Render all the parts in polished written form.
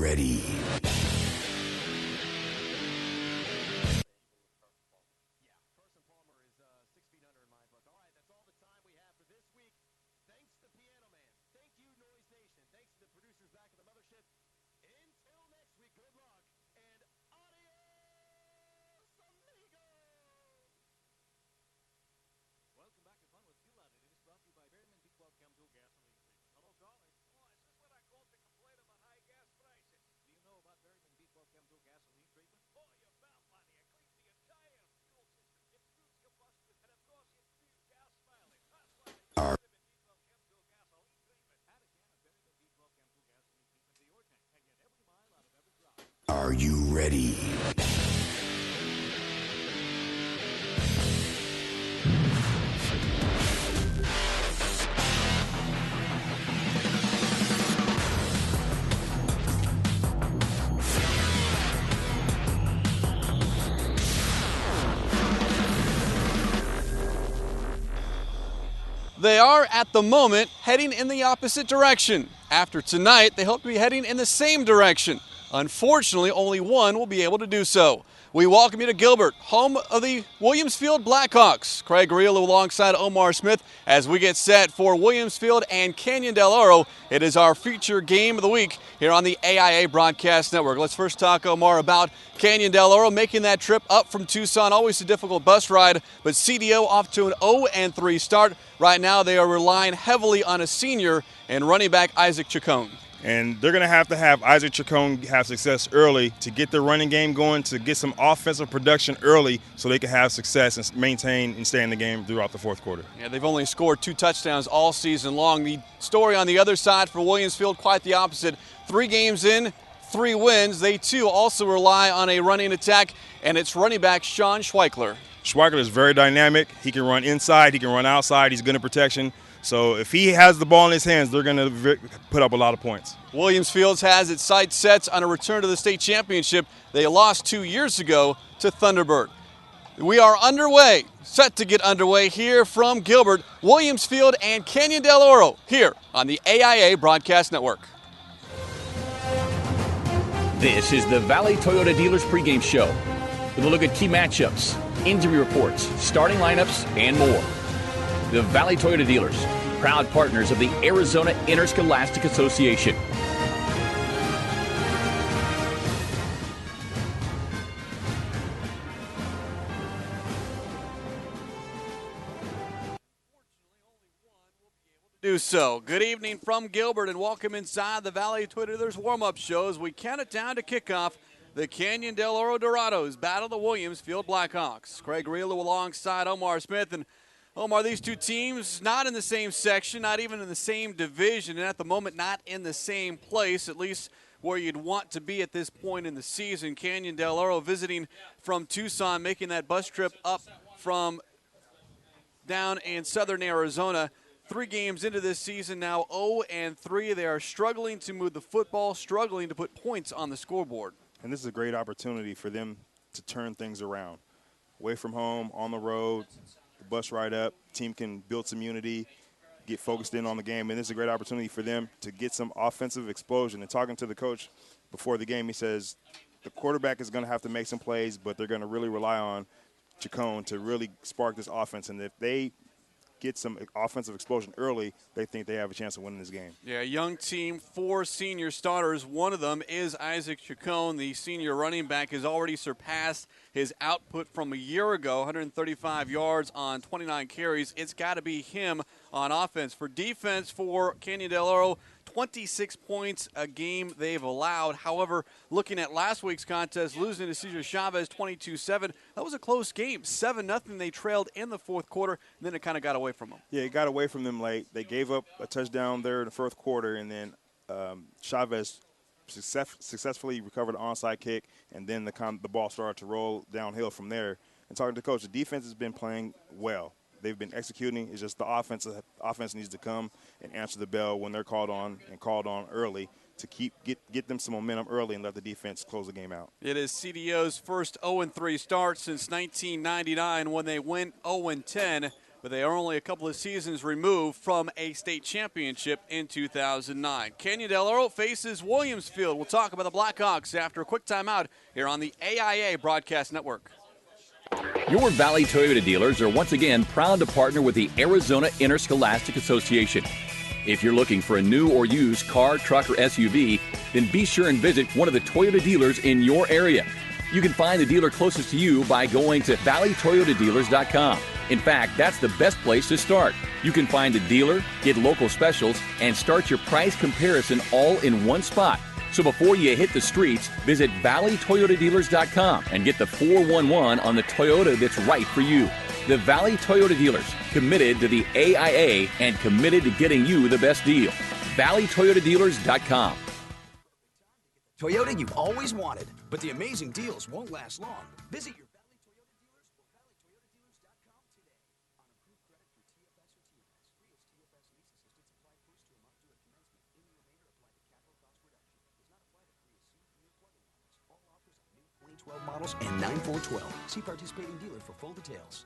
ready? Are you ready? They are, at the moment, heading in the opposite direction. After tonight, they hope to be heading in the same direction. Unfortunately, only one will be able to do so. We welcome you to Gilbert, home of the Williamsfield Blackhawks. Craig Real alongside Omar Smith as we get set for Williamsfield and Canyon Del Oro. It is our feature game of the week here on the AIA Broadcast Network. Let's first talk, Omar, about Canyon Del Oro making that trip up from Tucson. Always a difficult bus ride, but CDO off to an 0-3 start. Right now they are relying heavily on a senior and running back Isaac Chacon. And they're going to have Isaac Chacon have success early to get the running game going, to get some offensive production early so they can have success and maintain and stay in the game throughout the fourth quarter. Yeah, they've only scored 2 touchdowns all season long. The story on the other side for Williamsfield, quite the opposite. 3 games in, 3 wins. They, too, also rely on a running attack, and it's running back Sean Schweichler. Schweichler is very dynamic. He can run inside. He can run outside. He's good in protection. So if he has the ball in his hands, they're going to put up a lot of points. Williamsfield has its sights set on a return to the state championship. They lost 2 years ago to Thunderbird. We are underway, set to get underway here from Gilbert, Williamsfield, and Canyon Del Oro here on the AIA Broadcast Network. This is the Valley Toyota Dealers pregame show with a look at key matchups, injury reports, starting lineups, and more. The Valley Toyota Dealers, proud partners of the Arizona Interscholastic Association. Do so. Good evening from Gilbert and welcome inside the Valley Toyota Dealers warm-up show as we count it down to kickoff. The Canyon Del Oro Dorados battle the Williamsfield Blackhawks. Craig Real alongside Omar Smith. And Omar, these two teams not in the same section, not even in the same division, and at the moment not in the same place, at least where you'd want to be at this point in the season. Canyon Del Oro visiting from Tucson, making that bus trip up from down in southern Arizona. 3 games into this season now, 0-3. They are struggling to move the football, struggling to put points on the scoreboard. And this is a great opportunity for them to turn things around. Away from home, on the road, the bus ride up, team can build some unity, get focused in on the game, and this is a great opportunity for them to get some offensive explosion. And talking to the coach before the game, he says the quarterback is going to have to make some plays, but they're going to really rely on Chacon to really spark this offense. And if they get some offensive explosion early, they think they have a chance of winning this game. Yeah, young team, 4 senior starters. One of them is Isaac Chacon. The senior running back has already surpassed his output from a year ago, 135 yards on 29 carries. It's got to be him on offense. For defense, for Canyon Del Oro, 26 points a game they've allowed. However, looking at last week's contest, losing to Cesar Chavez 22-7, that was a close game. 7-0 they trailed in the fourth quarter, and then it kind of got away from them. Yeah, it got away from them late. They gave up a touchdown there in the fourth quarter, and then Chavez successfully recovered an onside kick, and then the ball started to roll downhill from there. And talking to the coach, the defense has been playing well. They've been executing. It's just the offense needs to come and answer the bell when they're called on early to get them some momentum early and let the defense close the game out. It is CDO's first 0-3 start since 1999 when they went 0-10. but they are only a couple of seasons removed from a state championship in 2009. Canyon Del Oro faces Williamsfield. We'll talk about the Blackhawks after a quick timeout here on the AIA Broadcast Network. Your Valley Toyota dealers are once again proud to partner with the Arizona Interscholastic Association. If you're looking for a new or used car, truck, or SUV, then be sure and visit one of the Toyota dealers in your area. You can find the dealer closest to you by going to valleytoyotadealers.com. In fact, that's the best place to start. You can find a dealer, get local specials, and start your price comparison all in one spot. So before you hit the streets, visit valleytoyotadealers.com and get the 411 on the Toyota that's right for you. The Valley Toyota dealers, committed to the AIA and committed to getting you the best deal. valleytoyotadealers.com. Toyota you've always wanted, but the amazing deals won't last long. Visit your Valley Toyota dealers or valleytoyotadealers.com today. On approved credit through TFS or TFS. Free as TFS lease assistance apply first to amount due at commencement. In the remainder apply to capital cost reduction. Does not apply to pre-assumed new plug-in models. All offers on new 2012 models and 9412. See participating dealer for full details.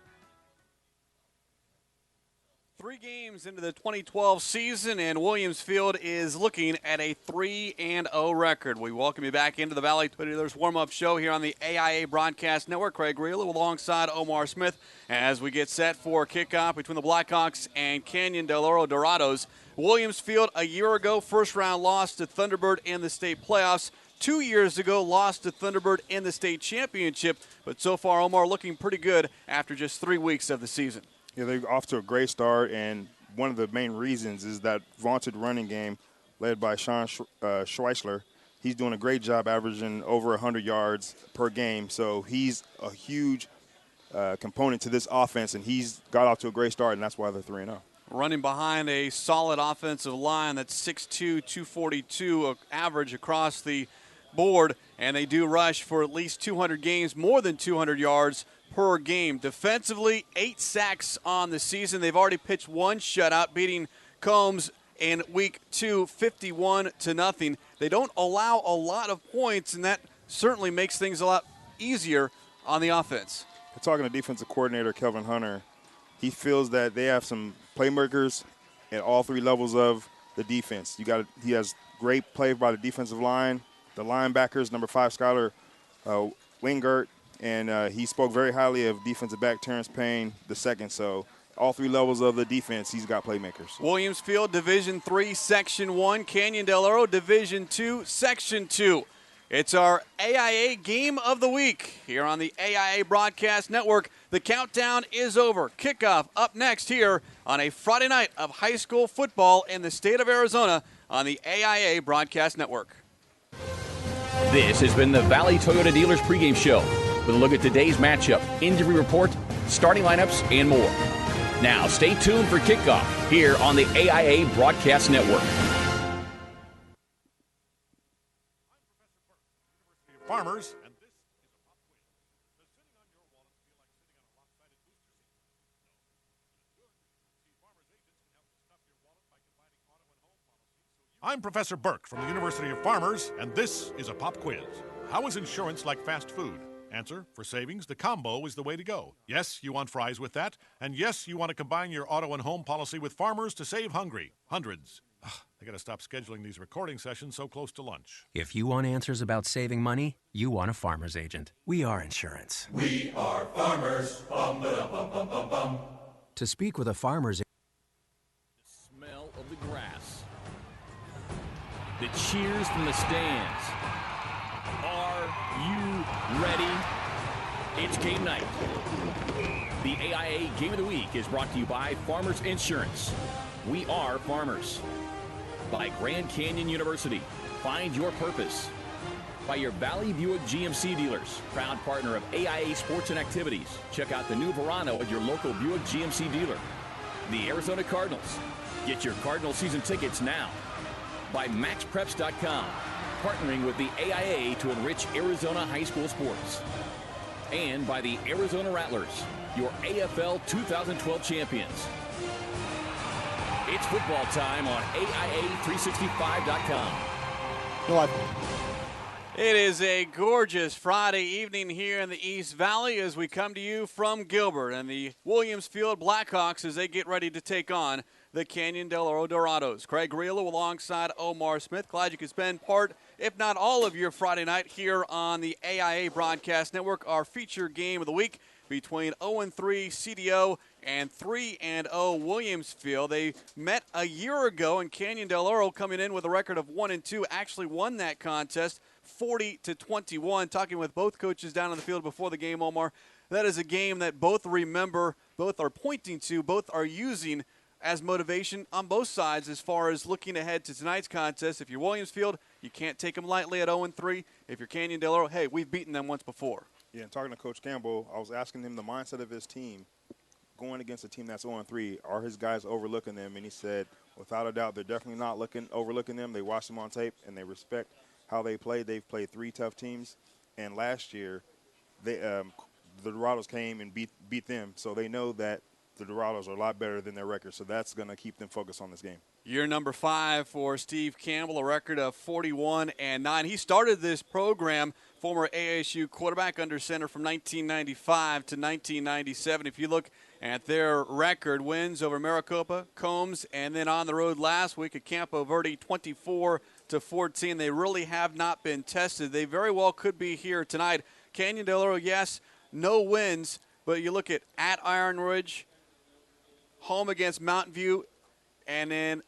3 games into the 2012 season, and Williamsfield is looking at a 3-0 record. We welcome you back into the Valley Toyota Dealers warm-up show here on the AIA Broadcast Network. Craig Reelu alongside Omar Smith as we get set for kickoff between the Blackhawks and Canyon Del Oro Dorados. Williamsfield, a year ago, first-round loss to Thunderbird in the state playoffs. 2 years ago, lost to Thunderbird in the state championship. But so far, Omar looking pretty good after just 3 weeks of the season. Yeah, they're off to a great start, and one of the main reasons is that vaunted running game led by Sean Schweisler. He's doing a great job averaging over 100 yards per game, so he's a huge component to this offense, and he's got off to a great start, and that's why they're 3-0. Running behind a solid offensive line that's 6'2", 242 average across the board, and they do rush for at least 200 games, more than 200 yards per game. Defensively, 8 sacks on the season. They've already pitched 1 shutout, beating Combs in week 2, 51-0. They don't allow a lot of points, and that certainly makes things a lot easier on the offense. Talking to defensive coordinator Kelvin Hunter, he feels that they have some playmakers at all 3 levels of the defense. He has great play by the defensive line, the linebackers, number 5 Skylar Wingert, and he spoke very highly of defensive back Terrence Payne II. So all 3 levels of the defense, he's got playmakers. Williamsfield, Division III, Section 1. Canyon Del Oro, Division II, Section 2. It's our AIA Game of the Week here on the AIA Broadcast Network. The countdown is over. Kickoff up next here on a Friday night of high school football in the state of Arizona on the AIA Broadcast Network. This has been the Valley Toyota Dealers pregame show with a look at today's matchup, injury report, starting lineups, and more. Now, stay tuned for kickoff here on the AIA Broadcast Network. Farmers, and this is a pop quiz. Does sitting on your wallet feel like sitting on a lopsided booster seat? No. Good. See, Farmers agents can help you stuff your wallet by combining auto and home policies. I'm Professor Burke from the University of Farmers, and this is a pop quiz. How is insurance like fast food? Answer, for savings, the combo is the way to go. Yes, you want fries with that, and yes, you want to combine your auto and home policy with Farmers to save hungry. Hundreds. I got to stop scheduling these recording sessions so close to lunch. If you want answers about saving money, you want a Farmer's agent. We are insurance. We are Farmers. Bum, ba-dum, bum, bum, bum. To speak with a Farmer's agent. The smell of the grass. The cheers from the stands. Are you ready? It's game night. The AIA Game of the Week is brought to you by Farmers Insurance. We are Farmers. By Grand Canyon University. Find your purpose. By your Valley Buick GMC dealers, proud partner of AIA Sports and Activities. Check out the new Verano at your local Buick GMC dealer. The Arizona Cardinals. Get your Cardinal season tickets now. By MaxPreps.com, partnering with the AIA to enrich Arizona high school sports. And by the Arizona Rattlers, your AFL 2012 champions. It's football time on AIA365.com. It is a gorgeous Friday evening here in the East Valley as we come to you from Gilbert and the Williamsfield Blackhawks as they get ready to take on the Canyon Del Oro Dorados. Craig Realo alongside Omar Smith. Glad you could spend part, if not all, of your Friday night here on the AIA Broadcast Network. Our feature game of the week between 0-3 CDO and 3-0 Williamsfield. They met a year ago, and Canyon Del Oro, coming in with a record of 1-2, actually won that contest 40-21. Talking with both coaches down on the field before the game, Omar, that is a game that both remember, both are pointing to, both are using as motivation on both sides as far as looking ahead to tonight's contest. If you're Williamsfield, you can't take them lightly at 0-3. If you're Canyon Del Oro, hey, we've beaten them once before. Yeah, and talking to Coach Campbell, I was asking him the mindset of his team going against a team that's 0-3. Are his guys overlooking them? And he said, without a doubt, they're definitely not overlooking them. They watch them on tape, and they respect how they play. They've played 3 tough teams, and last year the Dorados came and beat them, so they know that the Dorados are a lot better than their record, so that's going to keep them focused on this game. Year number 5 for Steve Campbell, a record of 41-9. He started this program, former ASU quarterback under center, from 1995 to 1997. If you look at their record, wins over Maricopa, Combs, and then on the road last week at Campo Verde, 24-14. They really have not been tested. They very well could be here tonight. Canyon Del Oro, yes, no wins, but you look at Iron Ridge, home against Mountain View, and then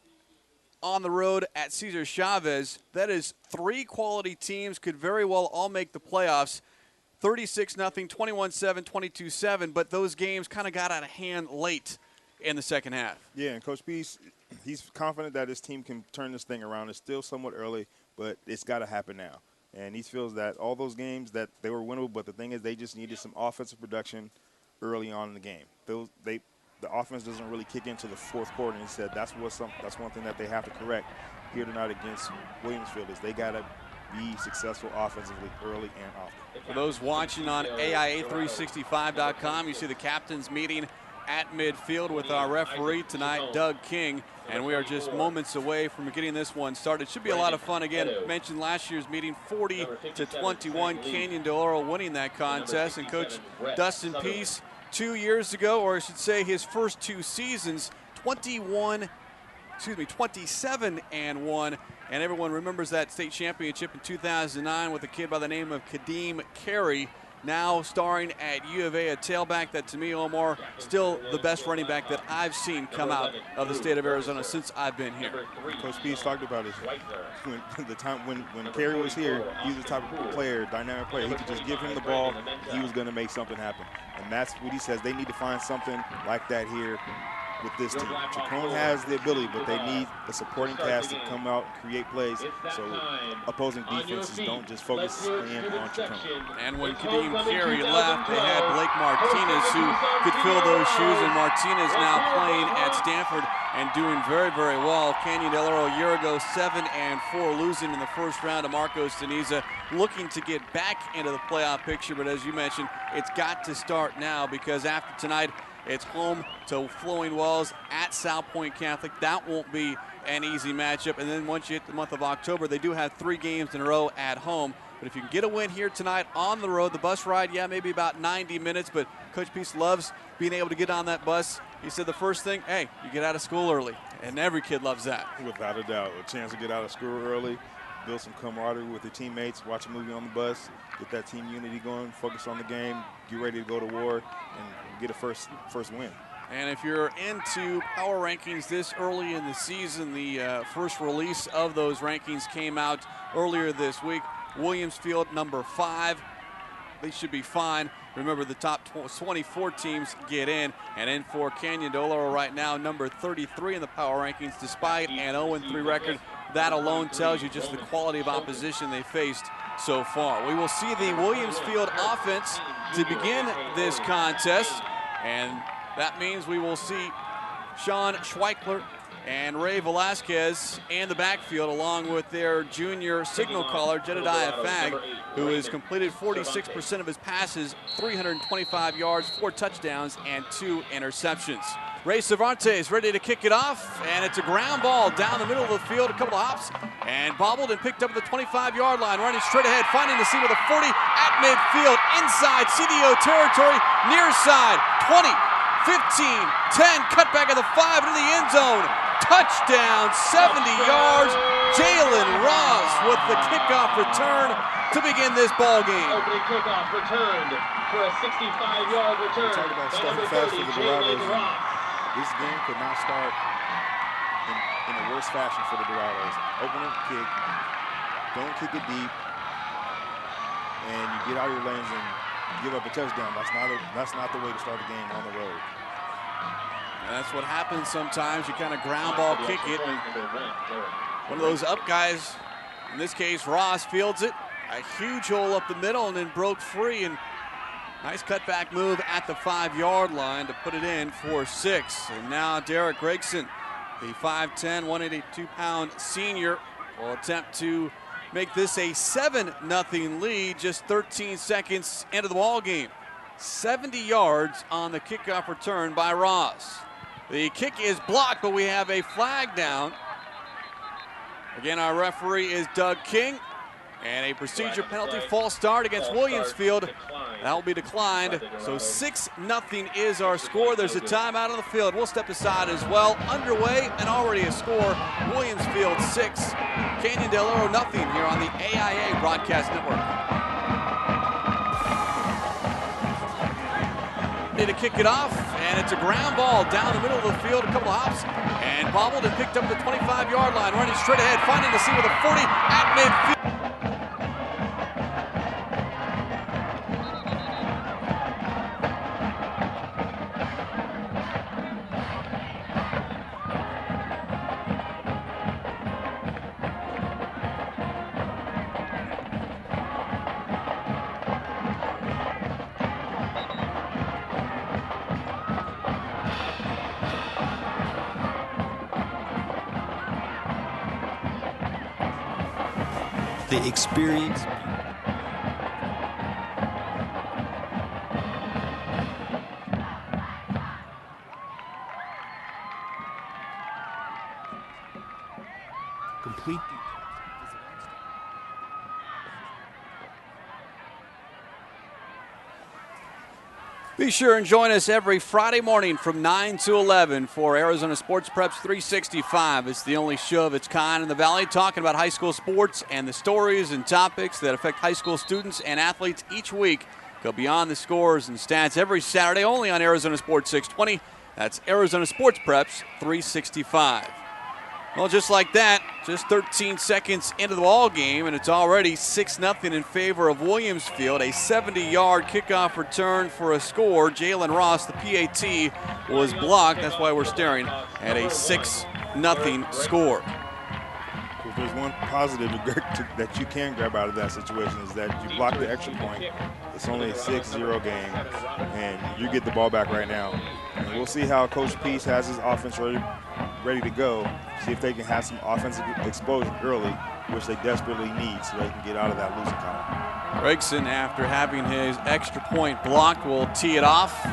on the road at Cesar Chavez. That is 3 quality teams, could very well all make the playoffs. 36-0, 21-7, 22-7, but those games kind of got out of hand late in the second half. Yeah, and Coach Peace, he's confident that his team can turn this thing around. It's still somewhat early, but it's got to happen now. And he feels that all those games that they were winnable, but the thing is they just needed some offensive production early on in the game. The offense doesn't really kick into the fourth quarter, and he said that's one thing that they have to correct here tonight against Williamsfield is they got to be successful offensively early and often. For those watching on AIA365.com, you see the captains meeting at midfield with our referee tonight, Doug King, and we are just moments away from getting this one started. Should be a lot of fun. Again, mentioned last year's meeting, 40-21, Canyon Del Oro winning that contest, and Coach Dustin Peace 2 years ago, or I should say his first 2 seasons, 27-1, and everyone remembers that state championship in 2009 with a kid by the name of Kadeem Carey, now starring at U of A, a tailback that to me, Omar, still the best running back that I've seen come out of the state of Arizona since I've been here. Coach Peace talked about it. When Carey was here, he was the type of player, dynamic player. He could just give him the ball, he was going to make something happen. And that's what he says. They need to find something like that here with this team. Chacon has the ability, but they need a supporting cast to come out and create plays so opposing defenses don't just focus in on Chacon. And when Kadeem Carey left, they had Blake Martinez who could fill those shoes, and Martinez now playing at Stanford and doing very, very well. Canyon Del Oro a year ago, 7-4, losing in the first round to Marcos Deniza, looking to get back into the playoff picture, but as you mentioned, it's got to start now because after tonight, it's home to Flowing Wells at South Point Catholic. That won't be an easy matchup. And then once you hit the month of October, they do have 3 games in a row at home. But if you can get a win here tonight on the road, the bus ride, yeah, maybe about 90 minutes, but Coach Peace loves being able to get on that bus. He said the first thing, hey, you get out of school early. And every kid loves that. Without a doubt, a chance to get out of school early, build some camaraderie with your teammates, watch a movie on the bus, get that team unity going, focus on the game, get ready to go to war, and get a first win. And if you're into power rankings this early in the season, the first release of those rankings came out earlier this week. Williamsfield, number 5. They should be fine. Remember, the top 24 teams get in. And in for Canyon Del Oro right now, number 33 in the power rankings, despite an 0-3 record. That alone tells you just the quality of opposition they faced so far. We will see the Williamsfield offense to begin this contest, and that means we will see Sean Schweickler and Ray Velasquez in the backfield, along with their junior signal caller, Jedediah Fagg, who has completed 46% of his passes, 325 yards, 4 touchdowns, and 2 interceptions. Ray Cervantes ready to kick it off, and it's a ground ball down the middle of the field, a couple of hops, and bobbled and picked up at the 25-yard line, running straight ahead, finding the seam of the 40 at midfield, inside CDO territory, near side, 20, 15, 10, cut back at the 5 into the end zone. Touchdown, 70 yards. Jalen Ross with the kickoff return to begin this ball game. Opening kickoff returned for a 65-yard return. Talk about by starting number fast 30, for the Jalen Dorados. Ross. This game could not start in a worse fashion for the Dorados. Open up kick, don't kick it deep, and you get out of your lanes and give up a touchdown. That's not the way to start a game on the road. And that's what happens sometimes. You kind of ground ball kick it. One of those up guys, in this case Ross, fields it. A huge hole up the middle and then broke free. And nice cutback move at the 5-yard line to put it in for 6. And now Derek Gregson, the 5'10", 182-pound senior, will attempt to make this a 7-0 lead just 13 seconds into the ball game. 70 yards on the kickoff return by Ross. The kick is blocked, but we have a flag down. Again, our referee is Doug King. And a procedure penalty, false start against Williamsfield. That will be declined. So 6-0 is our score. There's a timeout on the field. We'll step aside as well. Underway and already a score. Williamsfield 6, Canyon Del Oro 0 here on the AIA Broadcast Network. Need to kick it off, and it's a ground ball down the middle of the field, a couple of hops, and bobbled and picked up the 25-yard line, running straight ahead, finding the seam of the 40 at midfield. The experience. Complete. Be sure and join us every Friday morning from 9 to 11 for Arizona Sports Preps 365. It's the only show of its kind in the Valley, talking about high school sports and the stories and topics that affect high school students and athletes each week. Go beyond the scores and stats every Saturday only on Arizona Sports 620. That's Arizona Sports Preps 365. Well, just like that, just 13 seconds into the ball game, and it's already 6-0 in favor of Williamsfield. A 70-yard kickoff return for a score. Jalen Ross, the PAT, was blocked. That's why we're staring at a 6-0 score. If there's one positive that you can grab out of that situation is that you block the extra point. It's only a 6-0 game, and you get the ball back right now. And we'll see how Coach Peace has his offense ready to go. See if they can have some offensive exposure early, which they desperately need so they can get out of that losing column. Gregson, after having his extra point blocked, will tee it off.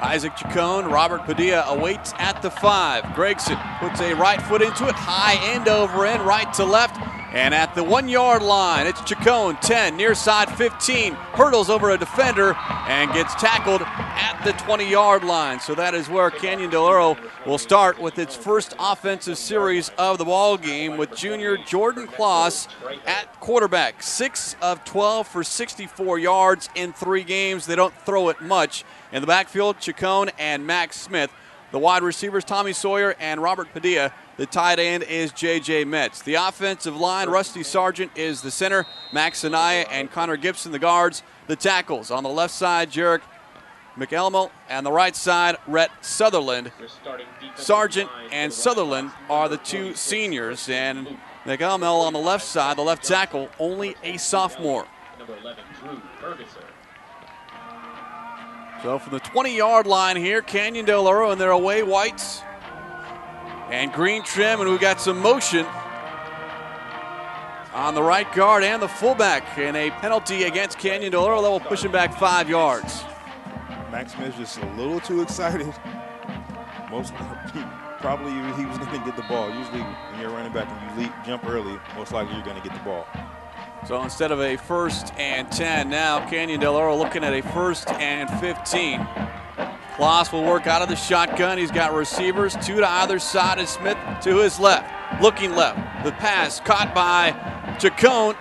Isaac Chacon, Robert Padilla awaits at the 5. Gregson puts a right foot into it, high end over end, right to left. And at the 1-yard line, it's Chacon, 10, near side 15, hurdles over a defender and gets tackled at the 20-yard line. So that is where Canyon Del Oro will start with its first offensive series of the ball game with junior Jordan Kloss at quarterback. 6 of 12 for 64 yards in 3 games. They don't throw it much. In the backfield, Chacon and Max Smith. The wide receivers, Tommy Sawyer and Robert Padilla. The tight end is J.J. Metz. The offensive line, Rusty Sargent is the center. Max Anaya and Connor Gibson, the guards. The tackles on the left side, Jarek McElmo, and the right side, Rhett Sutherland. Sargent and Sutherland are the 2 seniors, and McElmo on the left side, the left tackle, only a sophomore. Number 11, Drew Ferguson. So from the 20-yard line here, Canyon Del Oro in their away whites and green trim, and we've got some motion on the right guard and the fullback, and a penalty against Canyon Del Oro that will push him back 5 yards. Max Smith just a little too excited Most probably he was going to get the ball. Usually when you're a running back and you jump early, most likely you're going to get the ball. So instead of a 1st and 10, now Canyon Del Oro looking at a 1st and 15. Kloss will work out of the shotgun. He's got receivers, 2 to either side, and Smith to his left. Looking left. The pass caught by Chacon,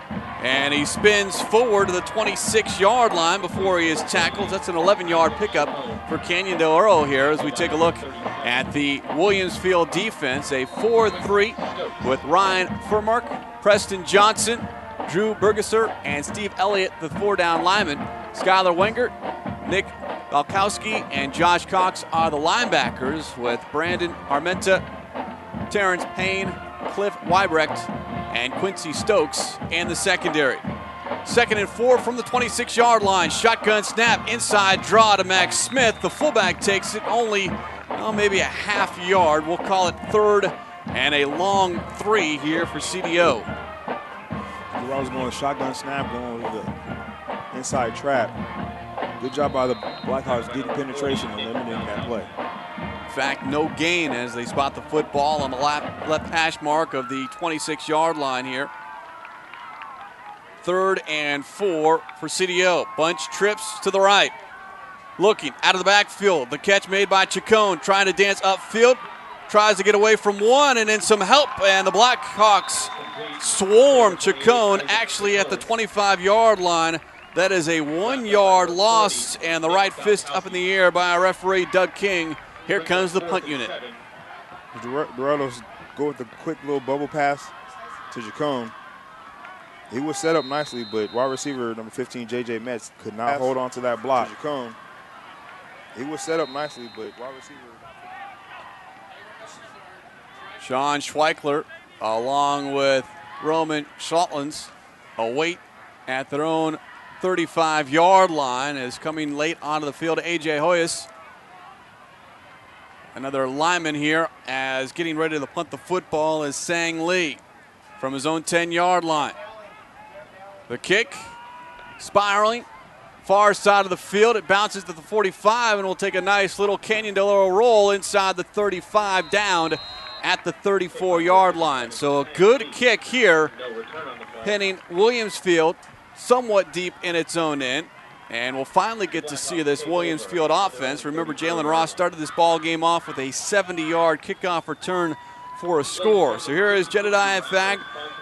and he spins forward to the 26-yard line before he is tackled. That's an 11-yard pickup for Canyon Del Oro here as we take a look at the Williamsfield defense. A 4-3 with Ryan Furmark, Preston Johnson, Drew Bergesser, and Steve Elliott, the 4-down lineman. Skylar Wenger, Nick Balkowski, and Josh Cox are the linebackers, with Brandon Armenta, Terrence Payne, Cliff Weibrecht, and Quincy Stokes in the secondary. 2nd and 4 from the 26-yard line. Shotgun snap, inside draw to Max Smith. The fullback takes it only, maybe a half yard. We'll call it 3rd and a long 3 here for CDO. I was going to shotgun snap, going with the inside trap. Good job by the Blackhawks getting penetration and limiting that play. In fact, no gain as they spot the football on the left hash mark of the 26-yard line here. 3rd and 4 for CDO. Bunch trips to the right. Looking out of the backfield. The catch made by Chacon, trying to dance upfield. Tries to get away from one, and then some help, and the Blackhawks swarm Chacon actually at the 25-yard line. That is a 1-yard loss, and the right fist up in the air by our referee, Doug King. Here comes the punt unit. Dorados go with the quick little bubble pass to Chacon. He was set up nicely, but wide receiver number 15, J.J. Metz, could not hold on to that block. Chacon. He was set up nicely, but wide receiver. Sean Schweichler, along with Roman Schottlands, await at their own 35-yard line, is coming late onto the field. A.J. Hoyas, another lineman here, as getting ready to punt the football is Sang Lee from his own 10-yard line. The kick, spiraling, far side of the field. It bounces to the 45, and will take a nice little Canyon Del Oro roll inside the 35, down at the 34-yard line. So a good kick here, hitting Williamsfield somewhat deep in its own end. And we'll finally get to see this Williamsfield offense. Remember, Jalen Ross started this ball game off with a 70-yard kickoff return for a score. So here is Jedediah Fagg,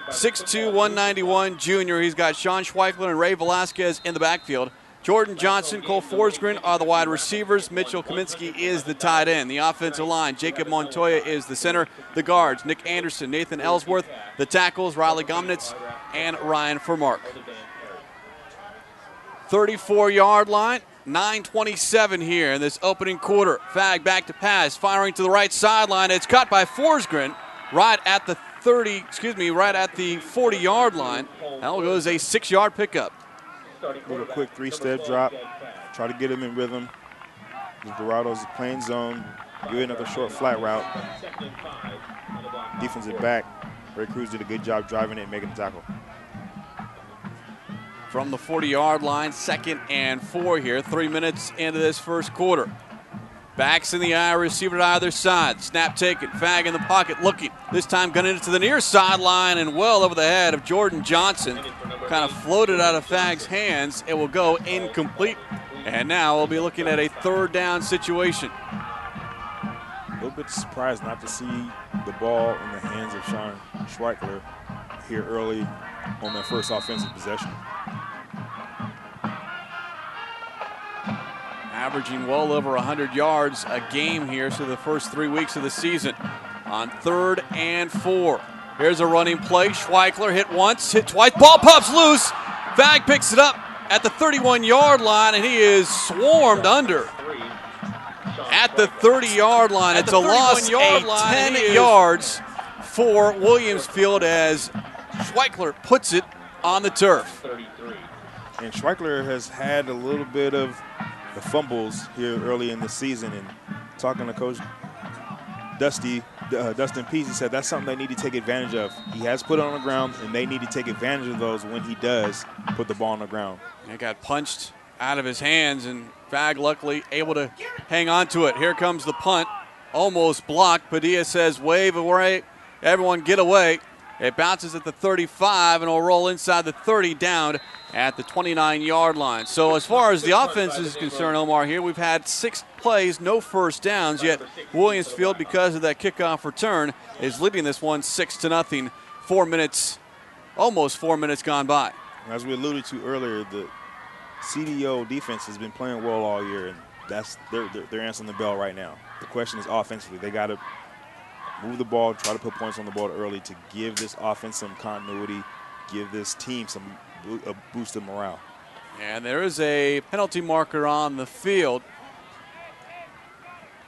6'2", 191 junior. He's got Sean Schweichler and Ray Velasquez in the backfield. Jordan Johnson, Cole Forsgren are the wide receivers. Mitchell Kaminsky is the tight end. The offensive line, Jacob Montoya is the center. The guards, Nick Anderson, Nathan Ellsworth. The tackles, Riley Gomnitz and Ryan Furmark. 34-yard line, 9:27 here in this opening quarter. Fagg back to pass, firing to the right sideline. It's caught by Forsgren right at the 40-yard line. That goes a 6-yard pickup. Little quick 3-step drop. Try to get him in rhythm. The Dorados playing zone. Good another short flat route. Defensive back. Ray Cruz did a good job driving it and making the tackle. From the 40-yard line, 2nd and 4 here. 3 minutes into this first quarter. Backs in the eye, receiver to either side. Snap taken, Fagg in the pocket looking. This time gunning it to the near sideline and well over the head of Jordan Johnson. Kind of floated out of Fagg's hands. It will go incomplete. And now we'll be looking at a 3rd down situation. A little bit surprised not to see the ball in the hands of Sean Schweichler here early on their first offensive possession. Averaging well over 100 yards a game here through the first 3 weeks of the season. On 3rd and 4. Here's a running play. Schweichler hit once, hit twice. Ball pops loose. Fagg picks it up at the 31-yard line, and he is swarmed under. At the 30-yard line, it's a loss of 10 yards for Williamsfield as Schweichler puts it on the turf. And Schweichler has had a little bit of the fumbles here early in the season, and talking to Coach Dustin Pease, he said that's something they need to take advantage of. He has put it on the ground, and they need to take advantage of those when he does put the ball on the ground. It got punched out of his hands, and Fagg luckily able to hang on to it. Here comes the punt almost blocked. Padilla says, wave away, everyone get away. It bounces at the 35 and will roll inside the 30 down at the 29-yard line. So as far as the offense is concerned, Omar, here we've had 6 plays, no first downs, yet Williamsfield, because of that kickoff return, is leading this one 6-0. 4 minutes, almost 4 minutes gone by. As we alluded to earlier, the CDO defense has been playing well all year, and they're answering the bell right now. The question is offensively. They got to move the ball, try to put points on the board early to give this offense some continuity, give this team a boost of morale. And there is a penalty marker on the field.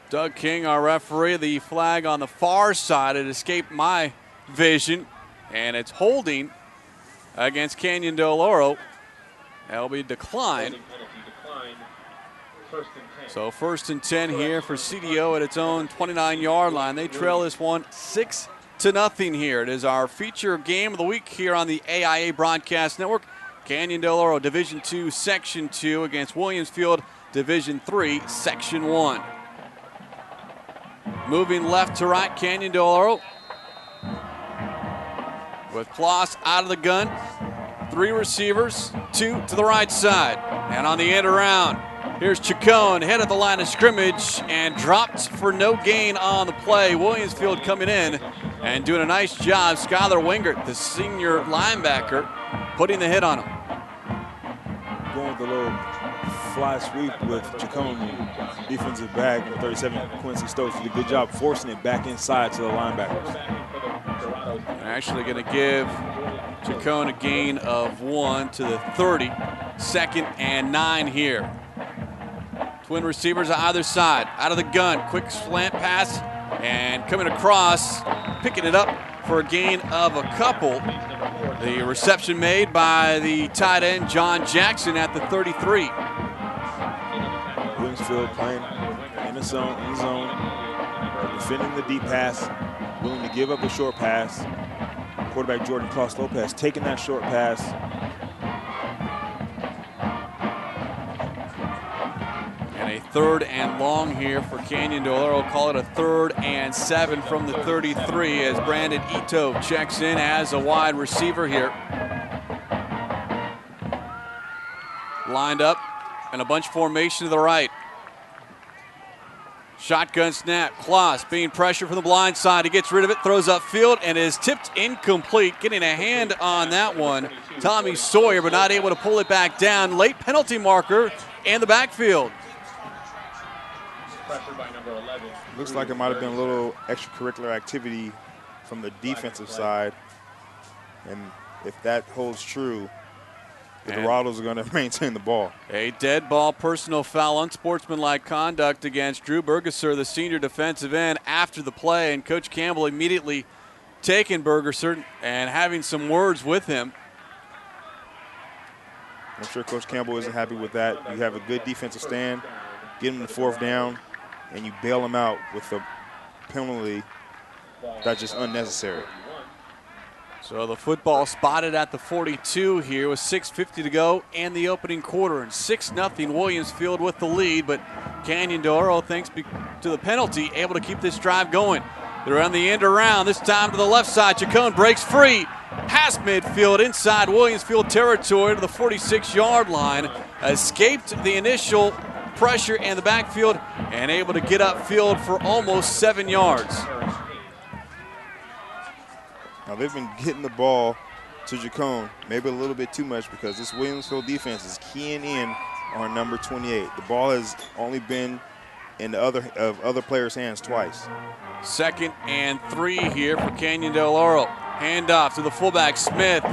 Doug King, our referee, the flag on the far side. It escaped my vision, and it's holding against Canyon Del Oro. That'll be declined. So 1st and 10 here for CDO at its own 29-yard line. They trail this one 6-0 here. It is our feature game of the week here on the AIA Broadcast Network. Canyon Del Oro Division II, Section 2 against Williamsfield Division III, Section 1. Moving left to right, Canyon Del Oro with Kloss out of the gun. 3 receivers, 2 to the right side. And on the end around, here's Chacon, head of the line of scrimmage, and dropped for no gain on the play. Williamsfield coming in and doing a nice job. Skylar Wingert, the senior linebacker, putting the hit on him. Going with a little fly sweep with Chacon, defensive back, number 37, Quincy Stokes, did a good job forcing it back inside to the linebackers. They're actually going to give Chacon a gain of 1 to the 30. 2nd and 9 here. Twin receivers on either side. Out of the gun. Quick slant pass. And coming across. Picking it up for a gain of a couple. The reception made by the tight end, John Jackson, at the 33. Williamsfield playing in the zone, defending the deep pass, willing to give up a short pass. Quarterback Jordan Kloss Lopez taking that short pass. And a 3rd and long here for Canyon Del Oro. Call it a 3rd and 7 from the 33 as Brandon Ito checks in as a wide receiver here. Lined up in a bunch formation to the right. Shotgun snap. Kloss being pressured from the blind side. He gets rid of it, throws upfield, and is tipped incomplete. Getting a hand on that one. Tommy Sawyer, but not able to pull it back down. Late penalty marker in the backfield. Looks like it might have been a little extracurricular activity from the defensive side. And if that holds true, the Dorados are going to maintain the ball. A dead ball personal foul, unsportsmanlike conduct against Drew Bergeser, the senior defensive end, after the play. And Coach Campbell immediately taking Bergeser and having some words with him. I'm sure Coach Campbell isn't happy with that. You have a good defensive stand, get him the 4th down, and you bail him out with a penalty that's just unnecessary. So the football spotted at the 42 here with 6:50 to go and the opening quarter. And 6-0 Williamsfield with the lead, but Canyon Del Oro, thanks to the penalty, able to keep this drive going. They're on the end around, this time to the left side. Chacon breaks free, past midfield, inside Williamsfield territory to the 46-yard line. Escaped the initial pressure in the backfield and able to get upfield for almost 7 yards. Now they've been getting the ball to Chacon, maybe a little bit too much, because this Williamsfield defense is keying in on number 28. The ball has only been in the other players' hands twice. 2nd and 3 here for Canyon Del Oro. Handoff to the fullback Smith.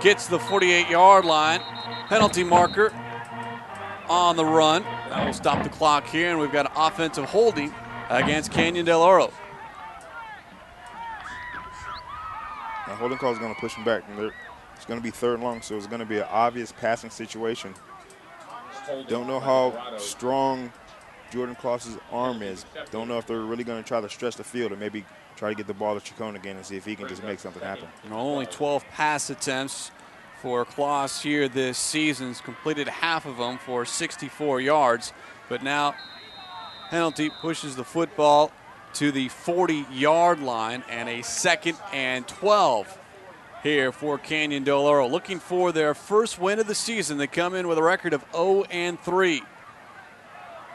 Gets the 48-yard line. Penalty marker on the run. That will stop the clock here, and we've got an offensive holding against Canyon Del Oro. Now holding call is going to push him back. And it's going to be 3rd and long, so it's going to be an obvious passing situation. Don't know how strong Jordan Kloss's arm is. Don't know if they're really going to try to stretch the field or maybe try to get the ball to Chacon again and see if he can just make something happen. Only 12 pass attempts for Kloss here this season. He's completed half of them for 64 yards. But now penalty pushes the football to the 40-yard line, and a 2nd and 12 here for Canyon Del Oro. Looking for their first win of the season. They come in with a record of 0-3.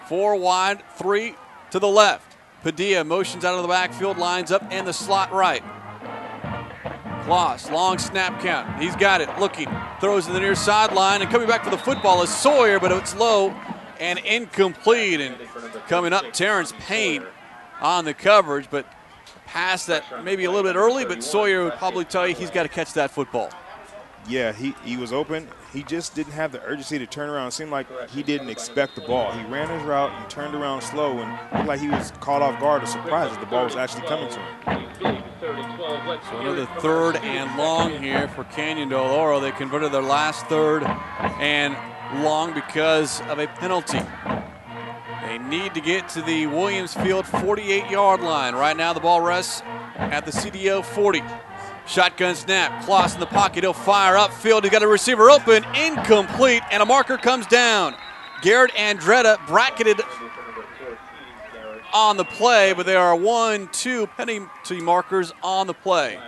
4 wide, 3 to the left. Padilla motions out of the backfield, lines up in the slot right. Kloss, long snap count. He's got it, looking, throws to the near sideline, and coming back for the football is Sawyer, but it's low and incomplete. And coming up, Terrence Payne on the coverage, but pass that maybe a little bit early, but Sawyer would probably tell you he's got to catch that football. Yeah, he was open. He just didn't have the urgency to turn around. It seemed like he didn't expect the ball. He ran his route and turned around slow, and looked like he was caught off guard or surprised that the ball was actually coming to him. So another 3rd and long here for Canyon Del Oro. They converted their last 3rd and long because of a penalty. They need to get to the Williamsfield 48-yard line. Right now the ball rests at the CDO 40. Shotgun snap, Kloss in the pocket, he'll fire upfield, he's got a receiver open, incomplete, and a marker comes down. Garrett Andretta bracketed on the play, but there are 1-2 penalty markers on the play.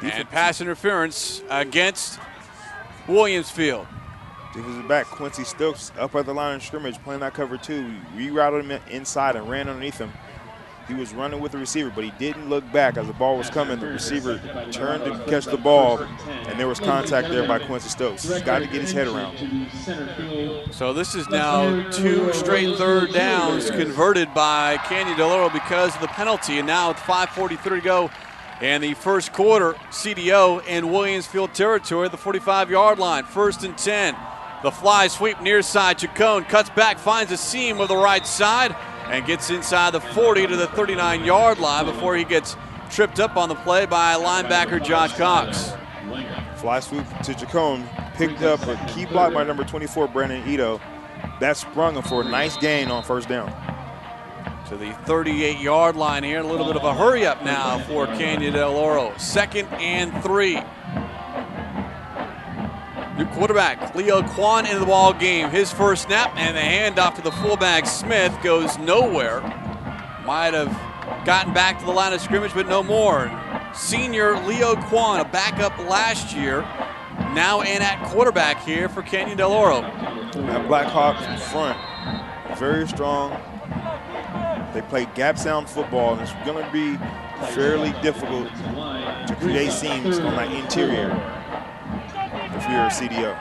And pass interference against Williamsfield. Defensive back Quincy Stokes up at the line of scrimmage playing that cover 2. Rerouted him inside and ran underneath him. He was running with the receiver, but he didn't look back as the ball was coming. The receiver turned to catch the ball, and there was contact there by Quincy Stokes. He's got to get his head around. So this is now 2 straight 3rd downs converted by Canyon Del Oro because of the penalty. And now with 5:43 to go in the first quarter, CDO in Williamsfield territory, the 45-yard line, 1st and 10. The fly sweep near side. Chacon cuts back, finds a seam of the right side, and gets inside the 40 to the 39-yard line before he gets tripped up on the play by linebacker Josh Cox. Fly swoop to Chacon, picked up a key block by number 24, Brandon Ito. That sprung him for a nice gain on 1st down. To the 38-yard line here. A little bit of a hurry up now for Canyon Del Oro. 2nd and 3. New quarterback, Leo Kwan, into the ball game. His first snap, and the handoff to the fullback Smith goes nowhere. Might have gotten back to the line of scrimmage, but no more. Senior Leo Kwan, a backup last year, now in at quarterback here for Canyon Del Oro. That Blackhawks in front, very strong. They play gap sound football, and it's going to be fairly difficult to create seams on that interior if you're a CDO.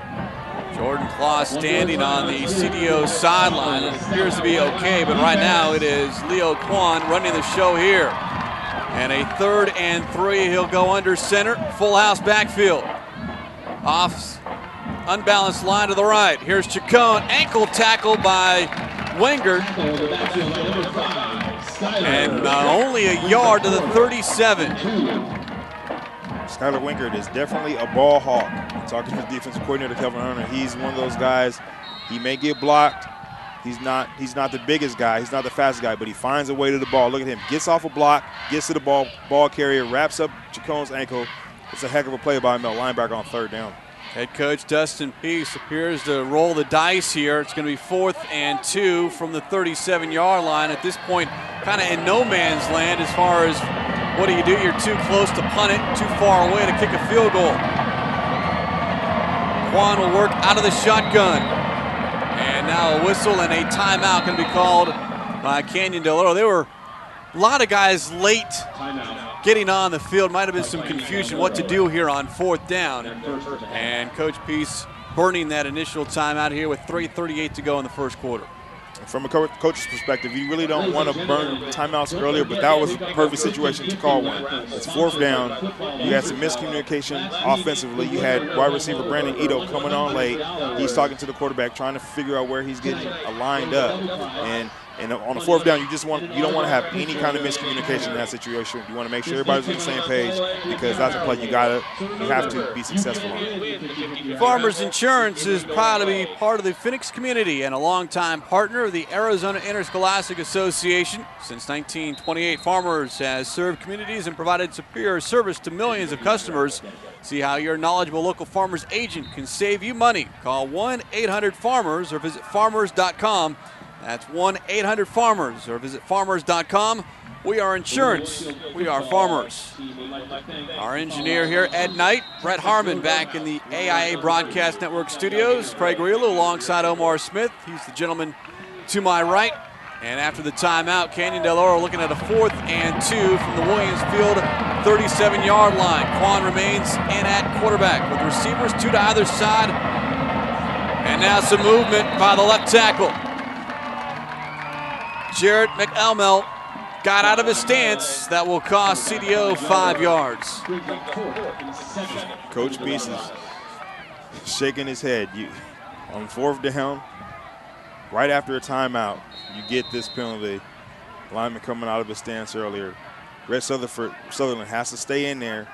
Jordan Kloss standing on the CDO sideline. It appears to be okay, but right now it is Leo Kwan running the show here. And a 3rd and 3, he'll go under center, full house backfield. Off unbalanced line to the right. Here's Chacon, ankle tackle by Wingard. And only a yard to the 37. Skylar Wingard is definitely a ball hawk. Talking to his defensive coordinator, Kelvin Hunter, he's one of those guys, he may get blocked. He's not the biggest guy, he's not the fastest guy, but he finds a way to the ball. Look at him, gets off a block, gets to the ball carrier, wraps up Chacon's ankle. It's a heck of a play by Mel linebacker on 3rd down. Head coach Dustin Peace appears to roll the dice here. It's going to be 4th and 2 from the 37-yard line. At this point, kind of in no man's land as far as what do you do? You're too close to punt it, too far away to kick a field goal. Kwan will work out of the shotgun. And now a whistle and a timeout going to be called by Canyon Del Oro. There were a lot of guys late getting on the field. Might have been some confusion what to do here on 4th down. And Coach Peace burning that initial timeout here with 3:38 to go in the first quarter. From a coach's perspective, you really don't want to burn timeouts earlier, but that was a perfect situation to call one. It's 4th down. You had some miscommunication offensively. You had wide receiver Brandon Ito coming on late. He's talking to the quarterback, trying to figure out where he's getting lined up. And on the 4th down, you don't want to have any kind of miscommunication in that situation. You want to make sure everybody's on the same page because that's a play you have to be successful on. Farmers Insurance is proud to be part of the Phoenix community and a longtime partner of the Arizona Interscholastic Association. Since 1928, Farmers has served communities and provided superior service to millions of customers. See how your knowledgeable local Farmers agent can save you money. Call 1-800-FARMERS or visit farmers.com. That's 1-800-FARMERS, or visit farmers.com. We are insurance. We are farmers. Our engineer here, Ed Knight. Brett Harmon back in the AIA Broadcast Network studios. Craig Real alongside Omar Smith. He's the gentleman to my right. And after the timeout, Canyon Del Oro looking at a 4th and 2 from the Williamsfield 37-yard line. Quan remains in at quarterback with receivers 2 to either side. And now some movement by the left tackle. Jared McElmel got out of his stance. That will cost CDO 5 yards. Coach Beast is shaking his head. On 4th down, right after a timeout, you get this penalty. Lineman coming out of his stance earlier. Brett Sutherland has to stay in there,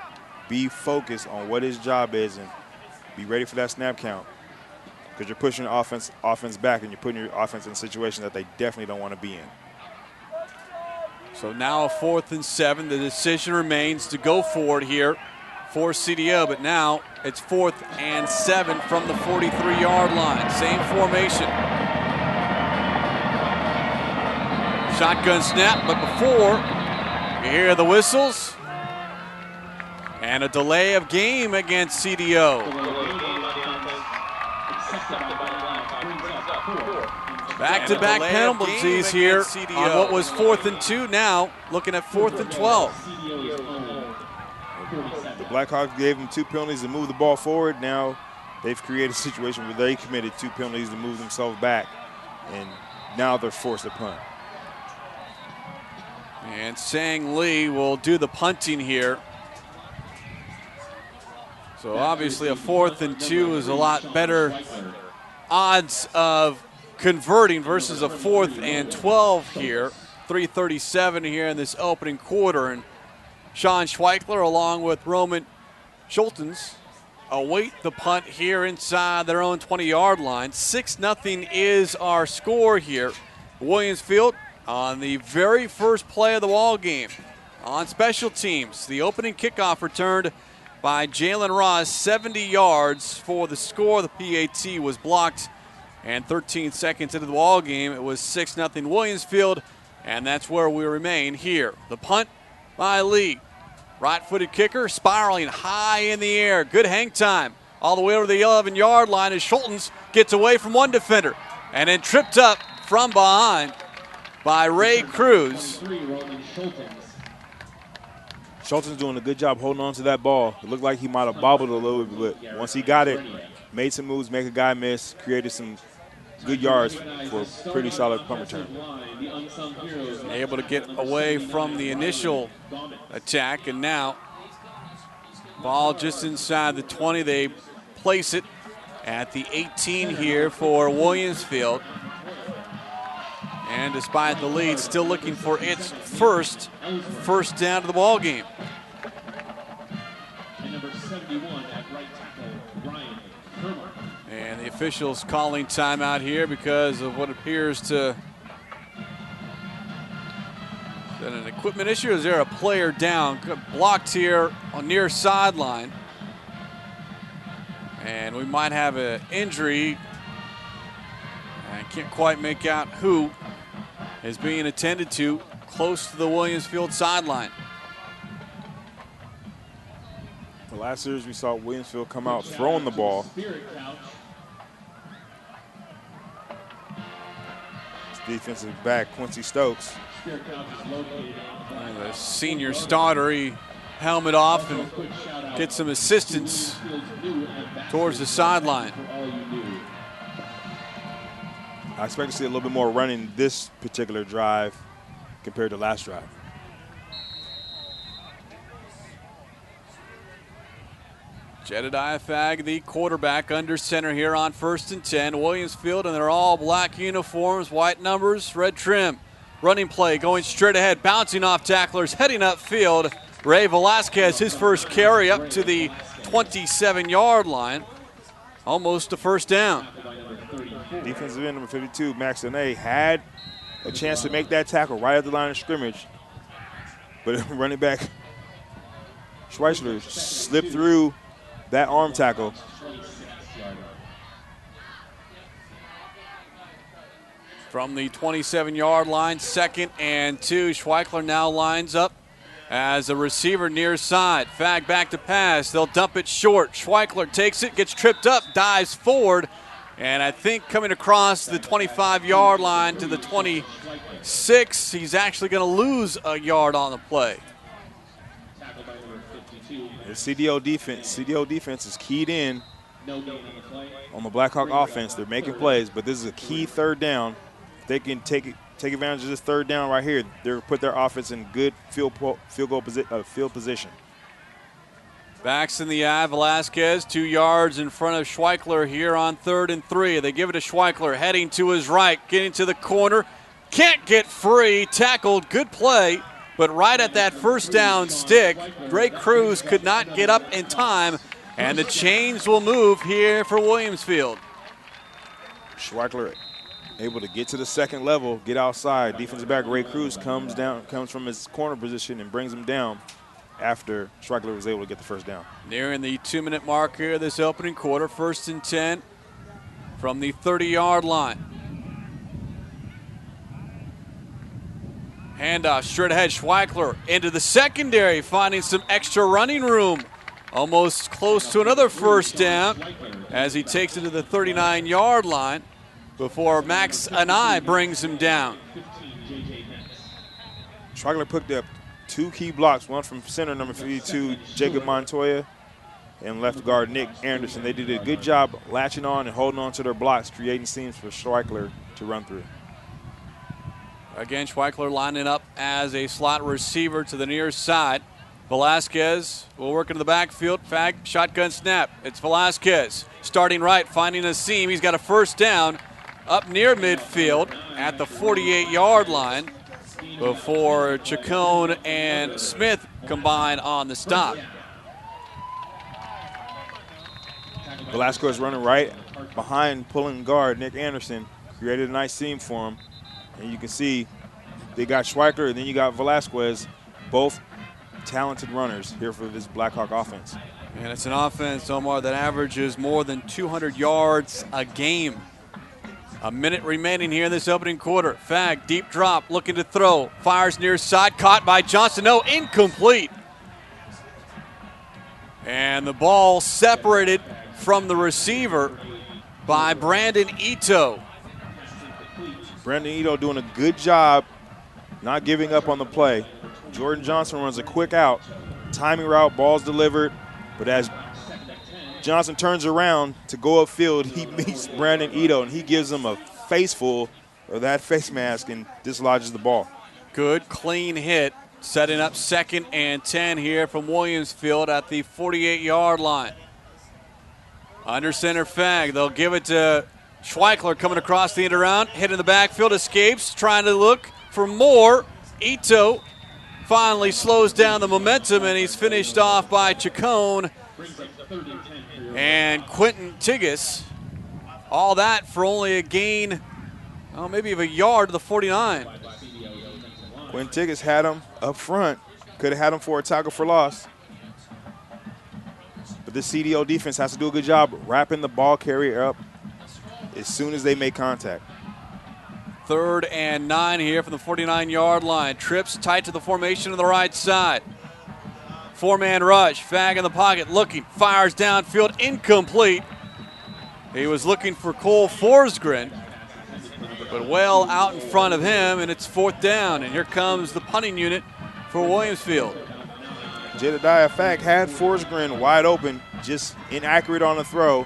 be focused on what his job is, and be ready for that snap count. Because you're pushing the offense back, and you're putting your offense in a situation that they definitely don't want to be in. So now a 4th and 7. The decision remains to go for it here for CDO, but now it's 4th and 7 from the 43-yard line. Same formation. Shotgun snap, but before you hear the whistles and a delay of game against CDO. Back-to-back penalties here on what was 4th and 2. Now looking at 4th and 12. The Blackhawks gave them 2 penalties to move the ball forward. Now they've created a situation where they committed 2 penalties to move themselves back, and now they're forced to punt. And Sang Lee will do the punting here. So obviously a 4th and 2 is a lot better odds of converting versus a 4th and 12 here. 3:37 here in this opening quarter. And Sean Schweichler along with Roman Schultens await the punt here inside their own 20-yard line. 6-0 is our score here. Williamsfield on the very first play of the ball game. On special teams, the opening kickoff returned by Jalen Ross, 70 yards for the score. The PAT was blocked, and 13 seconds into the ball game, it was 6-0 Williamsfield, and that's where we remain here. The punt by Lee. Right-footed kicker spiraling high in the air. Good hang time all the way over the 11-yard line as Schultens gets away from one defender and then tripped up from behind by Ray Cruz. Schultens doing a good job holding on to that ball. It looked like he might have bobbled a little bit, but once he got it, made some moves, make a guy miss, created some good yards for a pretty solid punt return. Able to get away from the initial attack, and now ball just inside the 20. They place it at the 18 here for Williamsfield. And despite the lead, still looking for its first down of the ball game. And the officials calling timeout here because of what appears to is that an equipment issue. Is there a player down? Blocked here on near sideline. And we might have an injury. I can't quite make out who is being attended to close to the Williamsfield sideline. The last series we saw Williamsfield come out throwing the ball. Defensive back Quincy Stokes. The senior starter, he helmet off and get some assistance towards the sideline. I expect to see a little bit more running this particular drive compared to last drive. Jedediah Fagg, the quarterback, under center here on 1st and 10. Williamsfield in their all black uniforms, white numbers, red trim. Running play going straight ahead, bouncing off tacklers, heading upfield. Ray Velasquez, his first carry up to the 27-yard line. Almost a first down. Defensive end number 52, Max Dene, had a chance to make that tackle right at the line of scrimmage. But running back Schweichler slipped through that arm tackle. From the 27-yard line, 2nd and 2. Schweichler now lines up as a receiver near side. Fag back to pass. They'll dump it short. Schweichler takes it, gets tripped up, dives forward, and I think coming across the 25-yard line to the 26, he's actually going to lose a yard on the play. The CDO defense is keyed in on the Blackhawk offense. They're making plays, but this is a key 3rd down. If they can take advantage of this 3rd down right here, they'll put their offense in good field position. Backs in the eye, Velasquez 2 yards in front of Schweichler here on 3rd and 3. They give it to Schweichler, heading to his right, getting to the corner. Can't get free, tackled, good play, but right at that 1st down stick, Drake Cruz could not get up in time, and the chains will move here for Williamsfield. Schweichler able to get to the 2nd level, get outside. Defensive back Ray Cruz comes from his corner position and brings him down after Schweichler was able to get the 1st down. Nearing the 2-minute mark here this opening quarter, 1st and 10 from the 30-yard line. Handoff straight ahead, Schweichler into the secondary, finding some extra running room. Almost close to another 1st down as he takes it to the 39-yard line before Max Anai brings him down. Schweichler picked up 2 key blocks, one from center number 52, Jacob Montoya, and left guard Nick Anderson. They did a good job latching on and holding on to their blocks, creating seams for Schweichler to run through. Again, Schweichler lining up as a slot receiver to the near side. Velasquez will work into the backfield. Fag, shotgun snap. It's Velasquez starting right, finding a seam. He's got a 1st down up near midfield at the 48-yard line before Chacon and Smith combine on the stop. Velasquez running right behind pulling guard Nick Anderson, created a nice seam for him. And you can see they got Schweichler and then you got Velasquez, both talented runners here for this Blackhawk offense. And it's an offense, Omar, that averages more than 200 yards a game. A minute remaining here in this opening quarter. Fag, deep drop, looking to throw. Fires near side, caught by Johnson. No, incomplete. And the ball separated from the receiver by Brandon Ito. Brandon Ito doing a good job not giving up on the play. Jordan Johnson runs a quick out. Timing route, ball's delivered. But as Johnson turns around to go upfield, he meets Brandon Ito, and he gives him a face full of that face mask and dislodges the ball. Good, clean hit, setting up 2nd and 10 here from Williamsfield at the 48-yard line. Under center, Fag. They'll give it to Schweichler coming across the end around, hitting the backfield, escapes, trying to look for more. Ito finally slows down the momentum, and he's finished off by Chacon and Quentin Tigas. All that for only a gain, maybe of a yard to the 49. Quentin Tigas had him up front. Could have had him for a tackle for loss. But this CDO defense has to do a good job wrapping the ball carrier up as soon as they make contact. 3rd and 9 here from the 49-yard line. Trips tight to the formation on the right side. 4-man rush. Fag in the pocket, looking, fires downfield, incomplete. He was looking for Cole Forsgren, but well out in front of him, and it's 4th down. And here comes the punting unit for Williamsfield. Jedediah Fag had Forsgren wide open, just inaccurate on the throw.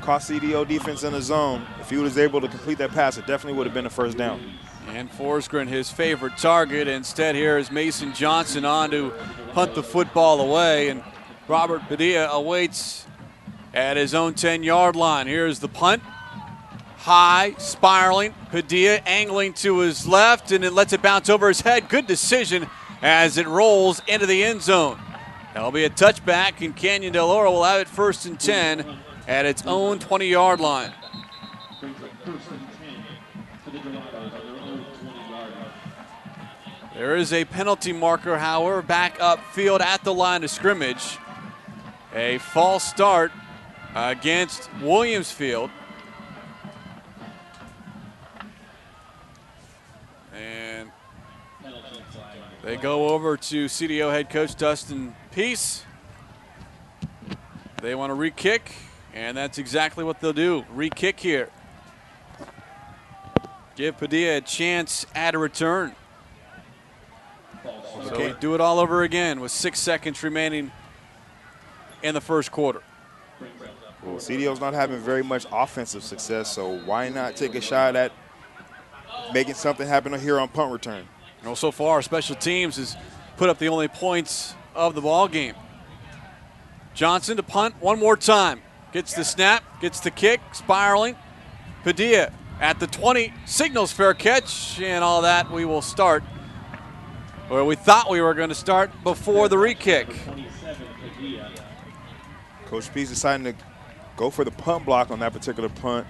Caught CDO defense in the zone. If he was able to complete that pass, it definitely would have been a 1st down. And Forsgren, his favorite target. Instead, here is Mason Johnson on to punt the football away. And Robert Padilla awaits at his own 10-yard line. Here's the punt. High, spiraling. Padilla angling to his left, and it lets it bounce over his head. Good decision as it rolls into the end zone. That'll be a touchback, and Canyon Del Oro will have it 1st and 10 at its own 20-yard line. There is a penalty marker, however, back upfield at the line of scrimmage. A false start against Williamsfield. They go over to CDO head coach Dustin Peace. They want to re-kick, and that's exactly what they'll do. Re-kick here. Give Padilla a chance at a return. Okay, do it all over again with 6 seconds remaining in the first quarter. Well, CDO's not having very much offensive success, so why not take a shot at making something happen here on punt return? You know, so far, special teams has put up the only points of the ball game. Johnson to punt one more time. Gets the snap, gets the kick, spiraling. Padilla at the 20, signals fair catch, and all that. We will start, or we thought we were going to start before the re-kick. Coach Peace deciding to go for the punt block on that particular punt.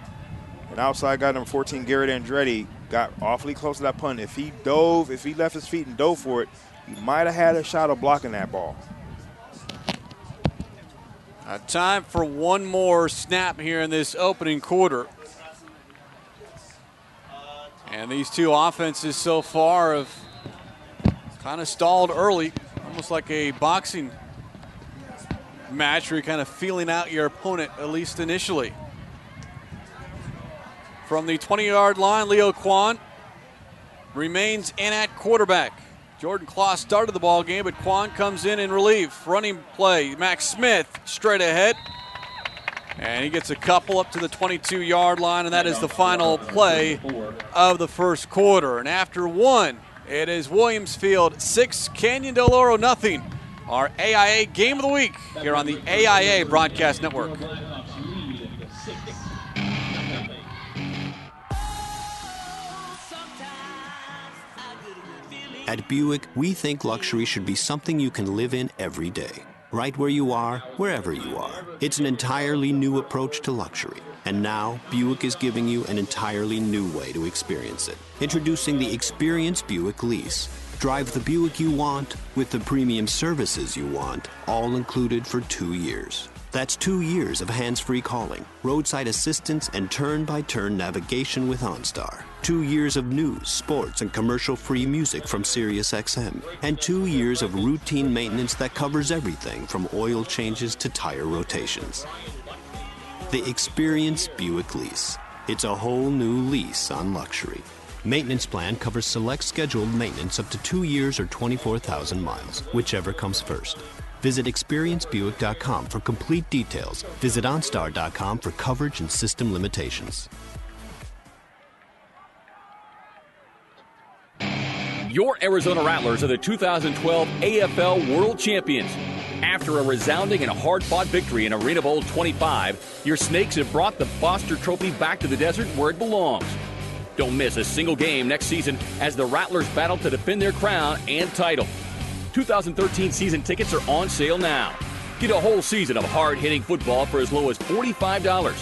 And outside guy number 14, Garrett Andretti, got awfully close to that punt. If he left his feet and dove for it, he might have had a shot of blocking that ball. Time for one more snap here in this opening quarter. And these two offenses so far have kind of stalled early, almost like a boxing match where you're kind of feeling out your opponent, at least initially. From the 20-yard line, Leo Kwan remains in at quarterback. Jordan Klaus started the ball game, but Kwan comes in relief. Running play, Max Smith straight ahead. And he gets a couple up to the 22-yard line, and that is the final play of the first quarter. And after one, it is Williamsfield 6, Canyon Del Oro nothing. Our AIA Game of the Week here on the AIA Broadcast Network. At Buick, we think luxury should be something you can live in every day. Right where you are, wherever you are. It's an entirely new approach to luxury. And now, Buick is giving you an entirely new way to experience it. Introducing the Experience Buick Lease. Drive the Buick you want with the premium services you want, all included for 2 years. That's 2 years of hands-free calling, roadside assistance, and turn-by-turn navigation with OnStar. 2 years of news, sports, and commercial-free music from SiriusXM. And 2 years of routine maintenance that covers everything from oil changes to tire rotations. The Experience Buick Lease. It's a whole new lease on luxury. Maintenance plan covers select scheduled maintenance up to 2 years or 24,000 miles, whichever comes first. Visit experiencebuick.com for complete details. Visit OnStar.com for coverage and system limitations. Your Arizona Rattlers are the 2012 AFL World Champions. After a resounding and hard-fought victory in Arena Bowl 25, your Snakes have brought the Foster Trophy back to the desert where it belongs. Don't miss a single game next season as the Rattlers battle to defend their crown and title. 2013 season tickets are on sale now. Get a whole season of hard-hitting football for as low as $45.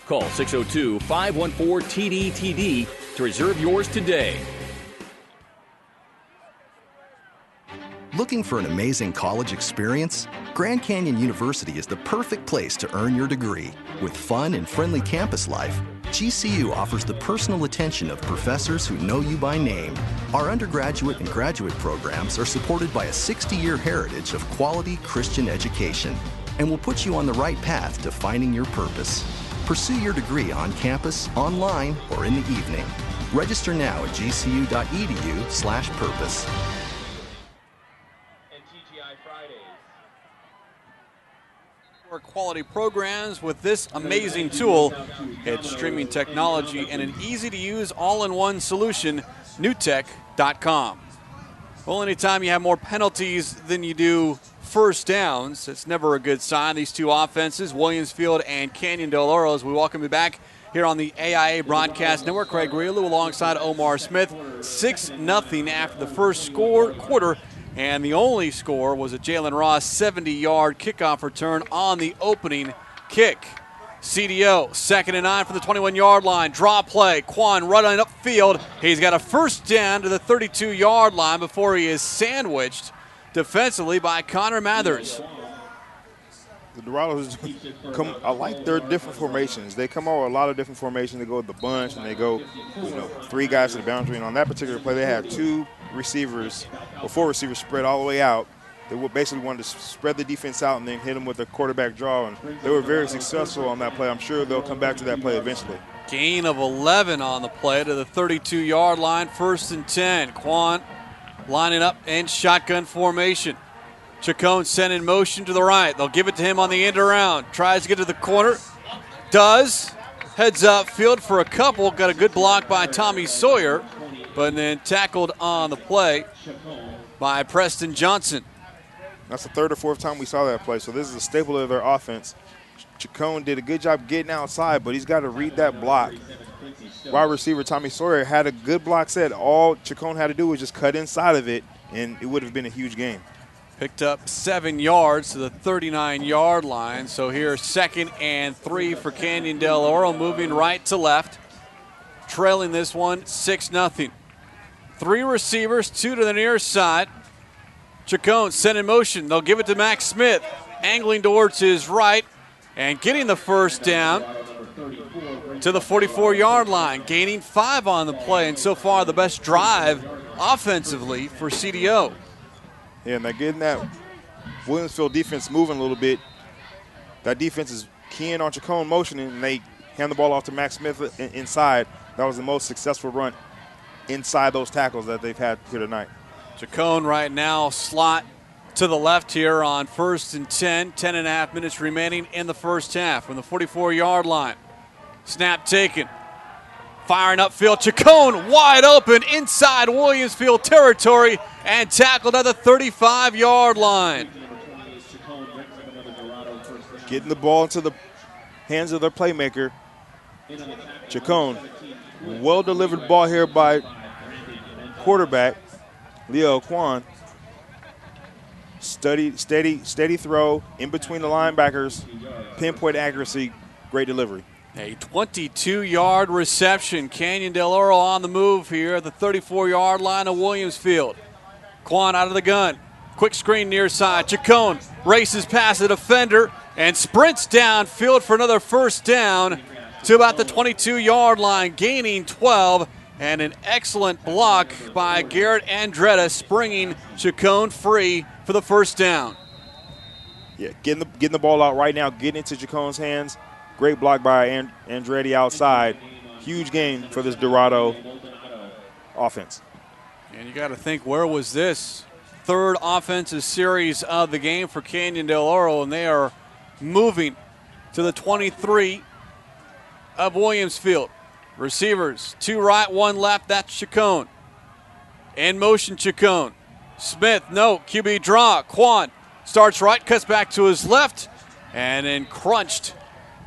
Call 602-514-TDTD to reserve yours today. Looking for an amazing college experience? Grand Canyon University is the perfect place to earn your degree. With fun and friendly campus life, GCU offers the personal attention of professors who know you by name. Our undergraduate and graduate programs are supported by a 60-year heritage of quality Christian education and will put you on the right path to finding your purpose. Pursue your degree on campus, online, or in the evening. Register now at gcu.edu/purpose. Quality programs with this amazing tool. It's streaming technology and an easy-to-use all-in-one solution, newtech.com. Well, anytime you have more penalties than you do first downs, it's never a good sign. These two offenses, Williamsfield and Canyon Del Oro, as we welcome you back here on the AIA Broadcast Network. Craig Rielu alongside Omar Smith. 6-0 after the first quarter. And the only score was a Jalen Ross 70-yard kickoff return on the opening kick. CDO, 2nd and 9 from the 21-yard line. Draw play. Quan running upfield. He's got a first down to the 32-yard line before he is sandwiched defensively by Connor Mathers. The Dorados I like their different formations. They come out with a lot of different formations. They go with the bunch, and they go, 3 guys to the boundary. And on that particular play, they had 2 receivers before receivers spread all the way out. They basically wanted to spread the defense out and then hit them with a quarterback draw, and they were very successful on that play. I'm sure they'll come back to that play eventually. Gain of 11 on the play to the 32-yard line, 1st and 10. Quan lining up in shotgun formation. Chacon sent in motion to the right. They'll give it to him on the end around. Tries to get to the corner. Does. Heads up field for a couple. Got a good block by Tommy Sawyer, but then tackled on the play by Preston Johnson. That's the 3rd or 4th time we saw that play, so this is a staple of their offense. Chacon did a good job getting outside, but he's got to read that block. Wide receiver Tommy Sawyer had a good block set. All Chacon had to do was just cut inside of it, and it would have been a huge gain. Picked up 7 yards to the 39-yard line. So here, 2nd and 3 for Canyon Del Oro, moving right to left. Trailing this one 6-0. 3 receivers, 2 to the near side. Chacon sent in motion. They'll give it to Max Smith, angling towards his right and getting the first down to the 44-yard line, gaining 5 on the play, and so far the best drive offensively for CDO. Yeah, and they're getting that Williamsfield defense moving a little bit. That defense is keying on Chacon motioning, and they hand the ball off to Max Smith inside. That was the most successful run inside those tackles that they've had here tonight. Chacon right now slot to the left here on 1st and 10. 10.5 minutes remaining in the first half from the 44-yard line. Snap taken. Firing upfield. Chacon wide open inside Williamsfield territory and tackled at the 35-yard line. Getting the ball into the hands of their playmaker, Chacon. Well-delivered ball here by quarterback Leo Quan. Steady throw in between the linebackers. Pinpoint accuracy, great delivery. A 22-yard reception. Canyon Del Oro on the move here at the 34-yard line of Williamsfield. Quan out of the gun. Quick screen near side. Chacon races past the defender and sprints downfield for another first down to about the 22-yard line, gaining 12. And an excellent block by Garrett Andretta, springing Chacon free for the first down. Yeah, getting the ball out right now, getting into Chacon's hands. Great block by Andretti outside. Huge gain for this Dorado offense. And you got to think, where was this? 3rd offensive series of the game for Canyon Del Oro, and they are moving to the 23 of Williamsfield. Receivers, 2 right, 1 left. That's Chacon. In motion, Chacon. Smith, no. QB draw. Quan starts right, cuts back to his left, and then crunched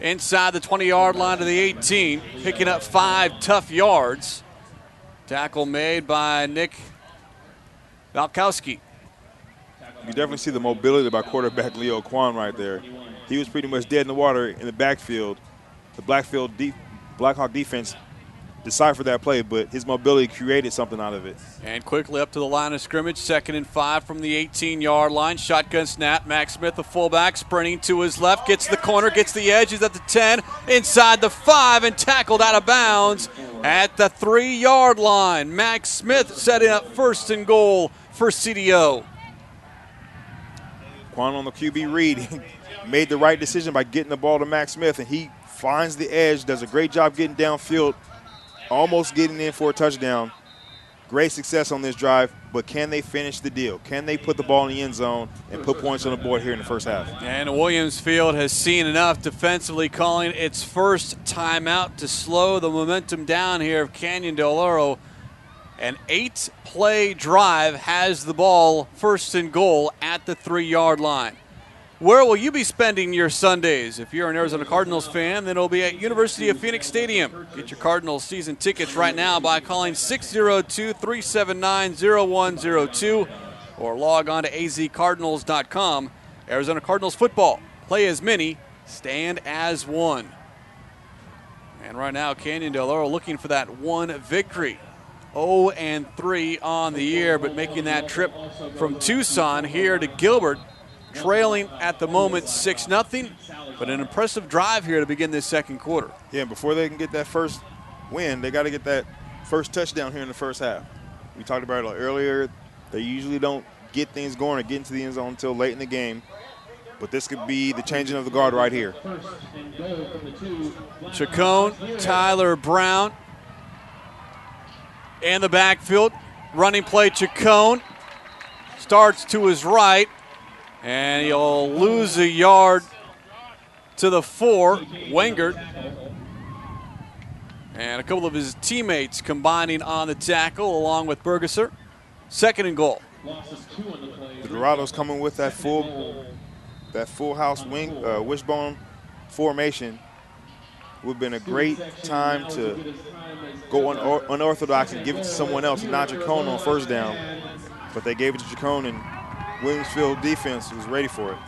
inside the 20-yard line to the 18, picking up 5 tough yards. Tackle made by Nick Valkowski. You definitely see the mobility by quarterback Leo Quan right there. He was pretty much dead in the water in the backfield. The Blackhawk defense deciphered that play, but his mobility created something out of it. And quickly up to the line of scrimmage, 2nd and 5 from the 18-yard line. Shotgun snap. Max Smith, the fullback, sprinting to his left, gets the corner, gets the edge. He's at the 10, inside the 5, and tackled out of bounds at the 3-yard line. Max Smith setting up 1st and goal for CDO. Quan on the QB read. He made the right decision by getting the ball to Max Smith, and he finds the edge, does a great job getting downfield, almost getting in for a touchdown. Great success on this drive, but can they finish the deal? Can they put the ball in the end zone and put points on the board here in the first half? And Williamsfield has seen enough defensively, calling its first timeout to slow the momentum down here of Canyon Del Oro. An 8-play drive has the ball 1st and goal at the 3-yard line. Where will you be spending your Sundays? If you're an Arizona Cardinals fan, then it'll be at University of Phoenix Stadium. Get your Cardinals season tickets right now by calling 602-379-0102 or log on to azcardinals.com. Arizona Cardinals football. Play as many, stand as one. And right now, Canyon Del Oro looking for that one victory. 0-3 on the year, but making that trip from Tucson here to Gilbert, trailing at the moment 6-0, but an impressive drive here to begin this second quarter. Yeah, before they can get that first win, they got to get that first touchdown here in the first half. We talked about it earlier. They usually don't get things going or get into the end zone until late in the game. But this could be the changing of the guard right here. Chacon, Tyler Brown in the backfield. Running play, Chacon starts to his right, and he'll lose a yard to the 4. Wengert and a couple of his teammates combining on the tackle along with Bergesser. 2nd and goal. The Dorados coming with that full house wishbone formation. Would have been a great time to go unorthodox and give it to someone else and not Chacon on 1st down. But they gave it to Chacon, and Williamsfield defense was ready for it.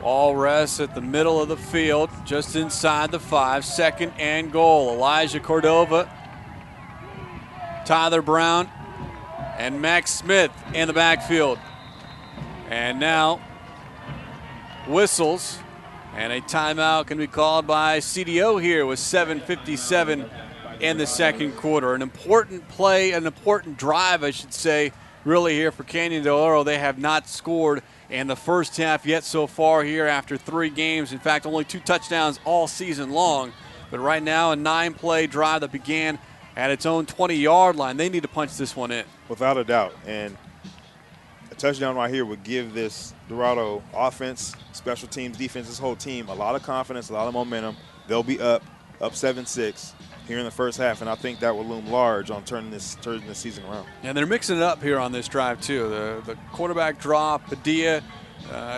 Ball rests at the middle of the field, just inside the 5. 2nd and goal. Elijah Cordova, Tyler Brown, and Max Smith in the backfield. And now whistles, and a timeout can be called by CDO here with 7:57 in the 2nd quarter. An important play, an important drive, I should say, really here for Canyon Del Oro. They have not scored in the first half yet so far here after 3 games. In fact, only 2 touchdowns all season long. But right now, a 9-play drive that began at its own 20-yard line. They need to punch this one in. Without a doubt. And a touchdown right here would give this Dorado offense, special teams, defense, this whole team a lot of confidence, a lot of momentum. They'll be up 7-6 here in the first half, and I think that will loom large on turning this season around. And they're mixing it up here on this drive too. The quarterback drop, Padilla,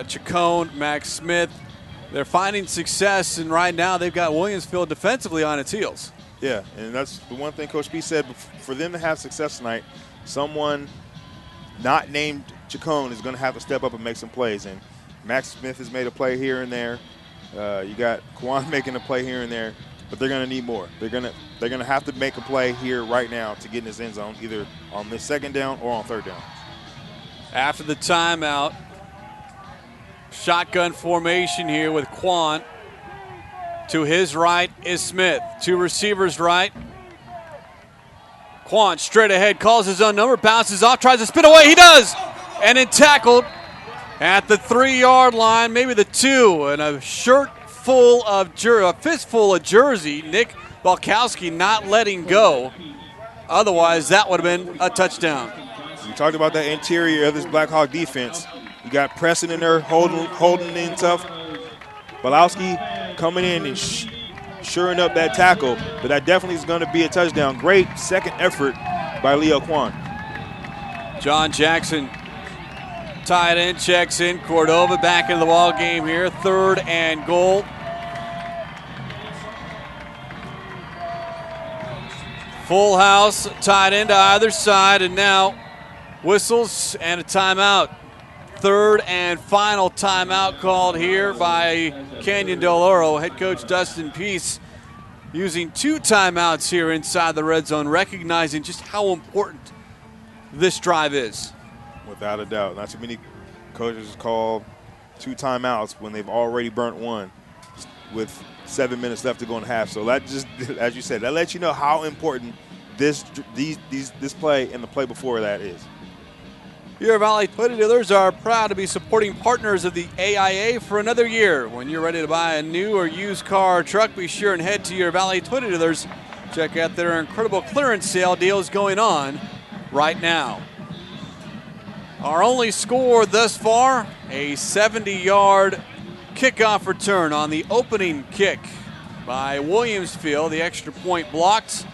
Chacon, Max Smith. They're finding success, and right now they've got Williamsfield defensively on its heels. Yeah, and that's the one thing Coach B said. For them to have success tonight, someone not named Chacon is going to have to step up and make some plays. And Max Smith has made a play here and there. You got Kwan making a play here and there, but they're going to need more. They're going to have to make a play here right now to get in this end zone, either on this 2nd down or on 3rd down. After the timeout, shotgun formation here with Kwan. To his right is Smith. 2 receivers right. Kwan straight ahead, calls his own number, bounces off, tries to spin away. He does! And then tackled at the 3-yard line, maybe the 2, and a fistful of jersey. Nick Balkowski not letting go. Otherwise, that would have been a touchdown. We talked about that interior of this Blackhawk defense. You got Preston in there holding in tough. Balkowski coming in and shoring up that tackle, but that definitely is going to be a touchdown. Great second effort by Leo Kwan. John Jackson, tight end, checks in. Cordova back into the ball game here. 3rd and goal. Full house, tight end to either side, and now whistles and a timeout. 3rd and final timeout called here by Canyon Del Oro. Head coach Dustin Peace using 2 timeouts here inside the red zone, recognizing just how important this drive is. Without a doubt. Not too many coaches call 2 timeouts when they've already burnt 1 with 7 minutes left to go in half. So that just, as you said, that lets you know how important this play and the play before that is. Your Valley Toyota dealers are proud to be supporting partners of the AIA for another year. When you're ready to buy a new or used car or truck, be sure and head to your Valley Toyota dealers. Check out their incredible clearance sale deals going on right now. Our only score thus far, a 70-yard kickoff return on the opening kick by Williamsfield. The extra point blocked.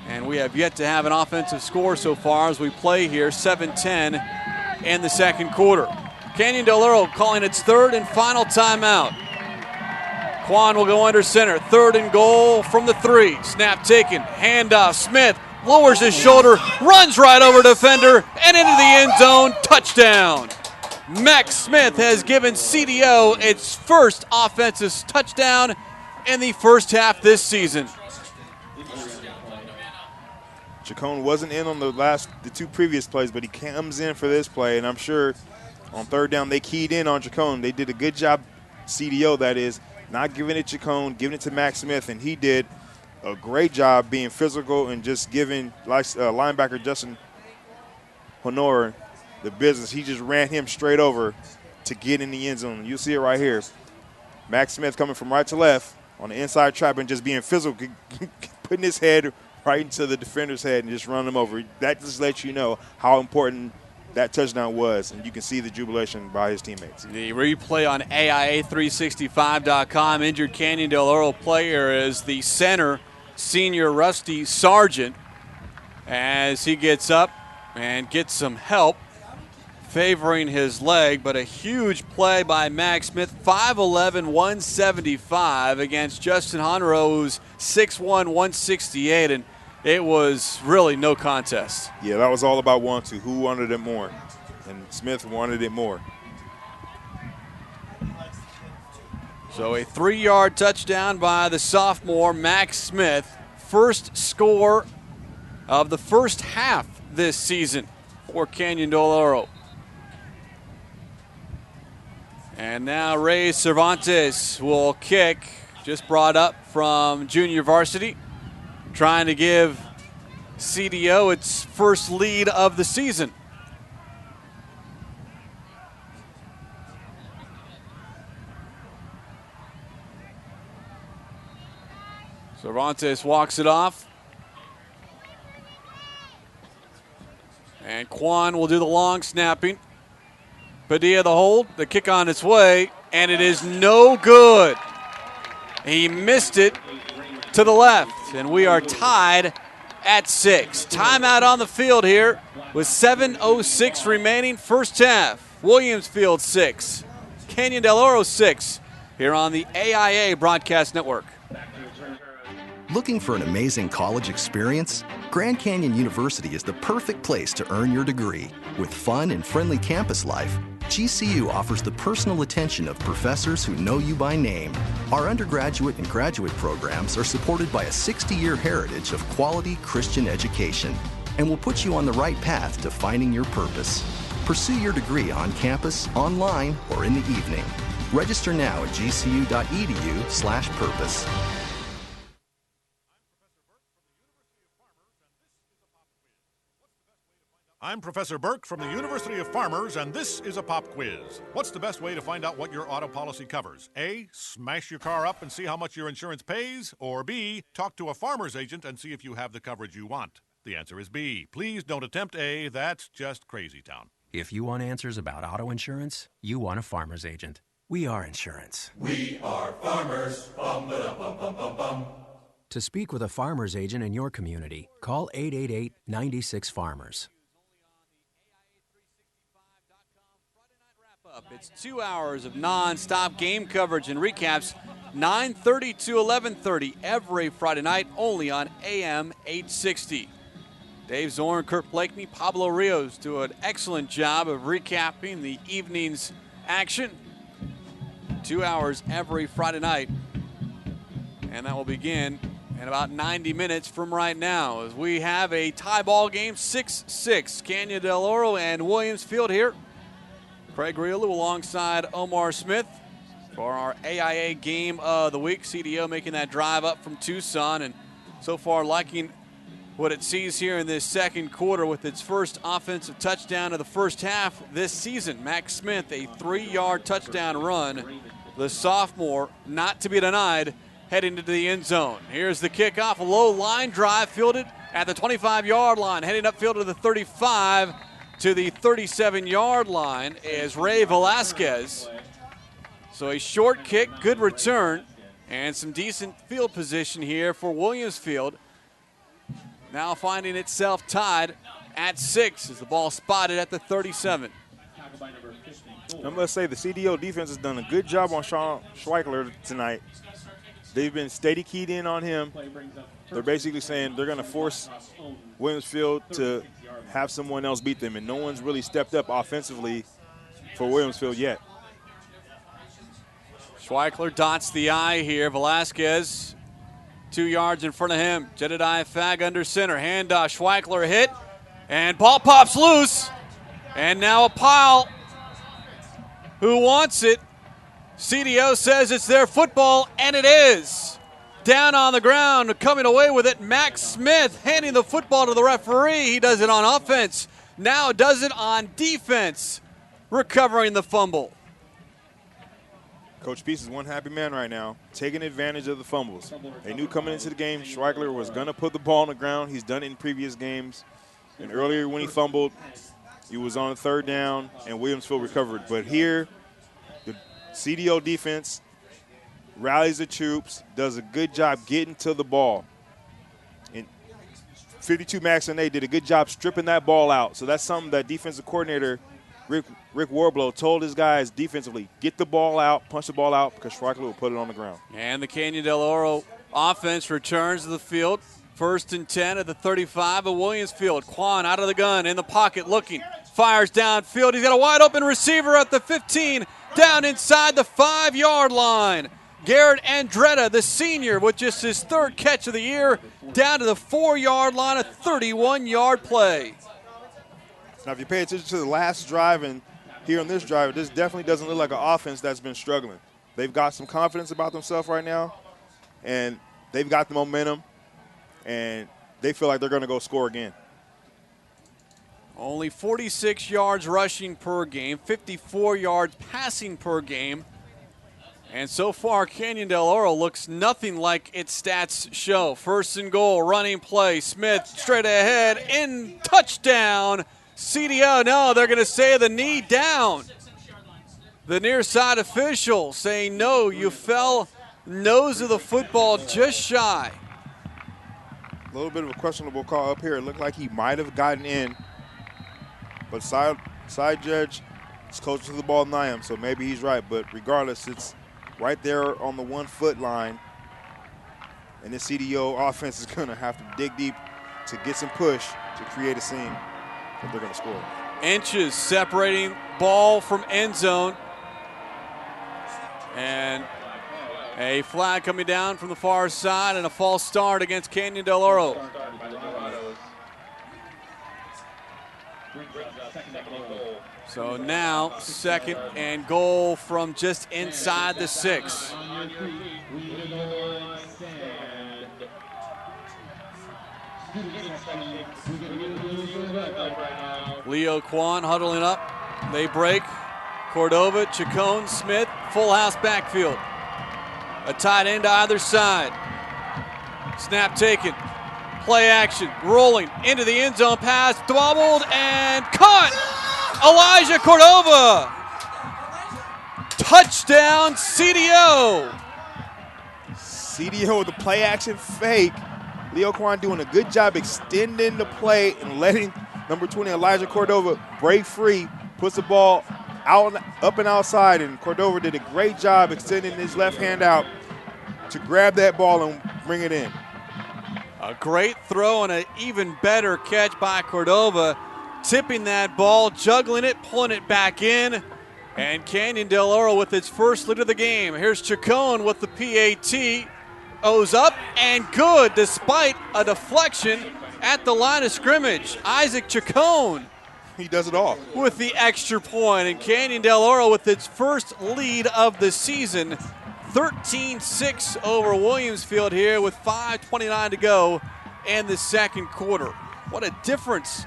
And we have yet to have an offensive score so far as we play here, 7-10 in the 2nd quarter. Canyon Del Oro calling its 3rd and final timeout. Kwan will go under center. 3rd and goal from the 3. Snap taken, handoff. Smith lowers his shoulder, runs right over defender, and into the end zone. Touchdown. Max Smith has given CDO its first offensive touchdown in the first half this season. Chacon wasn't in on the 2 previous plays, but he comes in for this play, and I'm sure on 3rd down they keyed in on Chacon. They did a good job, CDO that is, not giving it to Chacon, giving it to Max Smith, and he did a great job being physical and just giving linebacker Justin Honor the business. He just ran him straight over to get in the end zone. You see it right here. Max Smith coming from right to left on the inside trap and just being physical, putting his head right into the defender's head and just running him over. That just lets you know how important that touchdown was, and you can see the jubilation by his teammates. The replay on AIA365.com. Injured Canyon Del Oro player is the center, senior Rusty Sargent, as he gets up and gets some help favoring his leg, but a huge play by Max Smith, 5'11", 175 against Justin Honro, who's 6'1", 168, and it was really no contest. Yeah, that was all about 1-2. Who wanted it more? And Smith wanted it more. So a 3-yard touchdown by the sophomore, Max Smith. First score of the first half this season for Canyon Del Oro. And now Ray Cervantes will kick, just brought up from junior varsity, trying to give CDO its first lead of the season. Cervantes walks it off. And Quan will do the long snapping. Padilla the hold, the kick on its way, and it is no good. He missed it to the left, and we are tied at 6. Timeout on the field here with 7:06 remaining first half. Williamsfield 6, Canyon Del Oro 6, here on the AIA Broadcast Network. Looking for an amazing college experience? Grand Canyon University is the perfect place to earn your degree. With fun and friendly campus life, GCU offers the personal attention of professors who know you by name. Our undergraduate and graduate programs are supported by a 60-year heritage of quality Christian education and will put you on the right path to finding your purpose. Pursue your degree on campus, online, or in the evening. Register now at gcu.edu/purpose. I'm Professor Burke from the University of Farmers, and this is a pop quiz. What's the best way to find out what your auto policy covers? A, smash your car up and see how much your insurance pays, or B, talk to a farmer's agent and see if you have the coverage you want. The answer is B. Please don't attempt A. That's just crazy town. If you want answers about auto insurance, you want a farmer's agent. We are insurance. We are farmers. Bum, ba, bum, bum, bum, bum. To speak with a farmer's agent in your community, call 888-96-FARMERS. It's 2 hours of non-stop game coverage and recaps, 9:30 to 11:30 every Friday night, only on AM 860. Dave Zorn, Kurt Blakeney, Pablo Rios do an excellent job of recapping the evening's action. 2 hours every Friday night, and that will begin in about 90 minutes from right now as we have a tie ball game, 6-6, Canyon Del Oro and Williamsfield here. Craig Reelu alongside Omar Smith for our AIA game of the week. CDO making that drive up from Tucson, and so far liking what it sees here in this second quarter with its first offensive touchdown of the first half this season. Max Smith, a 3-yard touchdown run. The sophomore, not to be denied, heading into the end zone. Here's the kickoff, a low line drive fielded at the 25-yard line, heading upfield to the 35. To the 37-yard line is Ray Velasquez. So a short kick, good return, and some decent field position here for Williamsfield. Now finding itself tied at 6 as the ball spotted at the 37. I must say the CDO defense has done a good job on Sean Schweichler tonight. They've been steady keyed in on him. They're basically saying they're going to force Williamsfield to have someone else beat them, and no one's really stepped up offensively for Williamsfield yet. Schweichler dots the I here. Velasquez 2 yards in front of him. Jedediah Fag under center. Handoff. Schweichler hit, and ball pops loose. And now a pile. Who wants it? CDO says it's their football, and it is. Down on the ground, coming away with it, Max Smith handing the football to the referee. He does it on offense. Now does it on defense, recovering the fumble. Coach Peace is one happy man right now, taking advantage of the fumbles. They knew coming into the game Schweigler was going to put the ball on the ground. He's done it in previous games. And earlier when he fumbled, he was on a third down, and Williamsfield recovered. But here, the CDO defense rallies the troops, does a good job getting to the ball. And 52 Max and they did a good job stripping that ball out. So that's something that defensive coordinator Rick Warblow told his guys defensively, get the ball out, punch the ball out, because Schweigler will put it on the ground. And the Canyon Del Oro offense returns to the field. 1st and 10 at the 35 of Williamsfield. Quan out of the gun, in the pocket, looking, fires downfield. He's got a wide open receiver at the 15, down inside the 5-yard line. Garrett Andretta, the senior, with just his 3rd catch of the year, down to the 4-yard line, a 31-yard play. Now, if you pay attention to the last drive and here on this drive, this definitely doesn't look like an offense that's been struggling. They've got some confidence about themselves right now, and they've got the momentum, and they feel like they're going to go score again. Only 46 yards rushing per game, 54 yards passing per game. And so far, Canyon Del Oro looks nothing like its stats show. 1st and goal, running play. Smith straight ahead, in, touchdown. CDO, no, they're going to say the knee down. The near side official saying, no, you fell nose of the football just shy. A little bit of a questionable call up here. It looked like he might have gotten in, but side judge is closer to the ball than I am, so maybe he's right. But regardless, it's right there on the 1-foot line, and the CDO offense is going to have to dig deep to get some push to create a scene that they're going to score. Inches separating ball from end zone. And a flag coming down from the far side and a false start against Canyon Del Oro. So now 2nd and goal from just inside the 6. Leo Quan huddling up. They break. Cordova, Chacon, Smith, full house backfield. A tight end to either side. Snap taken. Play action. Rolling into the end zone pass. Bobbled and caught. Elijah Cordova. Touchdown, CDO. CDO with the play action fake. Leo Quan doing a good job extending the play and letting number 20, Elijah Cordova, break free, puts the ball out, up and outside, and Cordova did a great job extending his left hand out to grab that ball and bring it in. A great throw and an even better catch by Cordova, tipping that ball, juggling it, pulling it back in, and Canyon Del Oro with its first lead of the game. Here's Chacon with the PAT. O's up and good despite a deflection at the line of scrimmage. Isaac Chacon. He does it all. With the extra point, and Canyon Del Oro with its first lead of the season. 13-6 over Williamsfield here with 5:29 to go in the 2nd quarter. What a difference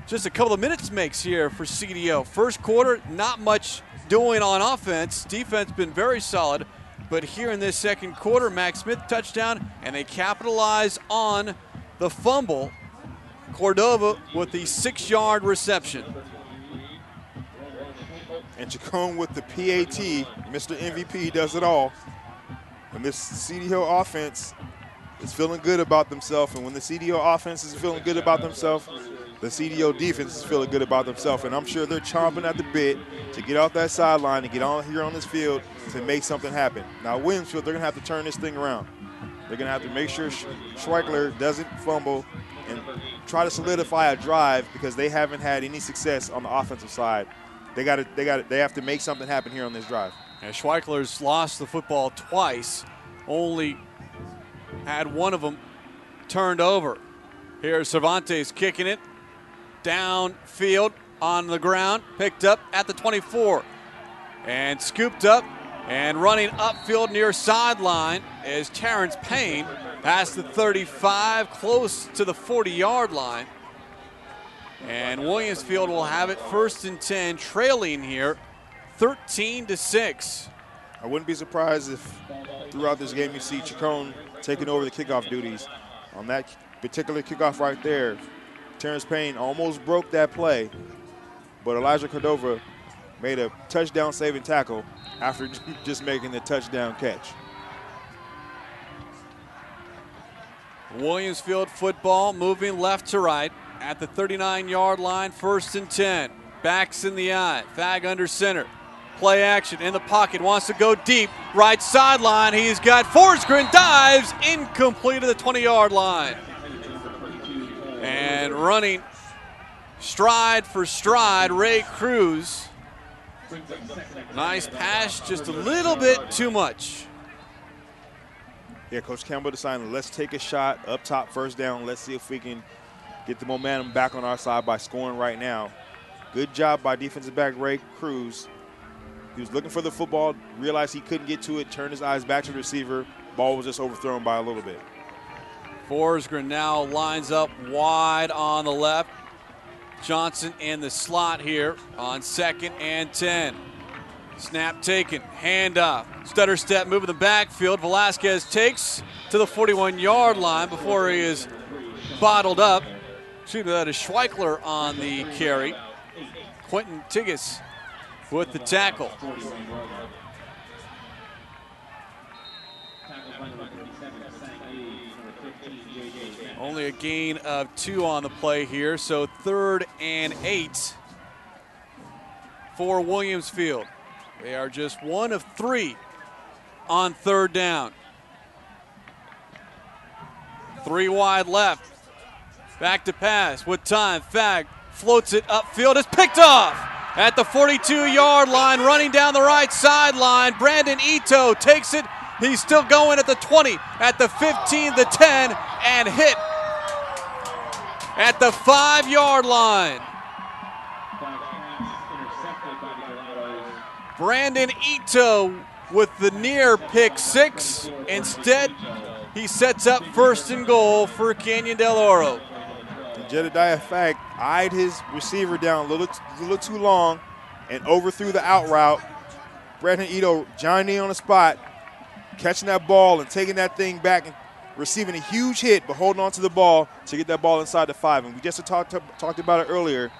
just a couple of minutes makes here for CDO. First quarter, not much doing on offense. Defense been very solid. But here in this 2nd quarter, Max Smith touchdown, and they capitalize on the fumble. Cordova with the 6-yard reception. And Chacon with the PAT, Mr. MVP does it all. And this CDO offense is feeling good about themselves. And when the CDO offense is feeling good about themselves, the CDO defense is feeling good about themselves. And I'm sure they're chomping at the bit to get off that sideline and get on here on this field to make something happen. Now, Williamsfield, they're going to have to turn this thing around. They're going to have to make sure Schweigler doesn't fumble and try to solidify a drive because they haven't had any success on the offensive side. They have to make something happen here on this drive. Yeah, Schweigler's lost the football twice, only had one of them turned over. Here's Cervantes kicking it downfield on the ground, picked up at the 24, and scooped up and running upfield near sideline is Terrence Payne past the 35, close to the 40-yard line. And Williamsfield will have it 1st and 10, trailing here 13-6. I wouldn't be surprised if throughout this game you see Chacon taking over the kickoff duties. On that particular kickoff right there, Terrence Payne almost broke that play, but Elijah Cordova made a touchdown saving tackle after just making the touchdown catch. Williamsfield football moving left to right at the 39-yard line, 1st and 10. Backs in the eye, Fag under center. Play action in the pocket, wants to go deep, right sideline. He's got Forsgren, dives, incomplete to the 20-yard line. And running stride for stride, Ray Cruz. Nice pass, just a little bit too much. Yeah, Coach Campbell decided, let's take a shot up top, 1st down. Let's see if we can get the momentum back on our side by scoring right now. Good job by defensive back Ray Cruz. He was looking for the football, realized he couldn't get to it, turned his eyes back to the receiver. Ball was just overthrown by a little bit. Forsgren now lines up wide on the left. Johnson in the slot here on 2nd and 10. Snap taken, handoff, stutter step, moving the backfield. Velasquez takes to the 41-yard line before he is bottled up. Excuse me, that is Schweichler on the carry. Quentin Tigas with the tackle. Only a gain of 2 on the play here, so 3rd and 8 for Williamsfield. They are just 1 of 3 on 3rd down. 3 wide left. Back to pass with time. Fag floats it upfield. It's picked off at the 42-yard line, running down the right sideline. Brandon Ito takes it. He's still going at the 20, at the 15, the 10, and hit at the 5-yard line. Brandon Ito with the near pick 6. Instead, he sets up 1st and goal for Canyon Del Oro. Jedediah Fag eyed his receiver down a little too long and overthrew the out route. Brandon Ito joining on the spot, catching that ball and taking that thing back and receiving a huge hit, but holding on to the ball to get that ball inside the 5. And we just talked about it earlier.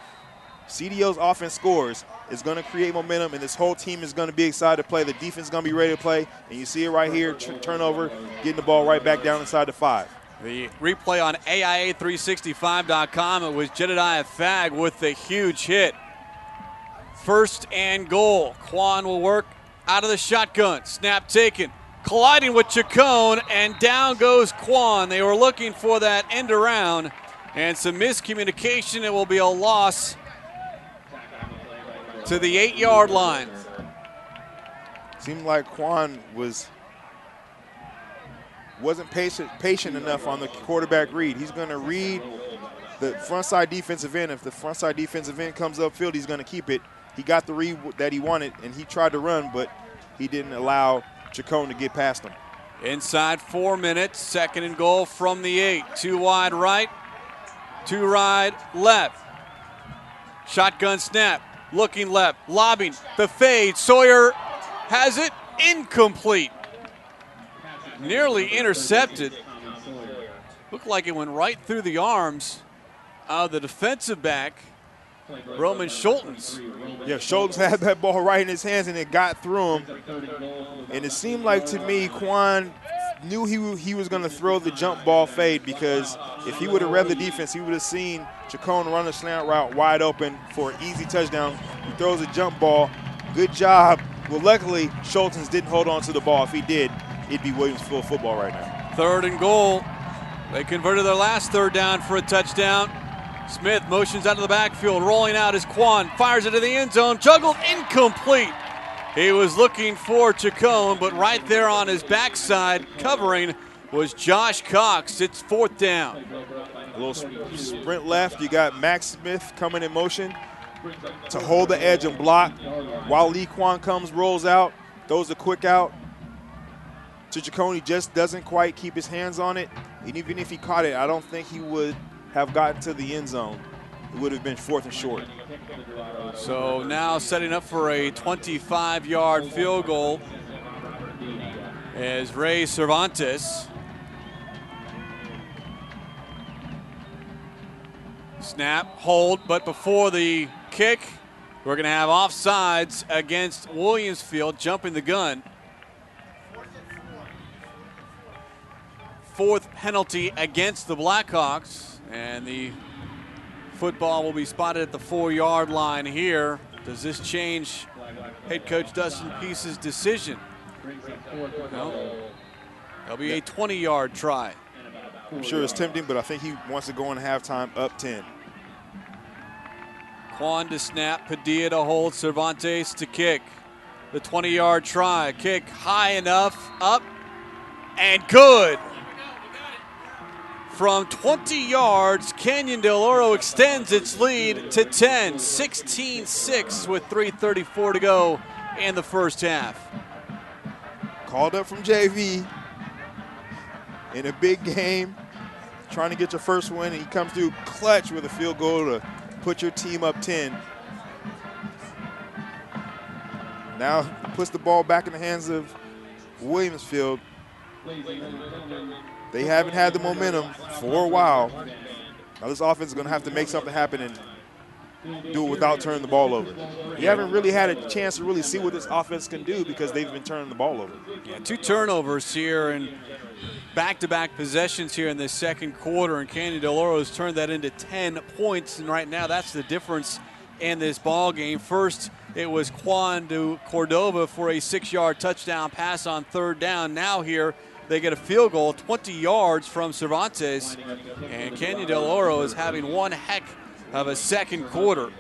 CDO's offense scores, is going to create momentum, and this whole team is going to be excited to play. The defense is going to be ready to play, and you see it right here, turnover, getting the ball right back down inside the 5. The replay on AIA365.com, it was Jedediah Fag with the huge hit. 1st and goal. Quan will work out of the shotgun. Snap taken. Colliding with Chacon, and down goes Quan. They were looking for that end around, and some miscommunication. It will be a loss to the 8-yard line. Seemed like Quan wasn't patient enough on the quarterback read. He's going to read the frontside defensive end. If the frontside defensive end comes upfield, he's going to keep it. He got the read that he wanted, and he tried to run, but he didn't allow Chacon to get past him. Inside 4 minutes, 2nd and goal from the 8. 2 wide right, 2 wide left. Shotgun snap, looking left, lobbing, the fade. Sawyer has it, incomplete. Nearly intercepted. Looked like it went right through the arms of the defensive back, Roman Schultens. Yeah, Schultens had that ball right in his hands, and it got through him. And it seemed like to me Quan knew he was going to throw the jump ball fade, because if he would have read the defense, he would have seen Chacon run a slant route wide open for an easy touchdown. He throws a jump ball. Good job. Well, luckily, Schultens didn't hold on to the ball. If he did, it'd be Williamsfield football right now. 3rd and goal. They converted their last 3rd down for a touchdown. Smith motions out of the backfield, rolling out as Quan fires it to the end zone, juggled, incomplete. He was looking for Chacon, but right there on his backside covering was Josh Cox. It's 4th down. A little sprint left. You got Max Smith coming in motion to hold the edge and block while Lee Quan comes, rolls out, throws a quick out to Chacon. He just doesn't quite keep his hands on it. And even if he caught it, I don't think he would have gotten to the end zone. it would have been 4th and short. So now setting up for a 25-yard field goal is Ray Cervantes. Snap, hold, but before the kick, we're going to have offsides against Williamsfield, jumping the gun. 4th penalty against the Blackhawks, and the football will be spotted at the 4-yard line here. Does this change head coach Dustin Peace's decision? No. It'll be a 20-yard try. I'm sure it's tempting, but I think he wants to go in halftime up 10. Quan to snap, Padilla to hold, Cervantes to kick. The 20-yard try, kick high enough, up, and good. From 20 yards, Canyon Del Oro extends its lead to 10, 16-6 with 3:34 to go in the first half. Called up from JV in a big game, trying to get your first win, and he comes through clutch with a field goal to put your team up 10. Now puts the ball back in the hands of Williamsfield. They haven't had the momentum for a while. Now this offense is going to have to make something happen and do it without turning the ball over. You haven't really had a chance to really see what this offense can do because they've been turning the ball over. Yeah, 2 turnovers here and back-to-back possessions here in the second quarter, and Canyon Del Oro has turned that into 10 points, and right now that's the difference in this ball game. First, it was Quan to Cordova for a 6-yard touchdown pass on 3rd down. Now here, they get a field goal 20 yards from Cervantes, and Canyon Del Oro is having one heck of a second quarter.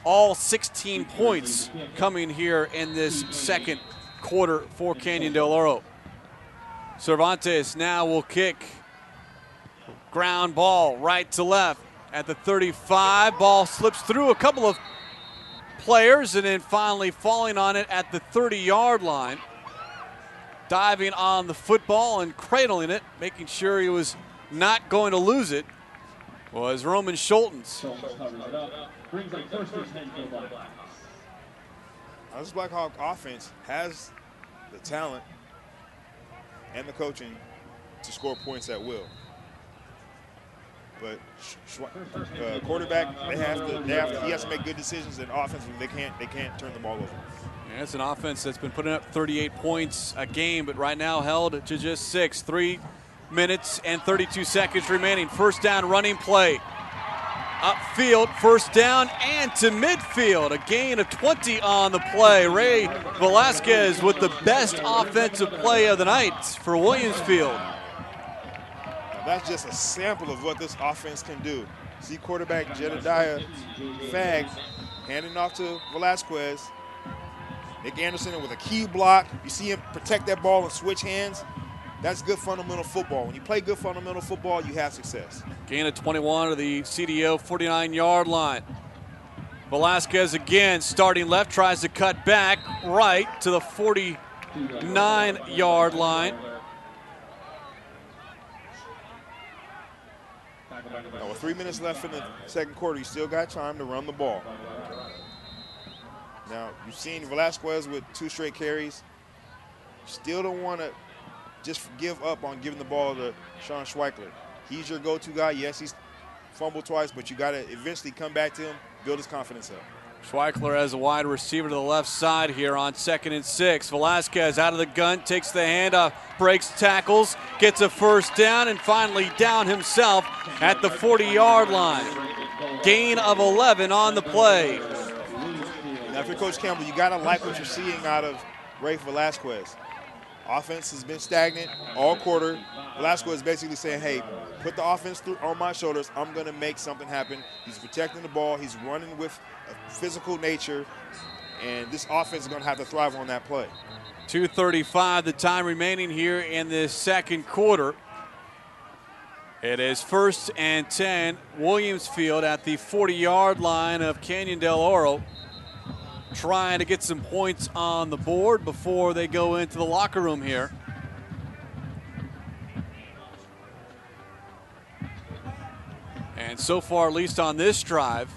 All 16 points coming here in this second quarter for Canyon Del Oro. Cervantes now will kick. Ground ball right to left at the 35. Ball slips through a couple of players and then finally falling on it at the 30-yard line. Diving on the football and cradling it, making sure he was not going to lose it, was Roman Schultens. This Blackhawk offense has the talent and the coaching to score points at will. But quarterback, he has to make good decisions, and offensively they can't turn the ball over. Yeah, it's an offense that's been putting up 38 points a game, but right now held to just 6. 3 minutes and 32 seconds remaining. First down running play. Upfield, first down and to midfield. A gain of 20 on the play. Ray Velasquez with the best offensive play of the night for Williamsfield. Now that's just a sample of what this offense can do. See quarterback Jedediah Fagg handing off to Velasquez. Nick Anderson with a key block. You see him protect that ball and switch hands. That's good fundamental football. When you play good fundamental football, you have success. Gain of 21 to the CDO 49-yard line. Velasquez again starting left, tries to cut back right to the 49-yard line. Now with 3 minutes left in the second quarter, you still got time to run the ball. Now, you've seen Velasquez with 2 straight carries. Still don't want to just give up on giving the ball to Sean Schweickler. He's your go-to guy. Yes, he's fumbled twice, but you got to eventually come back to him, build his confidence up. Schweickler as a wide receiver to the left side here on 2nd and 6. Velasquez out of the gun, takes the handoff, breaks tackles, gets a first down, and finally down himself at the 40-yard line. Gain of 11 on the play. Now, if you're Coach Campbell, you got to like what you're seeing out of Ray Velasquez. Offense has been stagnant all quarter. Velasquez is basically saying, hey, put the offense on my shoulders. I'm going to make something happen. He's protecting the ball. He's running with a physical nature. And this offense is going to have to thrive on that play. 2:35 the time remaining here in this second quarter. It is 1st and 10. Williamsfield at the 40-yard line of Canyon Del Oro, trying to get some points on the board before they go into the locker room here. And so far, at least on this drive,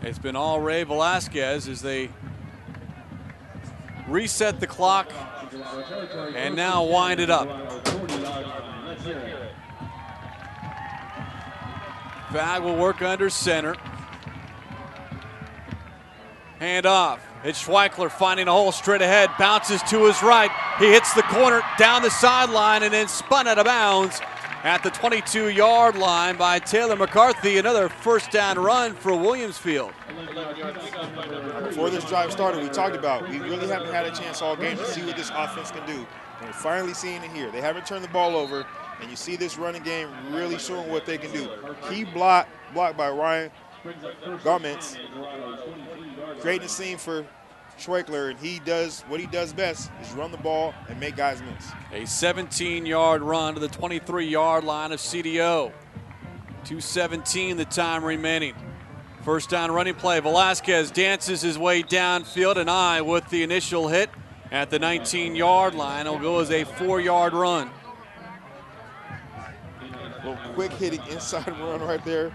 It's been all Ray Velasquez as they reset the clock and now wind it up. Fag will work under center. Hand off. It's Schweichler finding a hole straight ahead. Bounces to his right. He hits the corner down the sideline and then spun out of bounds at the 22-yard line by Taylor McCarthy. Another first down run for Williamsfield. Before this drive started, we talked about we really haven't had a chance all game to see what this offense can do. And we're finally seeing it here. They haven't turned the ball over, and you see this running game really showing what they can do. Key blocked by Ryan Garments, creating a scene for Schweichler, and he does what he does best is run the ball and make guys miss. A 17-yard run to the 23-yard line of CDO. 2:17 the time remaining. First down running play. Velasquez dances his way downfield, and I with the initial hit at the 19-yard line. It'll go as a 4-yard run. A little quick hitting inside run right there.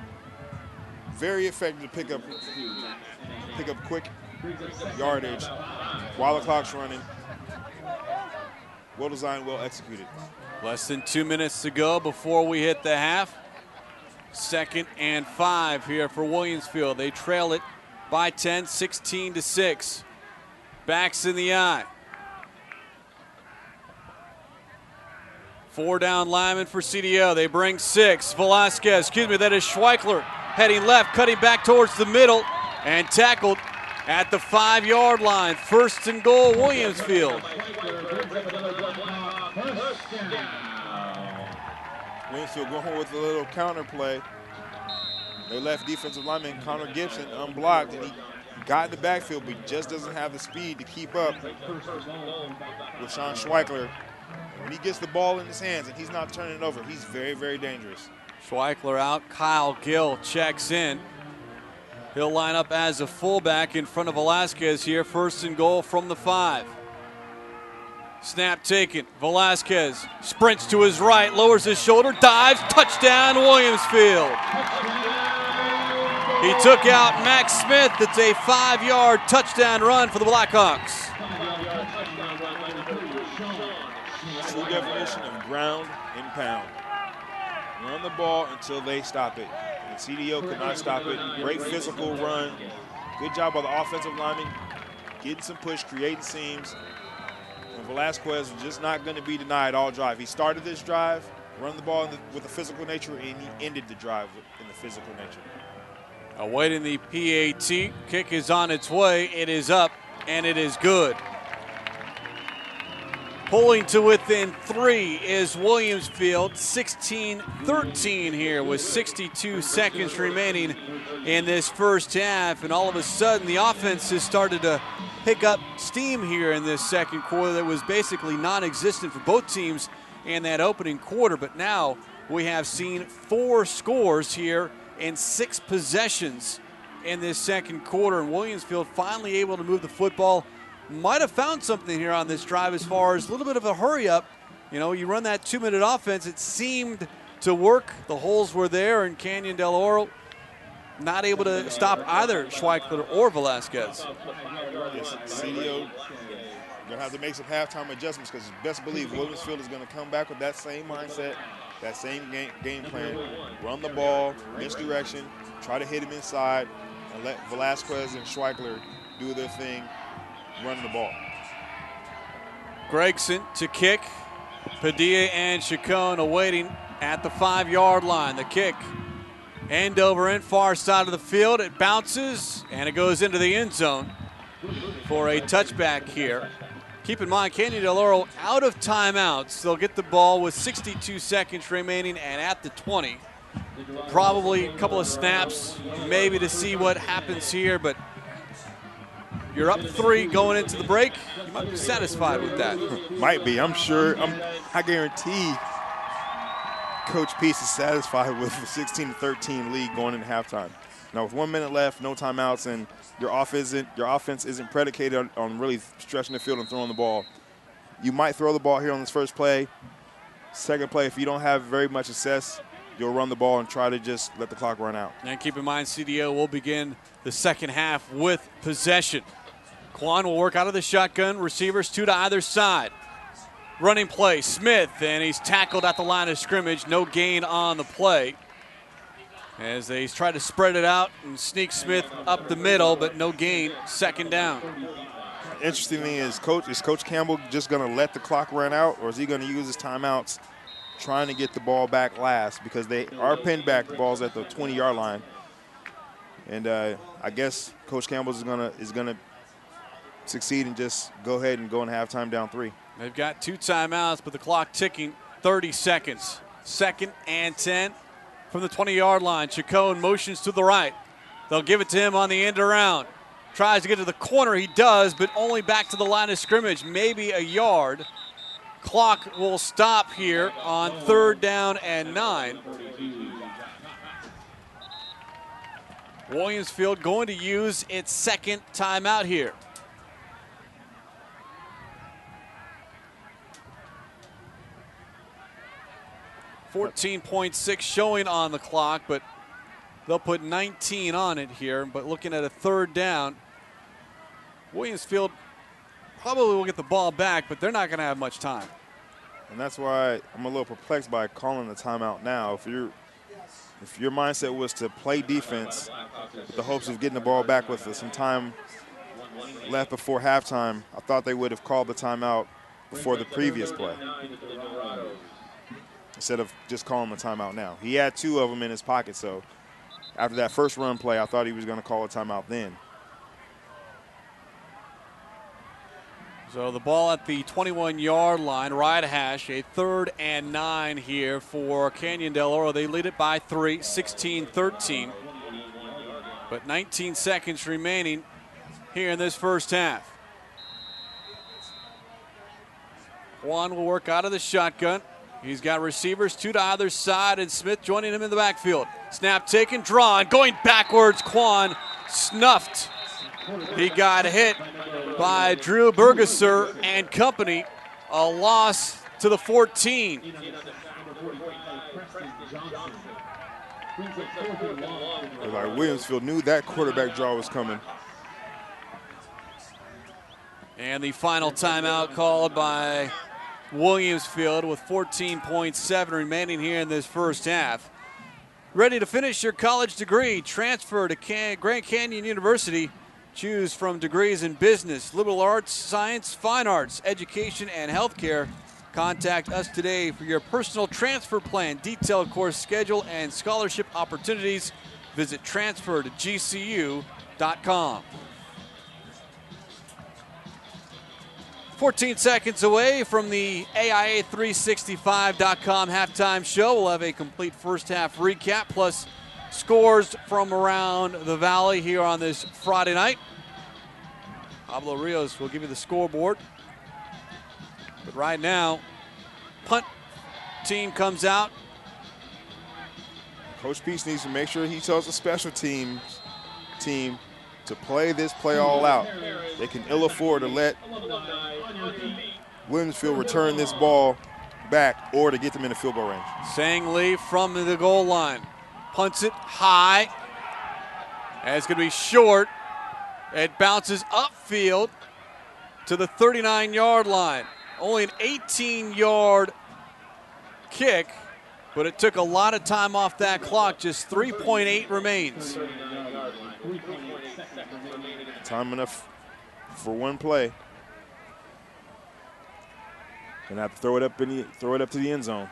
Very effective to pick up quick yardage while the clock's running. Well designed, well executed. Less than 2 minutes to go before we hit the half. 2nd and 5 here for Williamsfield. They trail it by 10, 16-6. Backs in the eye. 4 down linemen for CDO. They bring 6. Velasquez, that is Schweichler heading left, cutting back towards the middle, and tackled at the 5-yard line. 1st and goal, Williamsfield. Williamsfield going with a little counter play. Their left defensive lineman, Connor Gibson, unblocked, and he got in the backfield, but just doesn't have the speed to keep up with Sean Schweichler. When he gets the ball in his hands and he's not turning it over, he's very, very dangerous. Schweichler out. Kyle Gill checks in. He'll line up as a fullback in front of Velasquez here. 1st and goal from the 5. Snap taken. Velasquez sprints to his right, lowers his shoulder, dives, touchdown Williamsfield. He took out Max Smith. It's a 5-yard touchdown run for the Blackhawks. True definition of ground and pound. Run the ball until they stop it. And CDO could not stop it. Great physical run. Good job by the offensive lineman. Getting some push, creating seams. And Velasquez was just not going to be denied all drive. He started this drive, run the ball with a physical nature, and he ended the drive in the physical nature. Awaiting the PAT. Kick is on its way. It is up, and it is good. Pulling to within 3 is Williamsfield. 16-13 here with 62 seconds remaining in this first half. And all of a sudden, the offense has started to pick up steam here in this second quarter that was basically non-existent for both teams in that opening quarter. But now we have seen 4 scores here in 6 possessions in this second quarter. And Williamsfield finally able to move the football. Might have found something here on this drive as far as a little bit of a hurry up. You know, you run that 2-minute offense, it seemed to work. The holes were there, and Canyon Del Oro not able to stop either Schweichler or Velasquez. Yes, CDO going to have to make some halftime adjustments because best believe Williamsfield is going to come back with that same mindset, that same game plan. Run the ball, misdirection, try to hit him inside, and let Velasquez and Schweichler do their thing. Running the ball. Gregson to kick. Padilla and Chacon awaiting at the 5-yard line. The kick end over end, far side of the field. It bounces and it goes into the end zone for a touchback here. Keep in mind, Canyon Del Oro out of timeouts. They'll get the ball with 62 seconds remaining and at the 20. Probably a couple of snaps maybe to see what happens here, but you're up 3 going into the break. You might be satisfied with that. Might be. I'm sure. I guarantee Coach Peace is satisfied with the 16-13 lead going into halftime. Now with 1 minute left, no timeouts, and your offense isn't predicated on really stretching the field and throwing the ball. You might throw the ball here on this first play. Second play, if you don't have very much success, you'll run the ball and try to just let the clock run out. And keep in mind, CDO will begin the second half with possession. Quan will work out of the shotgun. Receivers 2 to either side. Running play, Smith, and he's tackled at the line of scrimmage. No gain on the play. As they try to spread it out and sneak Smith up the middle, but no gain, second down. Interesting thing is Coach Campbell just going to let the clock run out, or is he going to use his timeouts trying to get the ball back last? Because they are pinned back, the ball's at the 20-yard line. And I guess Coach Campbell is going to succeed and just go ahead and go in halftime down 3. They've got 2 timeouts, but the clock ticking, 30 seconds. 2nd and 10 from the 20-yard line. Chacon motions to the right. They'll give it to him on the end around. Tries to get to the corner, he does, but only back to the line of scrimmage, maybe a yard. Clock will stop here on 3rd down and 9. Williamsfield going to use its 2nd timeout here. 14.6 showing on the clock, but they'll put 19 on it here. But looking at a 3rd down, Williamsfield probably will get the ball back, but they're not going to have much time. And that's why I'm a little perplexed by calling the timeout now. If your mindset was to play defense with the hopes of getting the ball back with some time left before halftime, I thought they would have called the timeout before the previous play, instead of just calling the timeout now. He had 2 of them in his pocket, so after that first run play, I thought he was going to call a timeout then. So the ball at the 21-yard line, right hash, a 3rd and 9 here for Canyon Del Oro. They lead it by 3, 16-13. But 19 seconds remaining here in this first half. Juan will work out of the shotgun. He's got receivers 2 to either side, and Smith joining him in the backfield. Snap taken, drawn, going backwards. Quan snuffed. He got hit by Drew Bergesser and company. A loss to the 14. Like Williamsfield knew that quarterback draw was coming. And the final timeout called by Williamsfield with 14.7 remaining here in this first half. Ready to finish your college degree? Transfer to Grand Canyon University. Choose from degrees in business, liberal arts, science, fine arts, education, and healthcare. Contact us today for your personal transfer plan, detailed course schedule, and scholarship opportunities. Visit transfertogcu.com. 14 seconds away from the AIA365.com halftime show. We'll have a complete first half recap plus scores from around the Valley here on this Friday night. Pablo Rios will give you the scoreboard. But right now, punt team comes out. Coach Peace needs to make sure he tells the special team to play this play all out. They can ill afford to let Williamsfield return this ball back or to get them in the field goal range. Sang Lee from the goal line. Punts it high. And it's going to be short. It bounces upfield to the 39-yard line. Only an 18-yard kick, but it took a lot of time off that clock. Just 3.8 remains. Time enough for one play. Gonna have to throw it up to the end zone.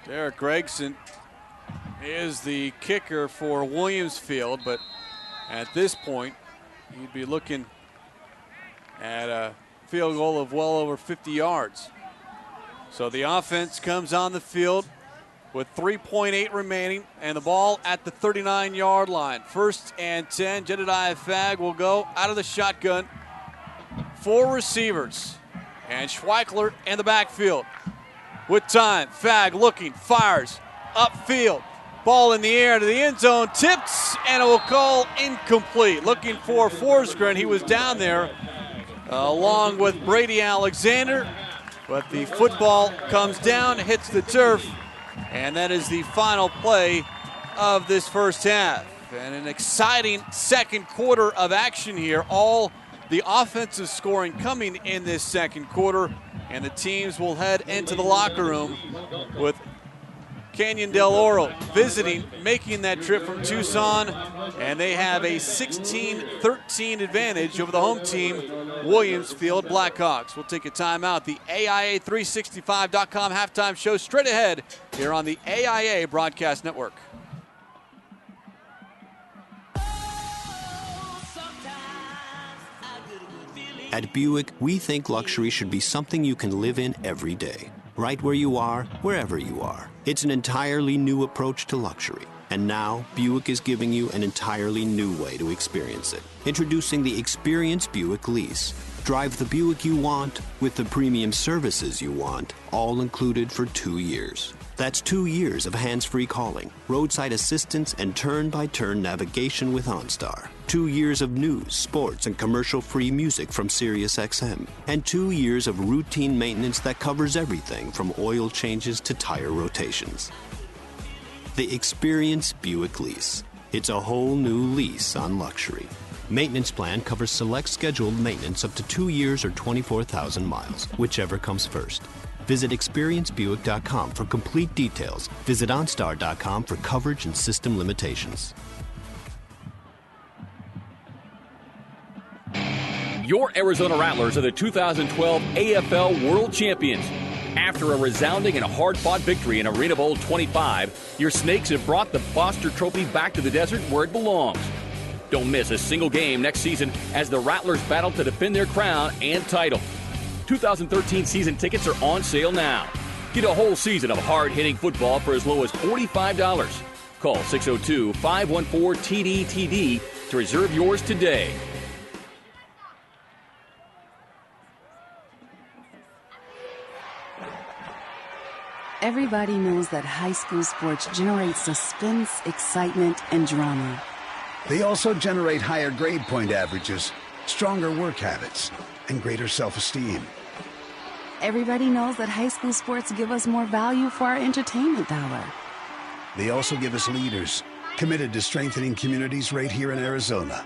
Derek Gregson is the kicker for Williamsfield, but at this point, you'd be looking at a field goal of well over 50 yards. So the offense comes on the field with 3.8 remaining and the ball at the 39-yard line. 1st and 10, Jedediah Fagg will go out of the shotgun. 4 receivers, and Schweichler in the backfield. With time, Fagg looking, fires, upfield. Ball in the air to the end zone, tips, and it will call incomplete. Looking for Forsgren, he was down there along with Brady Alexander. But the football comes down, hits the turf, and that is the final play of this first half. And an exciting second quarter of action here. All the offensive scoring coming in this second quarter, and the teams will head into the locker room with Canyon Del Oro visiting, making that trip from Tucson, and they have a 16-13 advantage over the home team, Williamsfield Blackhawks. We'll take a timeout. The AIA365.com halftime show straight ahead here on the AIA Broadcast Network. At Buick, we think luxury should be something you can live in every day. Right where you are, wherever you are. It's an entirely new approach to luxury. And now, Buick is giving you an entirely new way to experience it. Introducing the Experience Buick Lease. Drive the Buick you want with the premium services you want, all included for 2 years. That's 2 years of hands-free calling, roadside assistance, and turn-by-turn navigation with OnStar. 2 years of news, sports, and commercial-free music from SiriusXM. And 2 years of routine maintenance that covers everything from oil changes to tire rotations. The Experience Buick Lease. It's a whole new lease on luxury. Maintenance plan covers select scheduled maintenance up to 2 years or 24,000 miles, whichever comes first. Visit experiencebuick.com for complete details. Visit OnStar.com for coverage and system limitations. Your Arizona Rattlers are the 2012 AFL World Champions. After a resounding and hard-fought victory in Arena Bowl 25, your Snakes have brought the Foster Trophy back to the desert where it belongs. Don't miss a single game next season as the Rattlers battle to defend their crown and title. 2013 season tickets are on sale now. Get a whole season of hard-hitting football for as low as $45. Call 602-514-TDTD to reserve yours today. Everybody knows that high school sports generate suspense, excitement, and drama. They also generate higher grade point averages, stronger work habits, and greater self-esteem. Everybody knows that high school sports give us more value for our entertainment dollar. They also give us leaders, committed to strengthening communities right here in Arizona.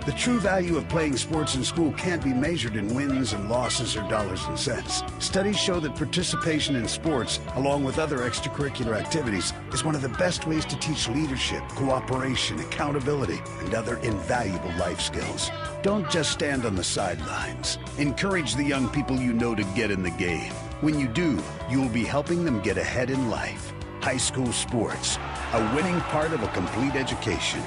The true value of playing sports in school can't be measured in wins and losses or dollars and cents. Studies show that participation in sports, along with other extracurricular activities, is one of the best ways to teach leadership, cooperation, accountability, and other invaluable life skills. Don't just stand on the sidelines. Encourage the young people you know to get in the game. When you do, you'll be helping them get ahead in life. High school sports, a winning part of a complete education.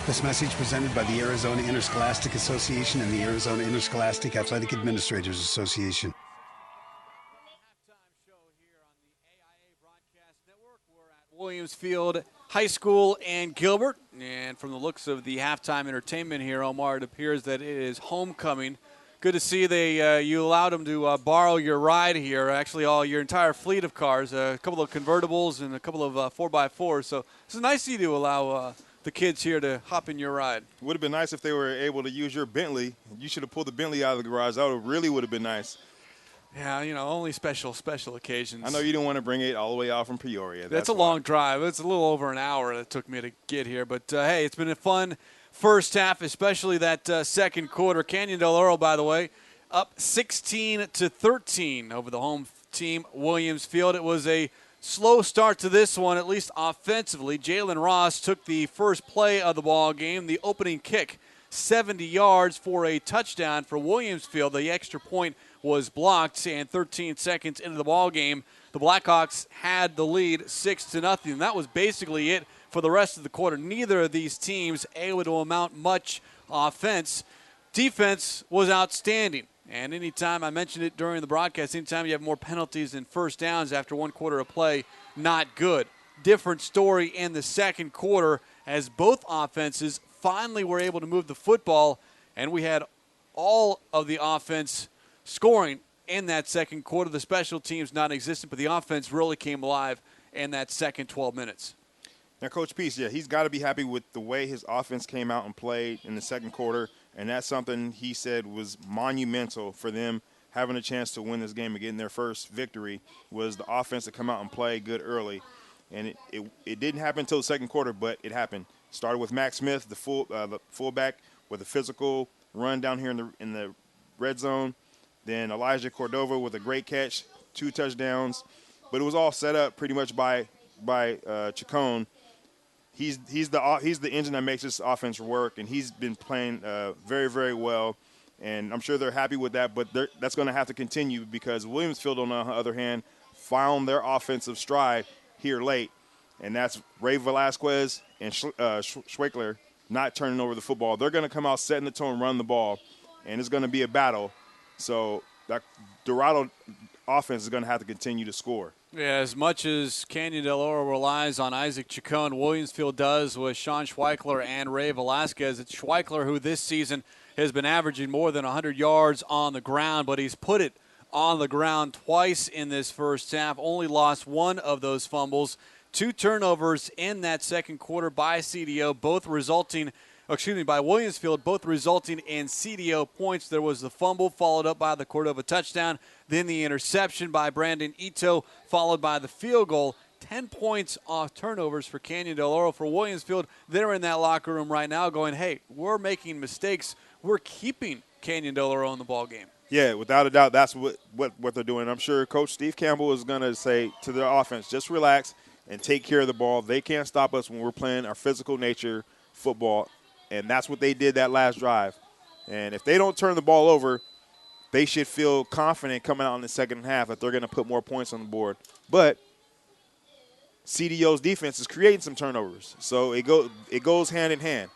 This message presented by the Arizona Interscholastic Association and the Arizona Interscholastic Athletic Administrators Association. Williamsfield High School and Gilbert. And from the looks of the halftime entertainment here, Omar, it appears that it is homecoming. Good to see you allowed them to borrow your ride here, actually your entire fleet of cars, a couple of convertibles and a couple of 4x4s. So it's nice of you to allow the kids here to hop in your ride. Would have been nice if they were able to use your Bentley. You should have pulled the Bentley out of the garage. That really would have been nice. Yeah, only special occasions. I know you didn't want to bring it all the way out from Peoria. That's a long drive. It's a little over an hour that it took me to get here. But, hey, it's been a fun first half, especially that second quarter. Canyon Del Oro, by the way, up 16-13 over the home team, Williamsfield. It was a slow start to this one, at least offensively. Jalen Ross took the first play of the ball game, the opening kick, 70 yards for a touchdown for Williamsfield. The extra point was blocked, and 13 seconds into the ball game, the Blackhawks had the lead 6-0. That was basically it for the rest of the quarter. Neither of these teams able to amount much offense. Defense was outstanding. And anytime, I mentioned it during the broadcast, anytime you have more penalties than first downs after one quarter of play, not good. Different story in the second quarter as both offenses finally were able to move the football, and we had all of the offense scoring in that second quarter. The special teams non-existent, but the offense really came alive in that second 12 minutes. Now, Coach Peace, he's got to be happy with the way his offense came out and played in the second quarter, and that's something he said was monumental for them having a chance to win this game and getting their first victory was the offense to come out and play good early. And it didn't happen until the second quarter, but it happened. Started with Max Smith, the fullback, with a physical run down here in the red zone. Then Elijah Cordova with a great catch, 2 touchdowns. But it was all set up pretty much by Chacon. He's the engine that makes this offense work, and he's been playing very, very well. And I'm sure they're happy with that, but that's going to have to continue because Williamsfield, on the other hand, found their offensive stride here late, and that's Ray Velasquez and Schweikler not turning over the football. They're going to come out setting the tone, run the ball, and it's going to be a battle. So that Dorado offense is going to have to continue to score. Yeah, as much as Canyon Del Oro relies on Isaac Chacon, Williamsfield does with Sean Schweikler and Ray Velasquez. It's Schweikler who this season has been averaging more than 100 yards on the ground, but he's put it on the ground twice in this first half, only lost one of those fumbles. 2 turnovers in that second quarter by CDO, by Williamsfield, both resulting in CDO points. There was the fumble followed up by the Cordova touchdown, then the interception by Brandon Ito, followed by the field goal. 10 points off turnovers for Canyon Del Oro. For Williamsfield, they're in that locker room right now going, hey, we're making mistakes. We're keeping Canyon Del Oro in the ball game. Yeah, without a doubt, that's what they're doing. I'm sure Coach Steve Campbell is going to say to their offense, just relax and take care of the ball. They can't stop us when we're playing our physical nature football, and that's what they did that last drive. And if they don't turn the ball over, they should feel confident coming out in the second half that they're going to put more points on the board. But CDO's defense is creating some turnovers, so it goes hand in hand.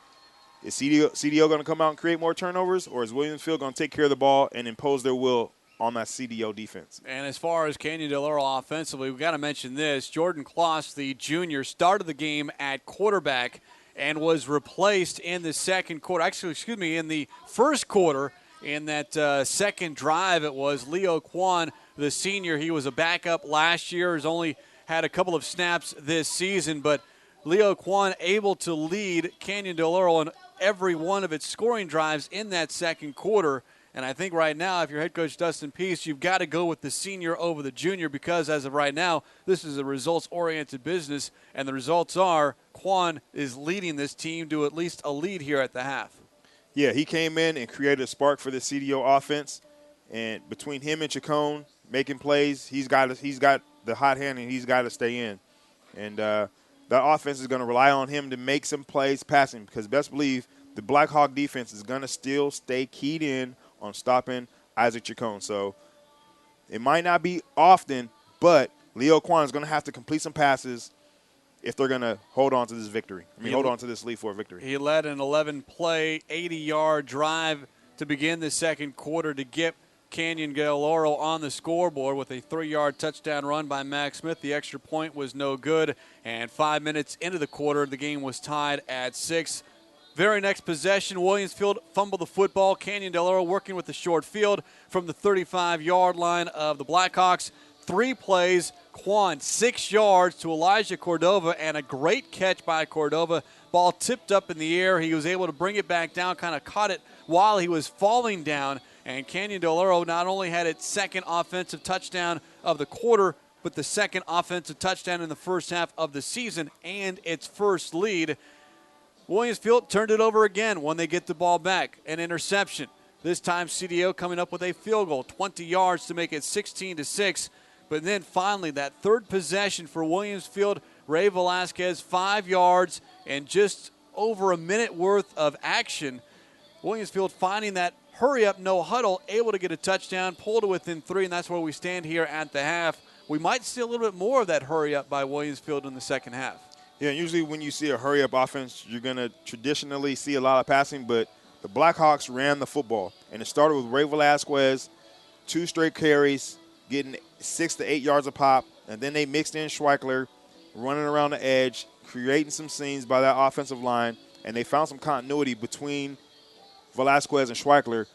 Is CDO going to come out and create more turnovers, or is Williamsfield going to take care of the ball and impose their will on that CDO defense? And as far as Canyon Del Oro offensively, we've got to mention this. Jordan Kloss, the junior, started the game at quarterback and was replaced in the second quarter. Actually, in the first quarter in that second drive. It was Leo Kwan, the senior. He was a backup last year. Has only had a couple of snaps this season, but Leo Kwan able to lead Canyon Del Oro on every one of its scoring drives in that second quarter. And I think right now, if you're head coach Dustin Peace, you've got to go with the senior over the junior because as of right now, this is a results-oriented business, and the results are Kwan is leading this team to at least a lead here at the half. Yeah, he came in and created a spark for the CDO offense, and between him and Chacon making plays, he's got the hot hand, and he's got to stay in. And the offense is going to rely on him to make some plays passing because best believe the Black Hawk defense is going to still stay keyed in on stopping Isaac Chacon. So it might not be often, but Leo Kwan is going to have to complete some passes if they're going to hold on to this victory. Hold on to this lead for a victory. He led an 11-play, 80-yard drive to begin the second quarter to get Canyon Del Oro on the scoreboard with a 3-yard touchdown run by Max Smith. The extra point was no good, and 5 minutes into the quarter, the game was tied at 6. Very next possession, Williamsfield fumbled the football. Canyon Del Oro working with the short field from the 35-yard line of the Blackhawks. 3 plays, Kwan 6 yards to Elijah Cordova, and a great catch by Cordova. Ball tipped up in the air. He was able to bring it back down, kind of caught it while he was falling down. And Canyon Del Oro not only had its second offensive touchdown of the quarter, but the second offensive touchdown in the first half of the season and its first lead. Williamsfield turned it over again when they get the ball back. An interception. This time CDO coming up with a field goal, 20 yards to make it 16-6. But then finally that third possession for Williamsfield, Ray Velasquez, 5 yards and just over a minute worth of action. Williamsfield finding that hurry-up, no huddle, able to get a touchdown, pulled to within 3, and that's where we stand here at the half. We might see a little bit more of that hurry-up by Williamsfield in the second half. Yeah, usually when you see a hurry-up offense, you're going to traditionally see a lot of passing, but the Blackhawks ran the football. And it started with Ray Velasquez, 2 straight carries, getting 6 to 8 yards a pop, and then they mixed in Schweikler, running around the edge, creating some scenes by that offensive line, and they found some continuity between Velasquez and Schweikler,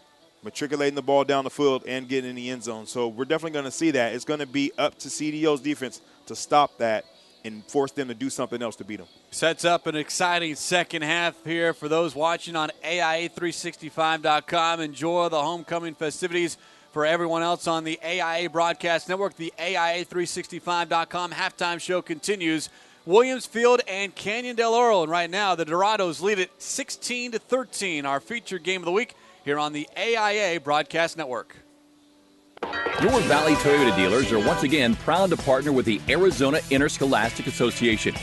matriculating the ball down the field and getting in the end zone. So we're definitely going to see that. It's going to be up to CDO's defense to stop that and force them to do something else to beat them. Sets up an exciting second half here for those watching on AIA365.com. Enjoy the homecoming festivities For everyone else on the AIA Broadcast Network, the AIA365.com halftime show continues. Williamsfield and Canyon Del Oro, and right now the Dorados lead it 16-13. Our featured game of the week here on the AIA Broadcast Network. Your Valley Toyota dealers are once again proud to partner with the Arizona Interscholastic Association.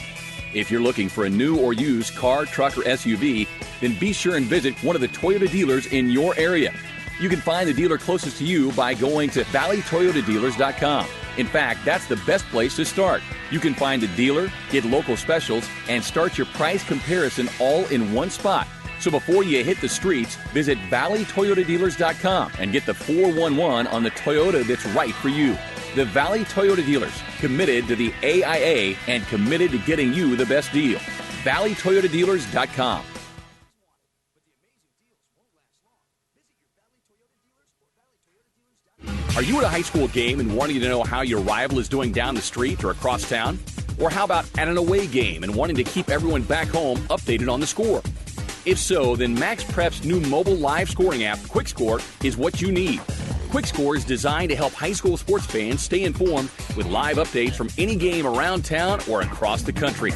If you're looking for a new or used car, truck, or SUV, then be sure and visit one of the Toyota dealers in your area. You can find the dealer closest to you by going to valleytoyotadealers.com. In fact, that's the best place to start. You can find a dealer, get local specials, and start your price comparison all in one spot. So before you hit the streets, visit valleytoyotadealers.com and get the 411 on the Toyota that's right for you. The Valley Toyota Dealers, committed to the AIA and committed to getting you the best deal. valleytoyotadealers.com. Are you at a high school game and wanting to know how your rival is doing down the street or across town? Or how about at an away game and wanting to keep everyone back home updated on the score? If so, then Max Prep's new mobile live scoring app, QuickScore, is what you need. QuickScore is designed to help high school sports fans stay informed with live updates from any game around town or across the country.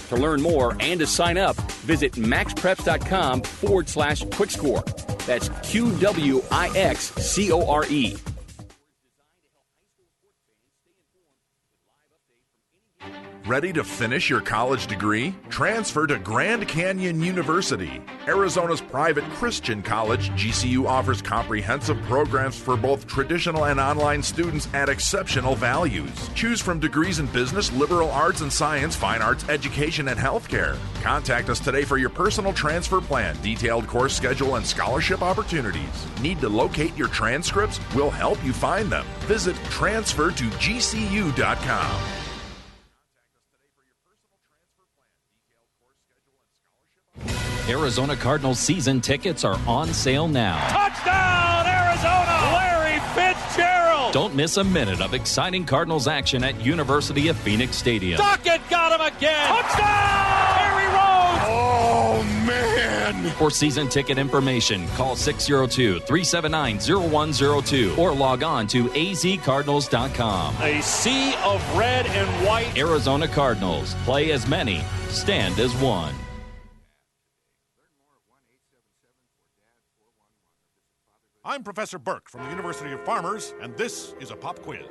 To learn more and to sign up, visit maxpreps.com/QuickScore. That's QWIXCORE. Ready to finish your college degree? Transfer to Grand Canyon University. Arizona's private Christian college, GCU offers comprehensive programs for both traditional and online students at exceptional values. Choose from degrees in business, liberal arts and science, fine arts, education, and healthcare. Contact us today for your personal transfer plan, detailed course schedule, and scholarship opportunities. Need to locate your transcripts? We'll help you find them. Visit transfertogcu.com. Arizona Cardinals season tickets are on sale now. Touchdown, Arizona! Larry Fitzgerald! Don't miss a minute of exciting Cardinals action at University of Phoenix Stadium. Duckett got him again! Touchdown! Harry Rhodes! Oh, man! For season ticket information, call 602-379-0102 or log on to azcardinals.com. A sea of red and white. Arizona Cardinals. Play as many. Stand as one. I'm Professor Burke from the University of Farmers, and this is a pop quiz.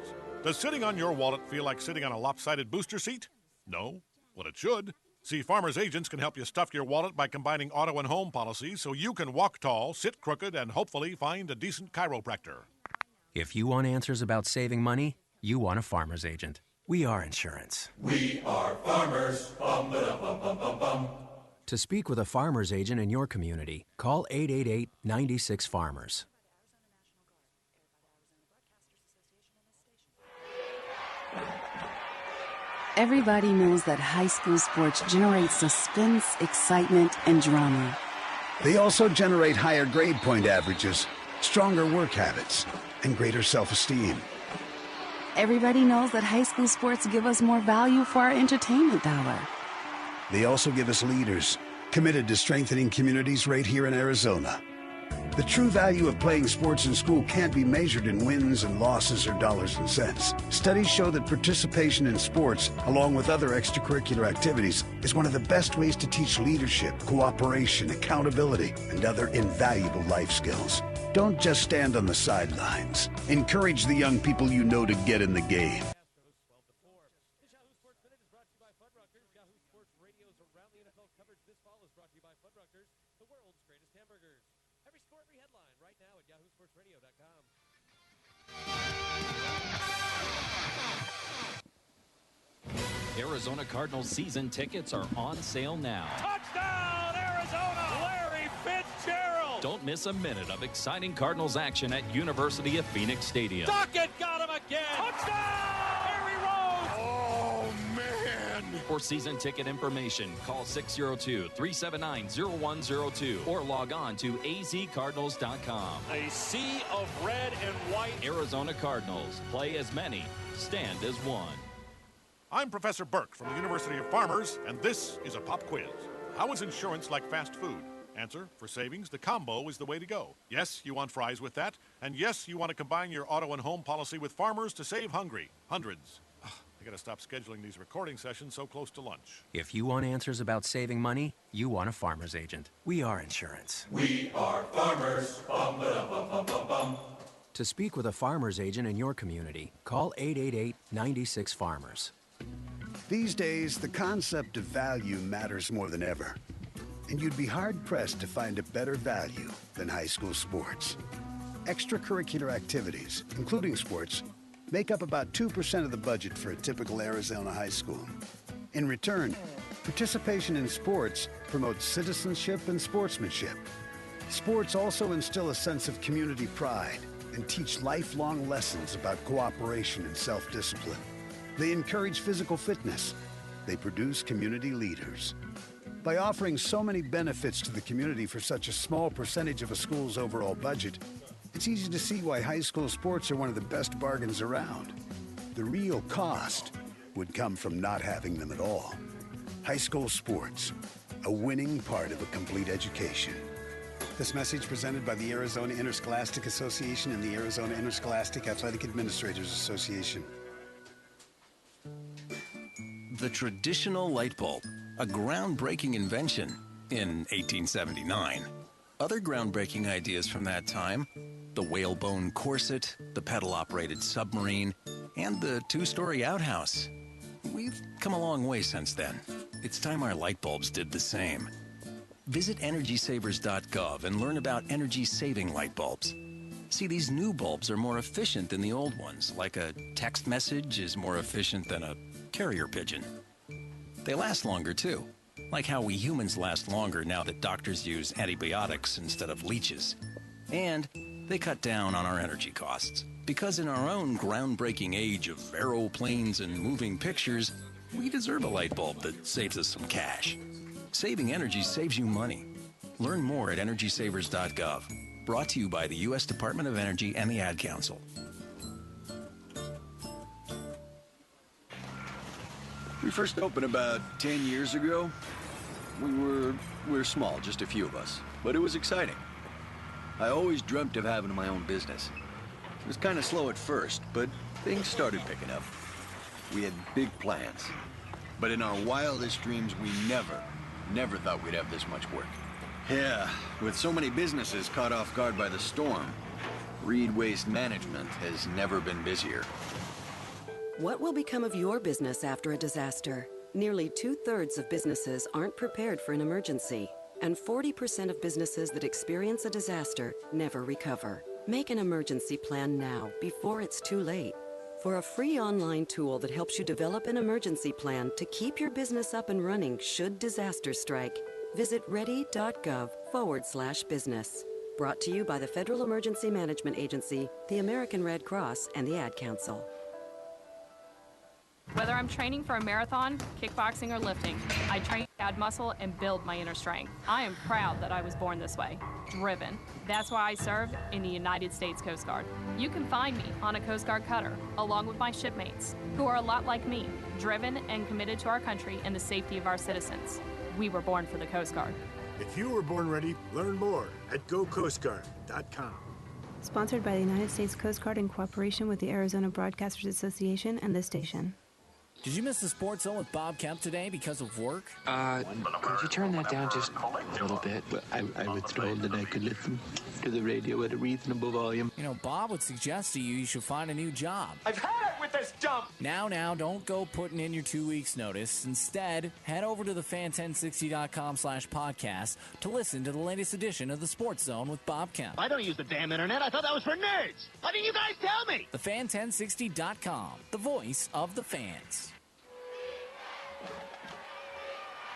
Does sitting on your wallet feel like sitting on a lopsided booster seat? No? Well, it should. See, Farmers agents can help you stuff your wallet by combining auto and home policies so you can walk tall, sit crooked, and hopefully find a decent chiropractor. If you want answers about saving money, you want a Farmers agent. We are insurance. We are farmers. Bum, ba, bum, bum, bum, bum. To speak with a Farmers agent in your community, call 888-96-FARMERS. Everybody knows that high school sports generate suspense, excitement, and drama. They also generate higher grade point averages, stronger work habits, and greater self-esteem. Everybody knows that high school sports give us more value for our entertainment dollar. They also give us leaders, committed to strengthening communities right here in Arizona. The true value of playing sports in school can't be measured in wins and losses or dollars and cents. Studies show that participation in sports, along with other extracurricular activities, is one of the best ways to teach leadership, cooperation, accountability, and other invaluable life skills. Don't just stand on the sidelines. Encourage the young people you know to get in the game. Arizona Cardinals season tickets are on sale now. Touchdown, Arizona! Larry Fitzgerald! Don't miss a minute of exciting Cardinals action at University of Phoenix Stadium. Duckett got him again! Touchdown! Harry Rhodes! Oh, man! For season ticket information, call 602-379-0102 or log on to azcardinals.com. A sea of red and white. Arizona Cardinals. Play as many. Stand as one. I'm Professor Burke from the University of Farmers, and this is a pop quiz. How is insurance like fast food? Answer, for savings, the combo is the way to go. Yes, you want fries with that. And yes, you want to combine your auto and home policy with Farmers to save hungry. Hundreds. I gotta stop scheduling these recording sessions so close to lunch. If you want answers about saving money, you want a Farmer's agent. We are insurance. We are farmers. Bum, ba, bum, bum, bum, bum. To speak with a Farmer's agent in your community, call 888-96-FARMERS. These days, the concept of value matters more than ever. And you'd be hard-pressed to find a better value than high school sports. Extracurricular activities, including sports, make up about 2% of the budget for a typical Arizona high school. In return, participation in sports promotes citizenship and sportsmanship. Sports also instill a sense of community pride and teach lifelong lessons about cooperation and self-discipline. They encourage physical fitness. They produce community leaders. By offering so many benefits to the community for such a small percentage of a school's overall budget, it's easy to see why high school sports are one of the best bargains around. The real cost would come from not having them at all. High school sports, a winning part of a complete education. This message presented by the Arizona Interscholastic Association and the Arizona Interscholastic Athletic Administrators Association. The traditional light bulb, a groundbreaking invention in 1879. Other groundbreaking ideas from that time, the whalebone corset, the pedal-operated submarine, and the two-story outhouse. We've come a long way since then. It's time our light bulbs did the same. Visit EnergySavers.gov and learn about energy-saving light bulbs. See, these new bulbs are more efficient than the old ones, like a text message is more efficient than a carrier pigeon. They last longer, too, like how we humans last longer now that doctors use antibiotics instead of leeches. And they cut down on our energy costs, because in our own groundbreaking age of aeroplanes and moving pictures, we deserve a light bulb that saves us some cash. Saving energy saves you money. Learn more at EnergySavers.gov. Brought to you by the U.S. Department of Energy and the Ad Council. We first opened about 10 years ago. We were small, just a few of us, but it was exciting. I always dreamt of having my own business. It was kind of slow at first, but things started picking up. We had big plans, but in our wildest dreams, we never thought we'd have this much work. Yeah, with so many businesses caught off guard by the storm, Reed Waste Management has never been busier. What will become of your business after a disaster? Nearly 2/3 of businesses aren't prepared for an emergency, and 40% of businesses that experience a disaster never recover. Make an emergency plan now, before it's too late. For a free online tool that helps you develop an emergency plan to keep your business up and running should disaster strike, visit ready.gov/business. Brought to you by the Federal Emergency Management Agency, the American Red Cross, and the Ad Council. Whether I'm training for a marathon, kickboxing, or lifting, I train to add muscle and build my inner strength. I am proud that I was born this way, driven. That's why I serve in the United States Coast Guard. You can find me on a Coast Guard cutter, along with my shipmates, who are a lot like me, driven and committed to our country and the safety of our citizens. We were born for the Coast Guard. If you were born ready, learn more at GoCoastGuard.com. Sponsored by the United States Coast Guard in cooperation with the Arizona Broadcasters Association and this station. Did you miss the Sports Zone with Bob Kemp today because of work? Could you turn that down just a little bit? Well, I was told that I could listen to the radio at a reasonable volume. You know, Bob would suggest to you should find a new job. I've had it with this dump! Now, don't go putting in your 2 weeks notice. Instead, head over to thefan1060.com/podcast to listen to the latest edition of the Sports Zone with Bob Kemp. I don't use the damn internet. I thought that was for nerds. Why didn't you guys tell me? Thefan1060.com, the voice of the fans.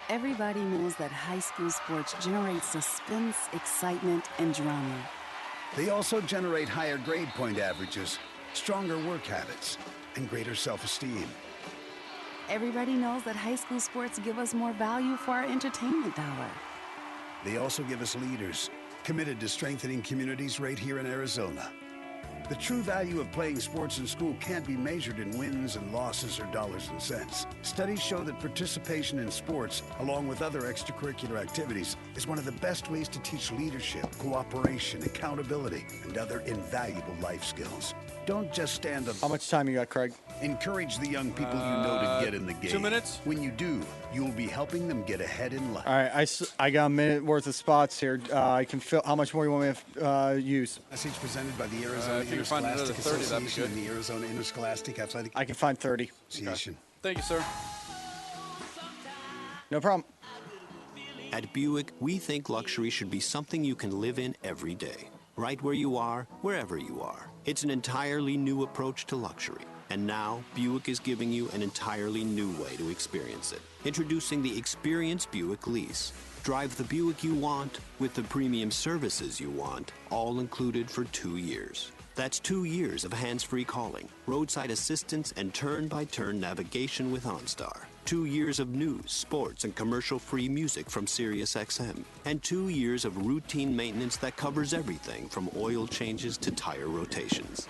Everybody knows that high school sports generate suspense, excitement, and drama. They also generate higher grade point averages, stronger work habits, and greater self-esteem. Everybody knows that high school sports give us more value for our entertainment dollar. They also give us leaders committed to strengthening communities right here in Arizona. The true value of playing sports in school can't be measured in wins and losses or dollars and cents. Studies show that participation in sports, along with other extracurricular activities, is one of the best ways to teach leadership, cooperation, accountability, and other invaluable life skills. Don't just stand up. How much time you got, Craig? Encourage the young people you know to get in the game. 2 minutes. When you do, you'll be helping them get ahead in life. All right, I got a minute worth of spots here. I can fill. How much more you want me to use? Message presented by the Arizona if you can find another Interscholastic 30, that'd be Association good. and the Arizona Interscholastic Athletic I can find 30. Association. Thank you, sir. No problem. At Buick, we think luxury should be something you can live in every day. Right where you are, wherever you are. It's an entirely new approach to luxury. And now, Buick is giving you an entirely new way to experience it. Introducing the Experience Buick Lease. Drive the Buick you want with the premium services you want, all included for 2 years. That's 2 years of hands-free calling, roadside assistance, and turn-by-turn navigation with OnStar. 2 years of news, sports, and commercial-free music from SiriusXM. And 2 years of routine maintenance that covers everything from oil changes to tire rotations.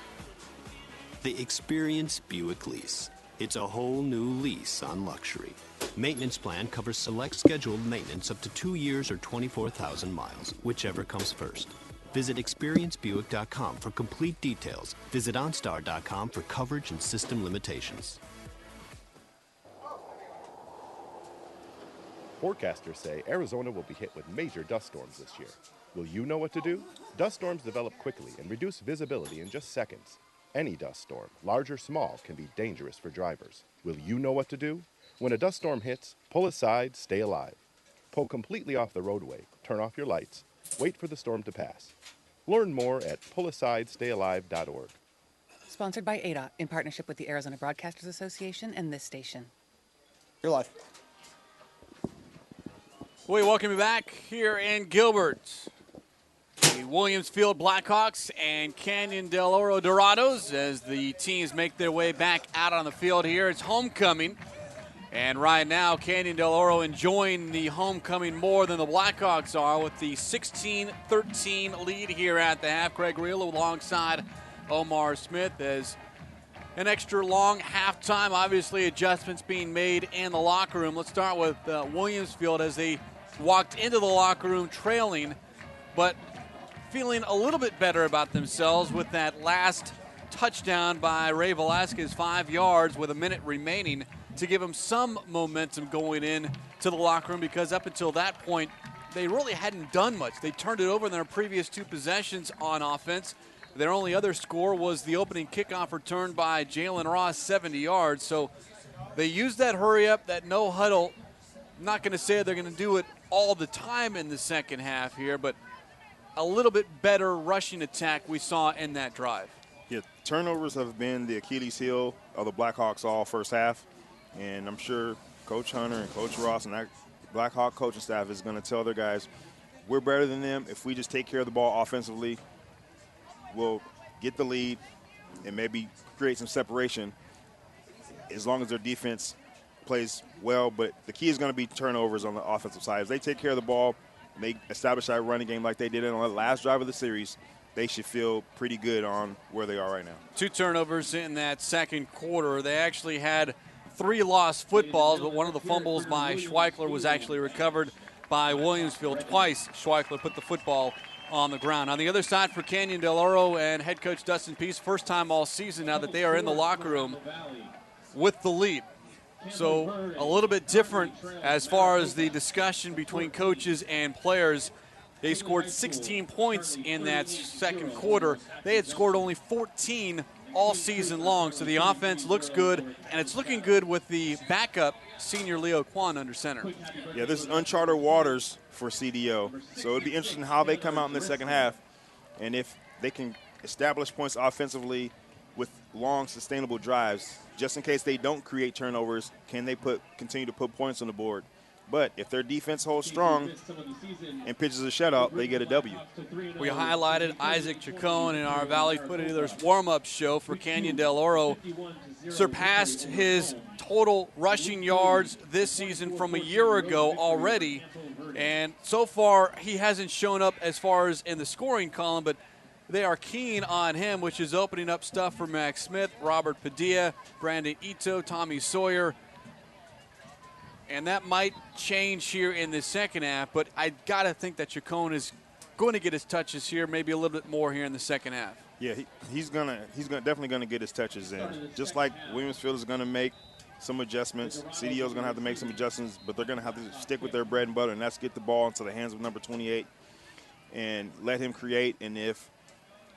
The Experience Buick Lease. It's a whole new lease on luxury. Maintenance plan covers select scheduled maintenance up to 2 years or 24,000 miles, whichever comes first. Visit experiencebuick.com for complete details. Visit OnStar.com for coverage and system limitations. Forecasters say Arizona will be hit with major dust storms this year. Will you know what to do? Dust storms develop quickly and reduce visibility in just seconds. Any dust storm, large or small, can be dangerous for drivers. Will you know what to do? When a dust storm hits, pull aside, stay alive. Pull completely off the roadway, turn off your lights, wait for the storm to pass. Learn more at pullasidestayalive.org. Sponsored by AIA in partnership with the Arizona Broadcasters Association and this station. You're live. We welcome you back here in Gilbert. The Williamsfield Blackhawks and Canyon Del Oro Dorados as the teams make their way back out on the field here. It's homecoming. And right now, Canyon Del Oro enjoying the homecoming more than the Blackhawks are with the 16-13 lead here at the half. Craig Real alongside Omar Smith as an extra long halftime. Obviously, adjustments being made in the locker room. Let's start with Williamsfield as they walked into the locker room trailing, but feeling a little bit better about themselves with that last touchdown by Ray Velasquez, 5 yards with a minute remaining to give them some momentum going in to the locker room, because up until that point, they really hadn't done much. They turned it over in their previous 2 possessions on offense. Their only other score was the opening kickoff return by Jalen Ross, 70 yards. So they used that hurry up, that no huddle. I'm not going to say they're going to do it all the time in the second half here, but a little bit better rushing attack we saw in that drive. Yeah, turnovers have been the Achilles heel of the Blackhawks all first half, and I'm sure Coach Hunter and Coach Ross and that Blackhawk coaching staff is going to tell their guys, we're better than them. If we just take care of the ball offensively, we'll get the lead and maybe create some separation as long as their defense plays well. But the key is going to be turnovers on the offensive side. If they take care of the ball, and they establish that running game like they did on the last drive of the series, they should feel pretty good on where they are right now. 2 turnovers in that second quarter. They actually had 3 lost footballs, but one of the fumbles by Schweichler was actually recovered by Williamsfield twice. Schweichler put the football on the ground. On the other side for Canyon Del Oro and head coach Dustin Peace, first time all season now that they are in the locker room with the lead. So a little bit different as far as the discussion between coaches and players. They scored 16 points in that second quarter. They had scored only 14 all season long. So the offense looks good, and it's looking good with the backup, senior Leo Kwan, under center. Yeah, this is uncharted waters for CDO. So it'd be interesting how they come out in the second half, and if they can establish points offensively with long, sustainable drives, just in case they don't create turnovers, can they continue to put points on the board? But if their defense holds strong and pitches a shutout, they get a W. We highlighted Isaac Chacon in our Valley Twitter Dealers warm-up show for Canyon Del Oro. Surpassed his total rushing yards this season from a year ago already. And so far, he hasn't shown up as far as in the scoring column, but they are keen on him, which is opening up stuff for Max Smith, Robert Padilla, Brandon Ito, Tommy Sawyer. And that might change here in the second half, but I got to think that Chacon is going to get his touches here, maybe a little bit more here in the second half. Yeah, he's definitely gonna get his touches in. Just like Williamsfield is gonna make some adjustments, CDO is gonna have to make some adjustments, but they're gonna have to stick with their bread and butter, and that's get the ball into the hands of number 28 and let him create. And if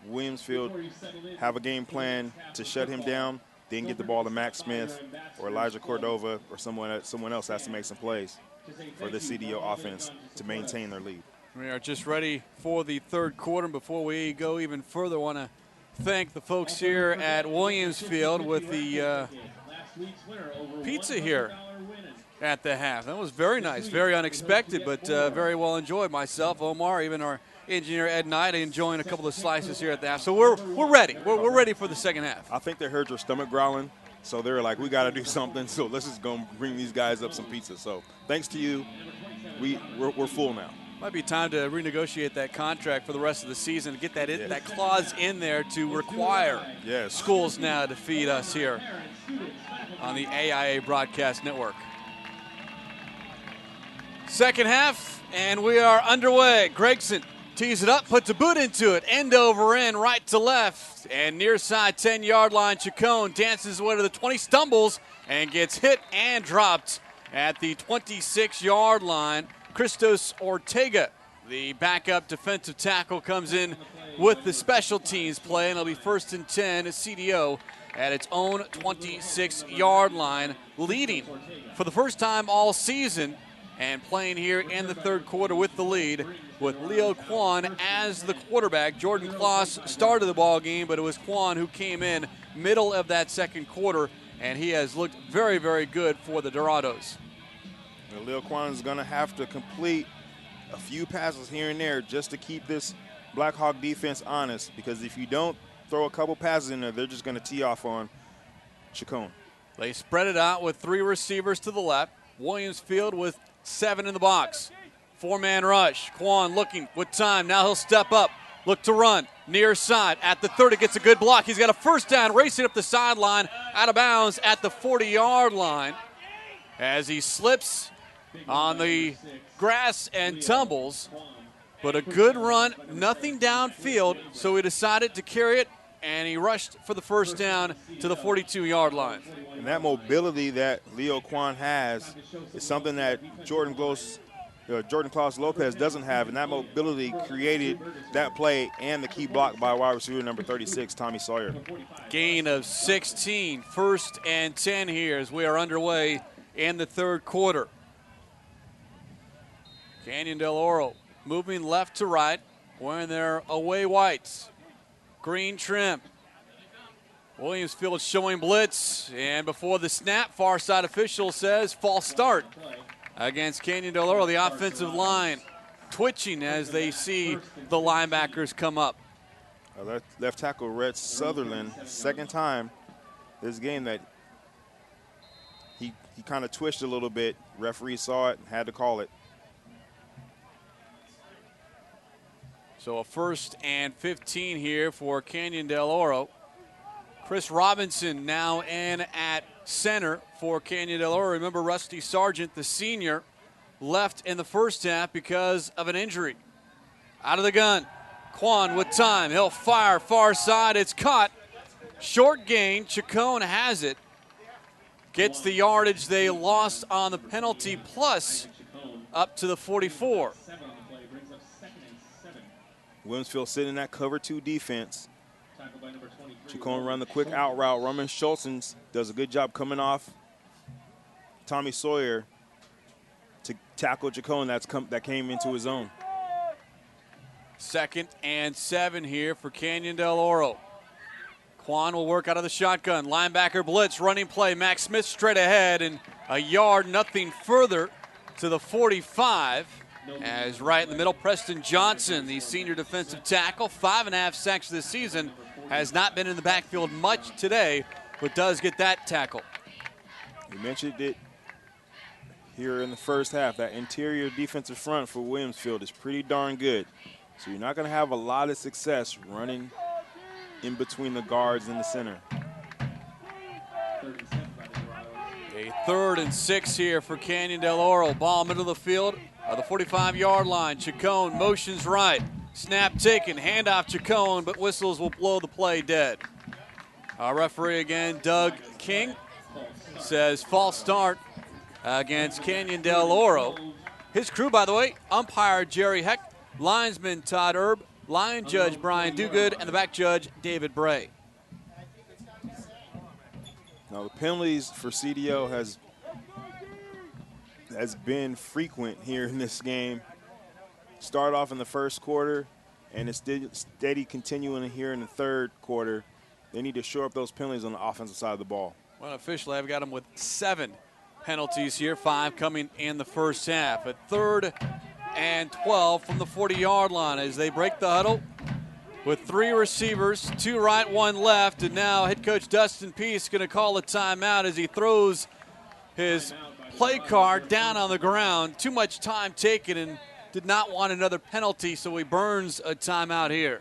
Williamsfield have a game plan to shut him down, then get the ball to Max Smith or Elijah Cordova, or someone else has to make some plays for the CDO offense to maintain their lead. We are just ready for the third quarter. And before we go even further, I want to thank the folks here at Williamsfield with the pizza here at the half. That was very nice, very unexpected, but very well enjoyed. Myself, Omar, even our engineer Ed Knight enjoying a couple of slices here at the half. So we're ready. We're ready for the second half. I think they heard your stomach growling, so they're like, we got to do something. So let's just go bring these guys up some pizza. So thanks to you, we're full now. Might be time to renegotiate that contract for the rest of the season to get that clause in there to require schools now to feed us here on the AIA Broadcast Network. Second half, and we are underway. Gregson tees it up, puts a boot into it, end over end, right to left, and near side 10-yard line. Chacon dances his way to the 20, stumbles, and gets hit and dropped at the 26-yard line. Christos Ortega, the backup defensive tackle, comes in with the special teams play, and it'll be 1st and 10, CDO at its own 26-yard line, leading for the first time all season and playing here in the third quarter with the lead with Leo Kwan as the quarterback. Jordan Kloss started the ball game, but it was Kwan who came in middle of that second quarter, and he has looked very, very good for the Dorados. Leo Kwan is going to have to complete a few passes here and there just to keep this Blackhawk defense honest, because if you don't throw a couple passes in there, they're just going to tee off on Chacon. They spread it out with 3 receivers to the left. Williamsfield with 7 in the box. 4-man rush. Kwan looking with time. Now he'll step up. Look to run. Near side at the 30. Gets a good block. He's got a first down, racing up the sideline, out of bounds at the 40-yard line as he slips on the grass and tumbles. But a good run, nothing downfield, so he decided to carry it, and he rushed for the first down to the 42-yard line. And that mobility that Leo Kwan has is something that Jordan Kloss Lopez doesn't have, and that mobility created that play and the key block by wide receiver number 36, Tommy Sawyer. Gain of 16, 1st and 10 here as we are underway in the third quarter. Canyon Del Oro moving left to right, wearing their away whites. Green trim. Williamsfield showing blitz, and before the snap, far side official says false start against Canyon Del Oro. The offensive line twitching as they see the linebackers come up. Left tackle Rhett Sutherland, second time this game that he kind of twitched a little bit. Referee saw it and had to call it. So a 1st and 15 here for Canyon Del Oro. Chris Robinson now in at center for Canyon Del Oro. Remember, Rusty Sargent, the senior, left in the first half because of an injury. Out of the gun. Kwan with time. He'll fire far side. It's caught. Short gain. Chacon has it. Gets the yardage they lost on the penalty plus up to the 44. Williamsfield sitting in that cover 2 defense. Chacon run the quick out route. Roman Schultzens does a good job coming off Tommy Sawyer to tackle Chacon that came into his own. 2nd and 7 here for Canyon Del Oro. Kwan will work out of the shotgun. Linebacker blitz, running play. Max Smith straight ahead, and a yard, nothing further to the 45. As right in the middle, Preston Johnson, the senior defensive tackle, 5.5 sacks this season, has not been in the backfield much today, but does get that tackle. You mentioned it here in the first half. That interior defensive front for Williamsfield is pretty darn good. So you're not going to have a lot of success running in between the guards in the center. A 3rd and 6 here for Canyon Del Oro. Ball middle of the field at the 45-yard line. Chacon motions right. Snap taken. Handoff Chacon, but whistles will blow the play dead. Our referee again, Doug King, says false start against Canyon Del Oro. His crew, by the way, umpire Jerry Heck, linesman Todd Erb, line judge Brian Dugood, and the back judge David Bray. Now the penalties for CDO has been frequent here in this game. Start off in the first quarter, and it's steady continuing here in the third quarter. They need to shore up those penalties on the offensive side of the ball. Well, officially, I've got them with 7 penalties here, 5 coming in the first half. At 3rd and 12 from the 40-yard line as they break the huddle with 3 receivers, 2 right, 1 left, and now head coach Dustin Peace going to call a timeout as he throws his play card down on the ground. Too much time taken and did not want another penalty, so he burns a timeout here.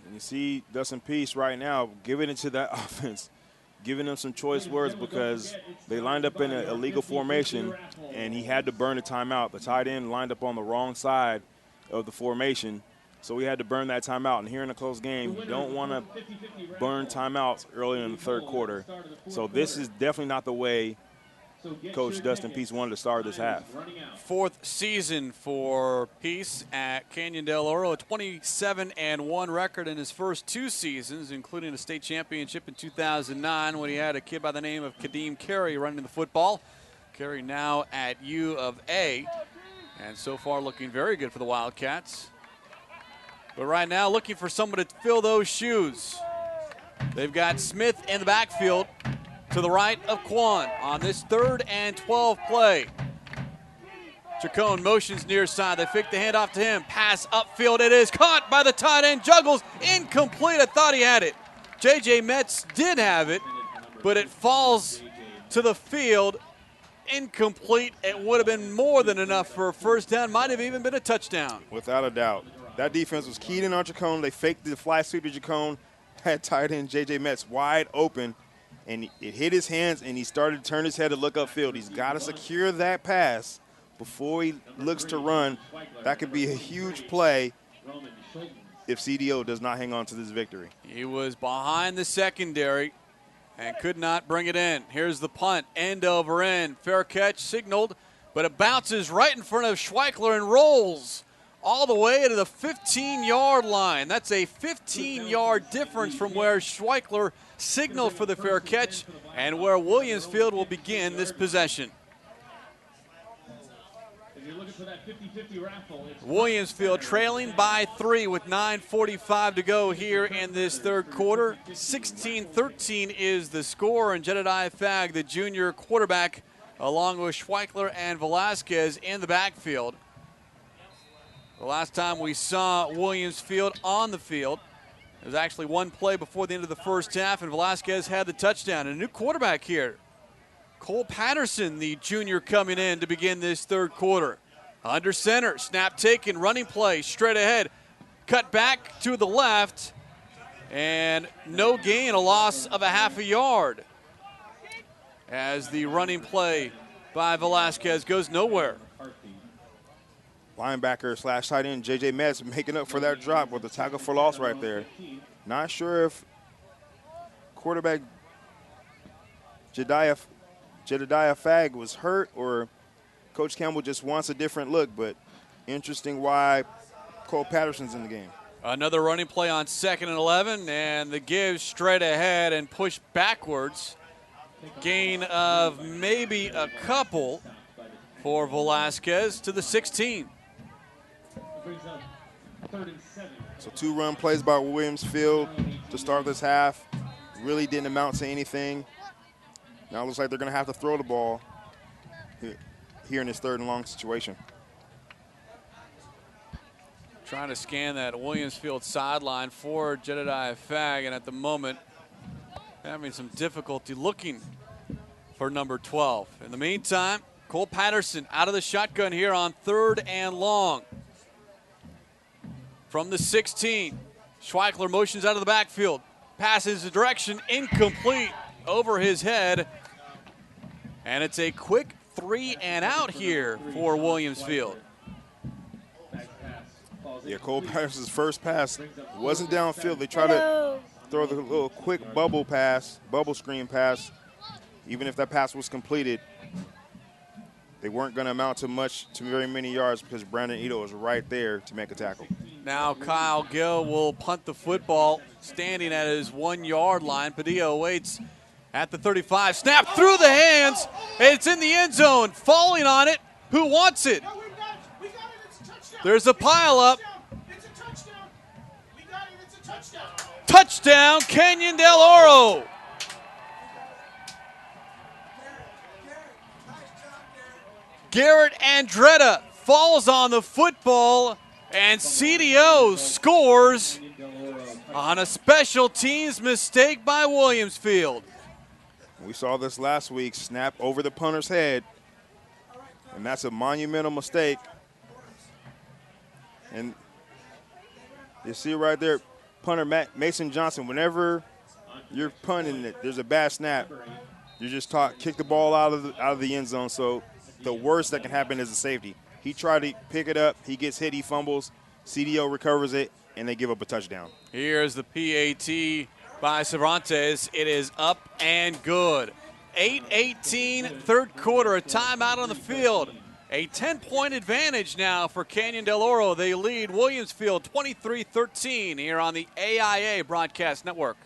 And you see Dustin Peace right now giving it to that offense, giving them some choice words because they lined up in a illegal formation, and he had to burn a timeout. The tight end lined up on the wrong side of the formation, so we had to burn that timeout. And here in a close game, you don't want to burn timeouts early in the third quarter. So this is definitely not the way Coach Dustin Peace wanted to start this half. 4th season for Peace at Canyon Del Oro, a 27-1 record in his first 2 seasons, including a state championship in 2009 when he had a kid by the name of Kadeem Carey running the football. Carey now at U of A, and so far looking very good for the Wildcats. But right now looking for someone to fill those shoes. They've got Smith in the backfield to the right of Quan on this 3rd and 12 play. Chacon motions near side. They fake the handoff to him. Pass upfield. It is caught by the tight end. Juggles. Incomplete. I thought he had it. J.J. Metz did have it, but it falls to the field. Incomplete. It would have been more than enough for a first down. Might have even been a touchdown. Without a doubt. That defense was keyed in on Chacon. They faked the fly sweep to Chacon. Had tight end J.J. Metz wide open. And it hit his hands, and he started to turn his head to look upfield. He's got to secure that pass before he looks to run. That could be a huge play if CDO does not hang on to this victory. He was behind the secondary and could not bring it in. Here's the punt, end over end. Fair catch signaled, but it bounces right in front of Schweichler and rolls all the way to the 15-yard line. That's a 15-yard difference from where Schweichler signaled for the fair catch and where Williamsfield will begin this possession. Williamsfield trailing by 3 with 9:45 to go here in this third quarter. 16-13 is the score, and Jedediah Fagg, the junior quarterback, along with Schweichler and Velasquez in the backfield. The last time we saw Williamsfield on the field, it was actually one play before the end of the first half, and Velasquez had the touchdown. And a new quarterback here, Cole Patterson, the junior, coming in to begin this third quarter. Under center, snap taken, running play, straight ahead. Cut back to the left, and no gain, a loss of a half a yard. As the running play by Velasquez goes nowhere. Linebacker / tight end J.J. Metz making up for that drop with the tackle for loss right there. Not sure if quarterback Jedediah Fagg was hurt or Coach Campbell just wants a different look, but interesting why Cole Patterson's in the game. Another running play on 2nd and 11, and the give straight ahead and push backwards. Gain of maybe a couple for Velasquez to the 16. So 2 run plays by Williamsfield to start this half. Really didn't amount to anything. Now it looks like they're going to have to throw the ball here in this 3rd and long situation. Trying to scan that Williamsfield sideline for Jedediah Fagg, and at the moment having some difficulty looking for number 12. In the meantime, Cole Patterson out of the shotgun here on 3rd and long. from the 16. Schweichler motions out of the backfield. Passes the direction, incomplete over his head. And it's a quick 3 and out here for Williamsfield. Yeah, Cole Patterson's first pass wasn't downfield. They tried to throw the little quick bubble screen pass. Even if that pass was completed, they weren't going to amount to very many yards because Brandon Ito was right there to make a tackle. Now Kyle Gill will punt the football, standing at his 1 yard line. Padilla waits at the 35. Snap through the hands. It's in the end zone. Falling on it. Who wants it? There's a pile up. Touchdown, Canyon Del Oro. Garrett Andretta falls on the football, and CDO scores on a special teams mistake by Williamsfield. We saw this last week, snap over the punter's head, and that's a monumental mistake. And you see right there, punter Mason Johnson, whenever you're punting it, there's a bad snap, you're just taught kick the ball out of the end zone. So the worst that can happen is a safety. He tried to pick it up, he gets hit, he fumbles, CDO recovers it, and they give up a touchdown. Here's the PAT by Cervantes. It is up and good. 8:18, third quarter, a timeout on the field. A 10-point advantage now for Canyon Del Oro. They lead Williamsfield 23-13 here on the AIA Broadcast Network.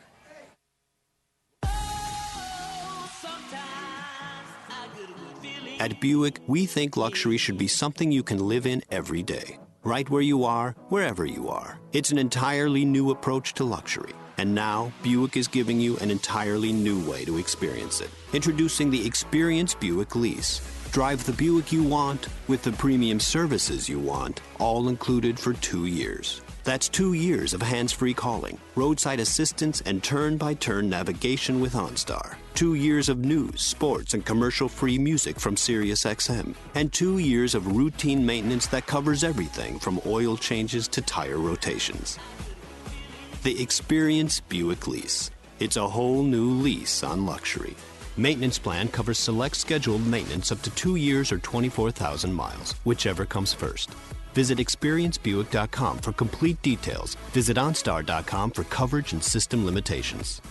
At Buick, we think luxury should be something you can live in every day. Right where you are, wherever you are. It's an entirely new approach to luxury. And now, Buick is giving you an entirely new way to experience it. Introducing the Experience Buick Lease. Drive the Buick you want with the premium services you want, all included for 2 years. That's 2 years of hands-free calling, roadside assistance, and turn-by-turn navigation with OnStar. 2 years of news, sports, and commercial-free music from SiriusXM. And 2 years of routine maintenance that covers everything from oil changes to tire rotations. The Experience Buick Lease. It's a whole new lease on luxury. Maintenance plan covers select scheduled maintenance up to 2 years or 24,000 miles, whichever comes first. Visit experiencebuick.com for complete details. Visit OnStar.com for coverage and system limitations.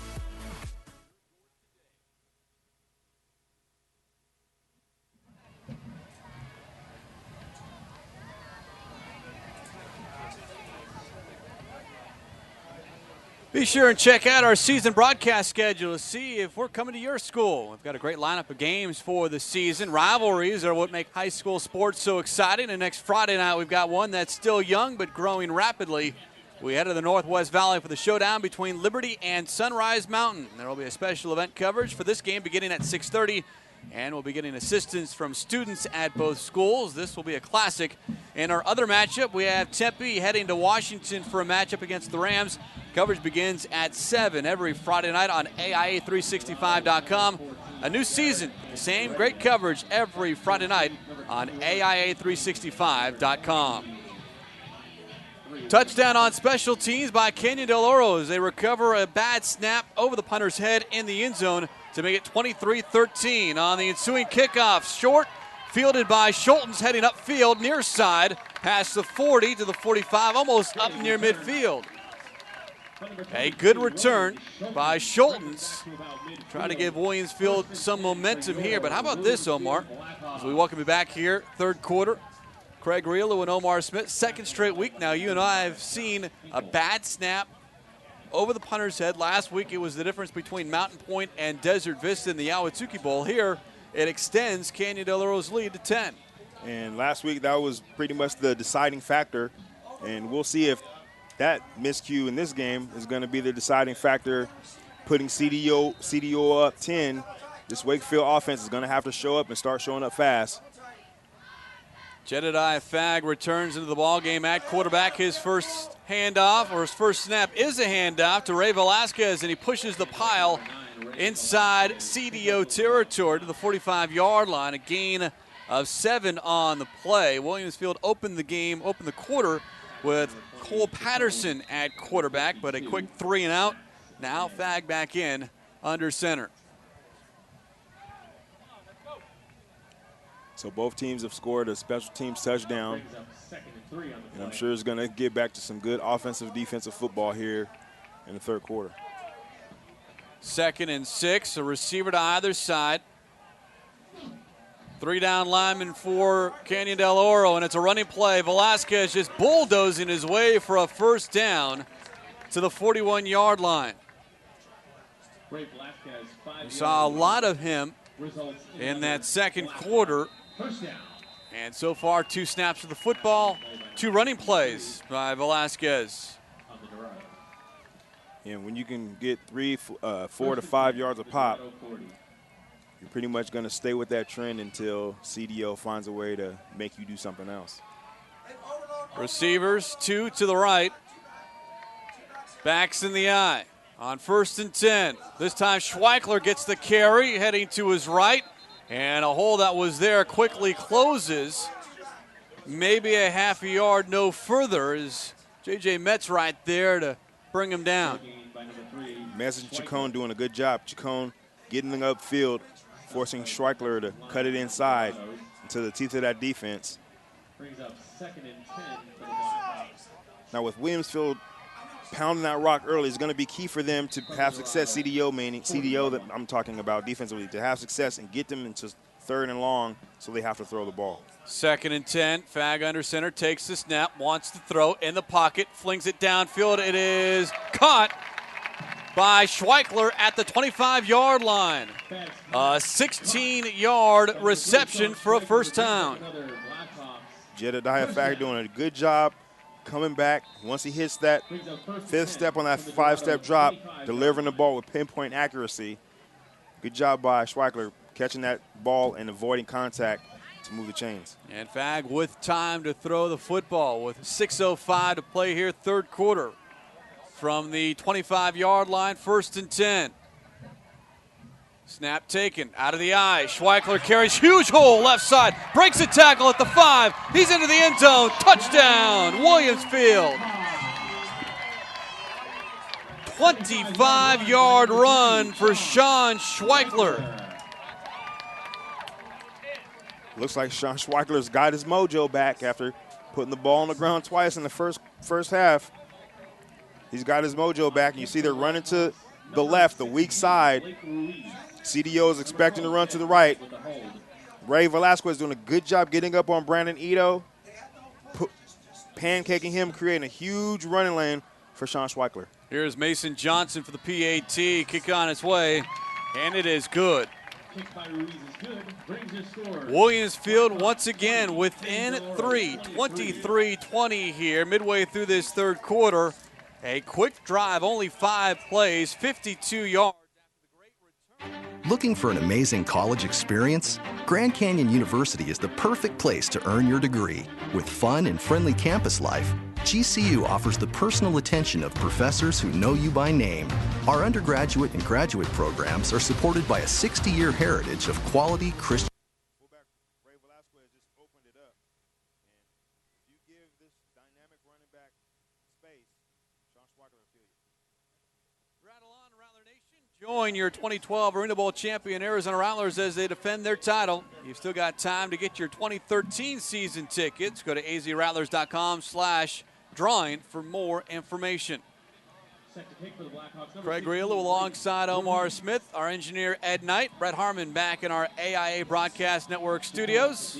Be sure and check out our season broadcast schedule to see if we're coming to your school. We've got a great lineup of games for the season. Rivalries are what make high school sports so exciting. And next Friday night, we've got one that's still young but growing rapidly. We head to the Northwest Valley for the showdown between Liberty and Sunrise Mountain. There will be a special event coverage for this game beginning at 6:30. And we'll be getting assistance from students at both schools. This will be a classic. In our other matchup, we have Tempe heading to Washington for a matchup against the Rams. Coverage begins at 7 every Friday night on AIA365.com. A new season, the same great coverage every Friday night on AIA365.com. Touchdown on special teams by Canyon Del Oro as they recover a bad snap over the punter's head in the end zone to make it 23-13 on the ensuing kickoff. Short, fielded by Schultens, heading upfield, near side, past the 40 to the 45, almost up near midfield. A good return by Schultens. Trying to give Williamsfield some momentum here, but how about this, Omar? As we welcome you back here, third quarter. Craig Realo and Omar Smith, second straight week now. You and I have seen a bad snap over the punter's head. Last week it was the difference between Mountain Point and Desert Vista in the Ahwatukee Bowl. Here it extends Canyon Del Oro's lead to 10. And last week that was pretty much the deciding factor. And we'll see if that miscue in this game is going to be the deciding factor, putting CDO up 10. This Wakefield offense is going to have to show up and start showing up fast. Jedediah Fagg returns into the ballgame at quarterback. His first handoff, or his first snap, is a handoff to Ray Velasquez, and he pushes the pile inside CDO territory to the 45-yard line. A gain of 7 on the play. Williamsfield opened the quarter with Cole Patterson at quarterback, but a quick 3 and out. Now Fag back in under center. So both teams have scored a special teams touchdown. And I'm sure it's going to get back to some good offensive, defensive football here in the third quarter. 2nd and 6, a receiver to either side. 3 down linemen for Canyon Del Oro, and it's a running play. Velasquez just bulldozing his way for a first down to the 41-yard line. We saw a lot of him in that second quarter. And so far, 2 snaps of the football, 2 running plays by Velasquez. And when you can get 4 to 5 yards a pop, you're pretty much going to stay with that trend until CDO finds a way to make you do something else. Receivers, 2 to the right. Backs in the eye on 1st and 10. This time Schweichler gets the carry, heading to his right. And a hole that was there quickly closes. Maybe a half a yard no further is J.J. Metz right there to bring him down. Metz and Chacon doing a good job. Chacon getting upfield, forcing Schweichler to cut it inside into the teeth of that defense. Now with Williamsfield pounding that rock early is going to be key for them to have success. CDO that I'm talking about defensively, to have success and get them into 3rd and long, so they have to throw the ball. 2nd and 10. Fag under center, takes the snap, wants to throw in the pocket, flings it downfield. It is caught by Schweichler at the 25-yard line. A 16-yard reception for a first down. Jedediah Fag doing a good job coming back. Once he hits that 5th step on that 5-step drop, delivering the ball with pinpoint accuracy. Good job by Schweichler catching that ball and avoiding contact to move the chains. And Fag with time to throw the football with 6:05 to play here, 3rd quarter. From the 25-yard line, 1st and 10. Snap taken, out of the eye. Schweichler carries, huge hole left side, breaks a tackle at the 5. He's into the end zone, touchdown, Williamsfield. 25-yard run for Sean Schweichler. Looks like Sean Schweichler's got his mojo back after putting the ball on the ground twice in the first half. He's got his mojo back, and you see they're running to the left, the weak side. CDO is expecting to run to the right. Ray Velasquez doing a good job getting up on Brandon Ito, pancaking him, creating a huge running lane for Sean Schweichler. Here's Mason Johnson for the PAT. Kick on its way, and it is good. Williamsfield once again within 3, 23-20 here, midway through this 3rd quarter. A quick drive, only 5 plays, 52 yards. Looking for an amazing college experience? Grand Canyon University is the perfect place to earn your degree. With fun and friendly campus life, GCU offers the personal attention of professors who know you by name. Our undergraduate and graduate programs are supported by a 60-year heritage of quality Christian. Ray Velasquez just opened it up. And if you give this dynamic running back space, Sean Schweichler will feel you. Rattle on, Rattler Nation. Join your 2012 Arena Bowl champion Arizona Rattlers as they defend their title. You've still got time to get your 2013 season tickets. Go to azrattlers.com/drawing for more information. Craig Real alongside Omar Smith, our engineer Ed Knight, Brett Harmon back in our AIA Broadcast Network studios.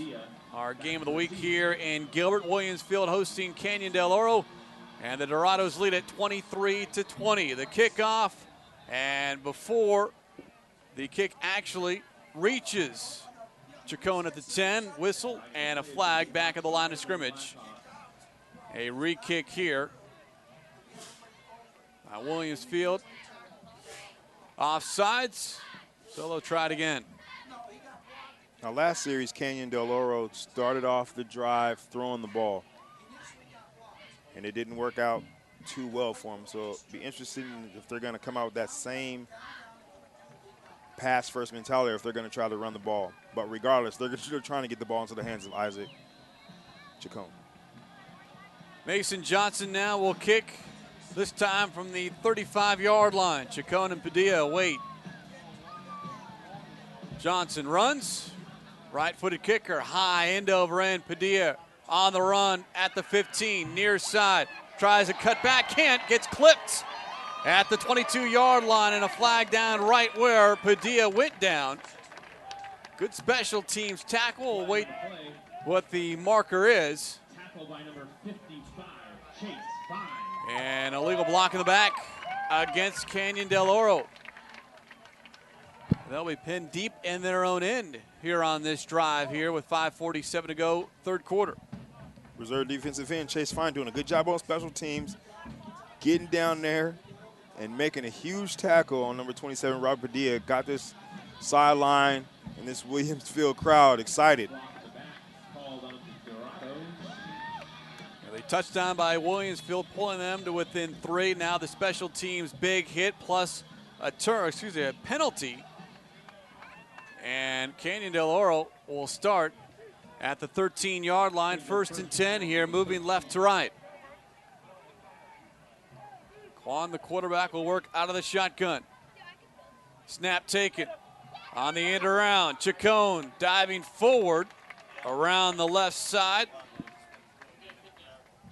Our game of the week here in Gilbert, Williamsfield hosting Canyon Del Oro, and the Dorados lead at 23-20. The kickoff, and before the kick actually reaches Chacon at the 10, whistle and a flag back at the line of scrimmage. A re-kick here. Williamsfield offsides, so they'll try it again. Now, last series, Canyon Del Oro started off the drive throwing the ball, and it didn't work out too well for them. So be interested in if they're going to come out with that same pass-first mentality, or if they're going to try to run the ball. But regardless, they're trying to get the ball into the hands of Isaac Chacon. Mason Johnson now will kick, this time from the 35-yard line. Chacon and Padilla wait. Johnson runs. Right-footed kicker, high end over end. Padilla on the run at the 15, near side. Tries a cut back, can't, gets clipped at the 22-yard line, and a flag down right where Padilla went down. Good special teams tackle. We'll wait what the marker is. Tackle by number 55, Chase Vine. And a legal block in the back against Canyon Del Oro. They'll be pinned deep in their own end here on this drive here with 5:47 to go, third quarter. Reserve defensive end Chase Fine doing a good job on special teams, getting down there and making a huge tackle on number 27, Robert Padilla. Got this sideline and this Williamsfield crowd excited. They touchdown by Williamsfield, pulling them to within 3. Now the special teams big hit plus a penalty. And Canyon Del Oro will start at the 13-yard line, 1st and 10 here, moving left to right. Quan, the quarterback, will work out of the shotgun. Snap taken on the end around. Chacon diving forward around the left side.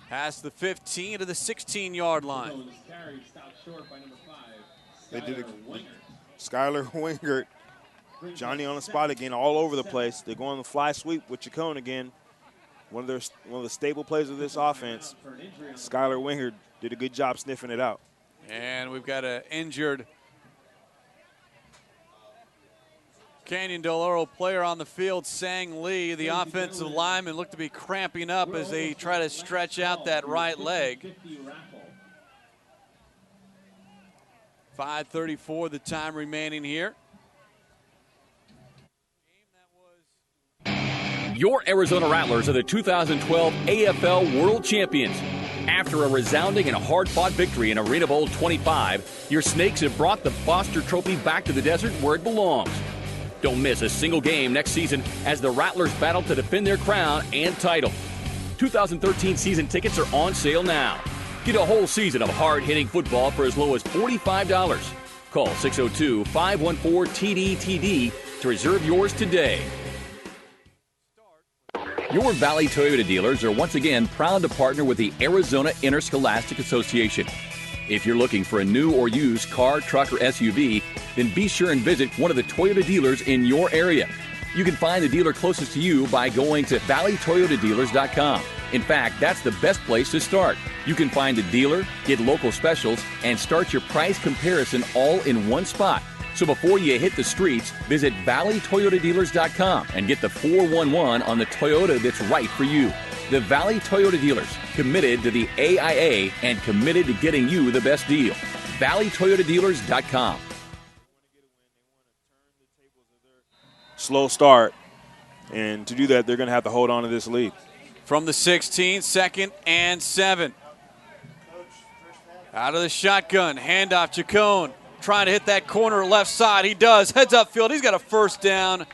Past the 15 to the 16-yard line. They did it. Skylar Wingert, Johnny on the spot again, all over the place. They're going to fly sweep with Chacon again. One of the staple plays of this offense. Skylar Wingert did a good job sniffing it out. And we've got an injured Canyon Del Oro player on the field, Sang Lee. The offensive lineman looked to be cramping up as they try to stretch out that right leg. 5:34 the time remaining here. Your Arizona Rattlers are the 2012 AFL World Champions. After a resounding and hard-fought victory in Arena Bowl 25, your Snakes have brought the Foster Trophy back to the desert where it belongs. Don't miss a single game next season as the Rattlers battle to defend their crown and title. 2013 season tickets are on sale now. Get a whole season of hard-hitting football for as low as $45. Call 602-514-TDTD to reserve yours today. Your Valley Toyota dealers are once again proud to partner with the Arizona Interscholastic Association. If you're looking for a new or used car, truck, or SUV, then be sure and visit one of the Toyota dealers in your area. You can find the dealer closest to you by going to valleytoyotadealers.com. In fact, that's the best place to start. You can find a dealer, get local specials, and start your price comparison all in one spot. So before you hit the streets, visit valleytoyotadealers.com and get the 411 on the Toyota that's right for you. The Valley Toyota dealers, committed to the AIA and committed to getting you the best deal. valleytoyotadealers.com. Slow start, and to do that, they're going to have to hold on to this lead. From the 16, 2nd and 7. Out of the shotgun, handoff, Chacon. Trying to hit that corner left side. He does. Heads upfield. He's got a first down.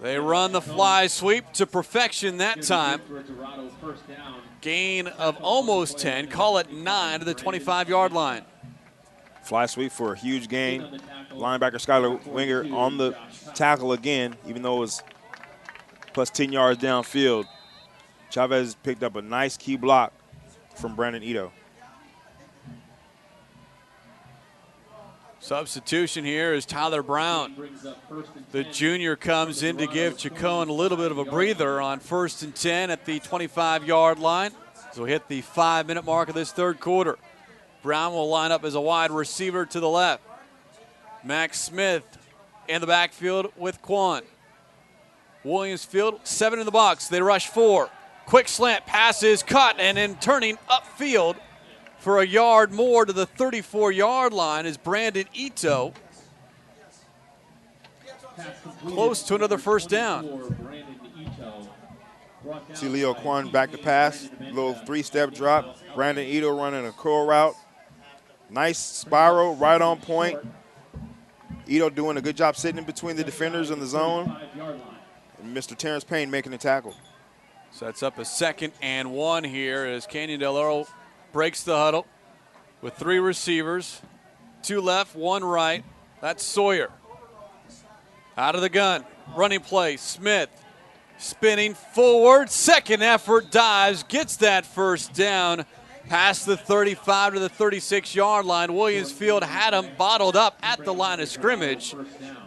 They run the fly sweep to perfection that time. Gain of almost 10. Call it 9 to the 25-yard line. Fly sweep for a huge gain. Linebacker Skylar Winger on the tackle again, even though it was plus 10 yards downfield. Chavez picked up a nice key block from Brandon Ito. Substitution here is Tyler Brown. The junior comes in to give Chacon a little bit of a breather on 1st and 10 at the 25-yard line. So we hit the 5-minute mark of this third quarter. Brown will line up as a wide receiver to the left. Max Smith in the backfield with Quan. Williamsfield, 7 in the box. They rush 4. Quick slant pass is caught, and then turning upfield for a yard more to the 34-yard line is Brandon Ito. Close to another first down. See Leo Quan back to pass. Little 3-step drop. Brandon Ito running a curl route. Nice spiral, right on point. Ito doing a good job sitting in between the defenders in the zone. And Mr. Terrence Payne making the tackle. Sets up a 2nd and 1 here as Canyon Del Oro breaks the huddle with 3 receivers, 2 left, 1 right. That's Sawyer. Out of the gun, running play, Smith spinning forward, 2nd effort, dives, gets that first down past the 35 to the 36-yard line. Williamsfield had him bottled up at the line of scrimmage,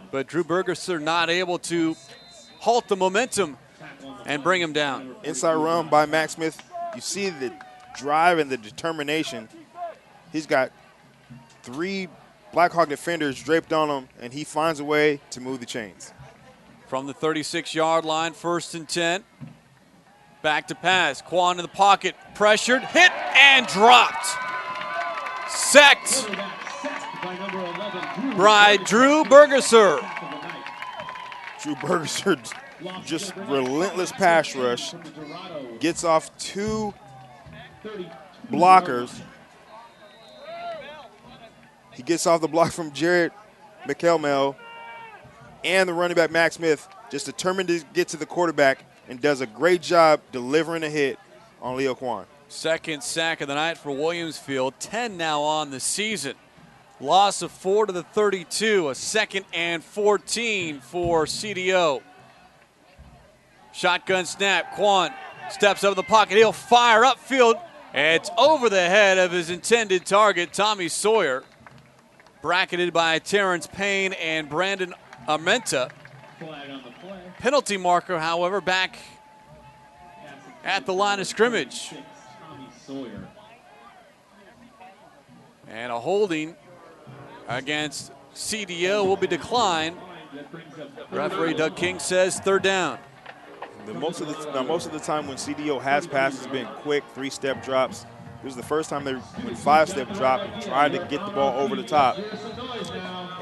but Drew Bergerser not able to halt the momentum and bring him down. Inside run by Max Smith. You see the drive and the determination. He's got 3 Blackhawk defenders draped on him, and he finds a way to move the chains. From the 36-yard line, 1st and 10. Back to pass. Quan in the pocket, pressured, hit, and dropped. Sacked by Drew Bergerser. Drew Bergerser, just relentless pass rush. Gets off 2 blockers. He gets off the block from Jared McElmel and the running back Max Smith, just determined to get to the quarterback, and does a great job delivering a hit on Leo Quan. 2nd sack of the night for Williamsfield, 10 now on the season. Loss of 4 to the 32, a 2nd and 14 for CDO. Shotgun snap, Quan steps up in the pocket, he'll fire upfield, and it's over the head of his intended target, Tommy Sawyer. Bracketed by Terrence Payne and Brandon Armenta. Penalty marker, however, back at the line of scrimmage. And a holding against CDO will be declined. Referee Doug King says 3rd down. Most of the time when CDO has passes, it's been quick 3-step drops. This is the first time they went 5-step drop and tried to get the ball over the top.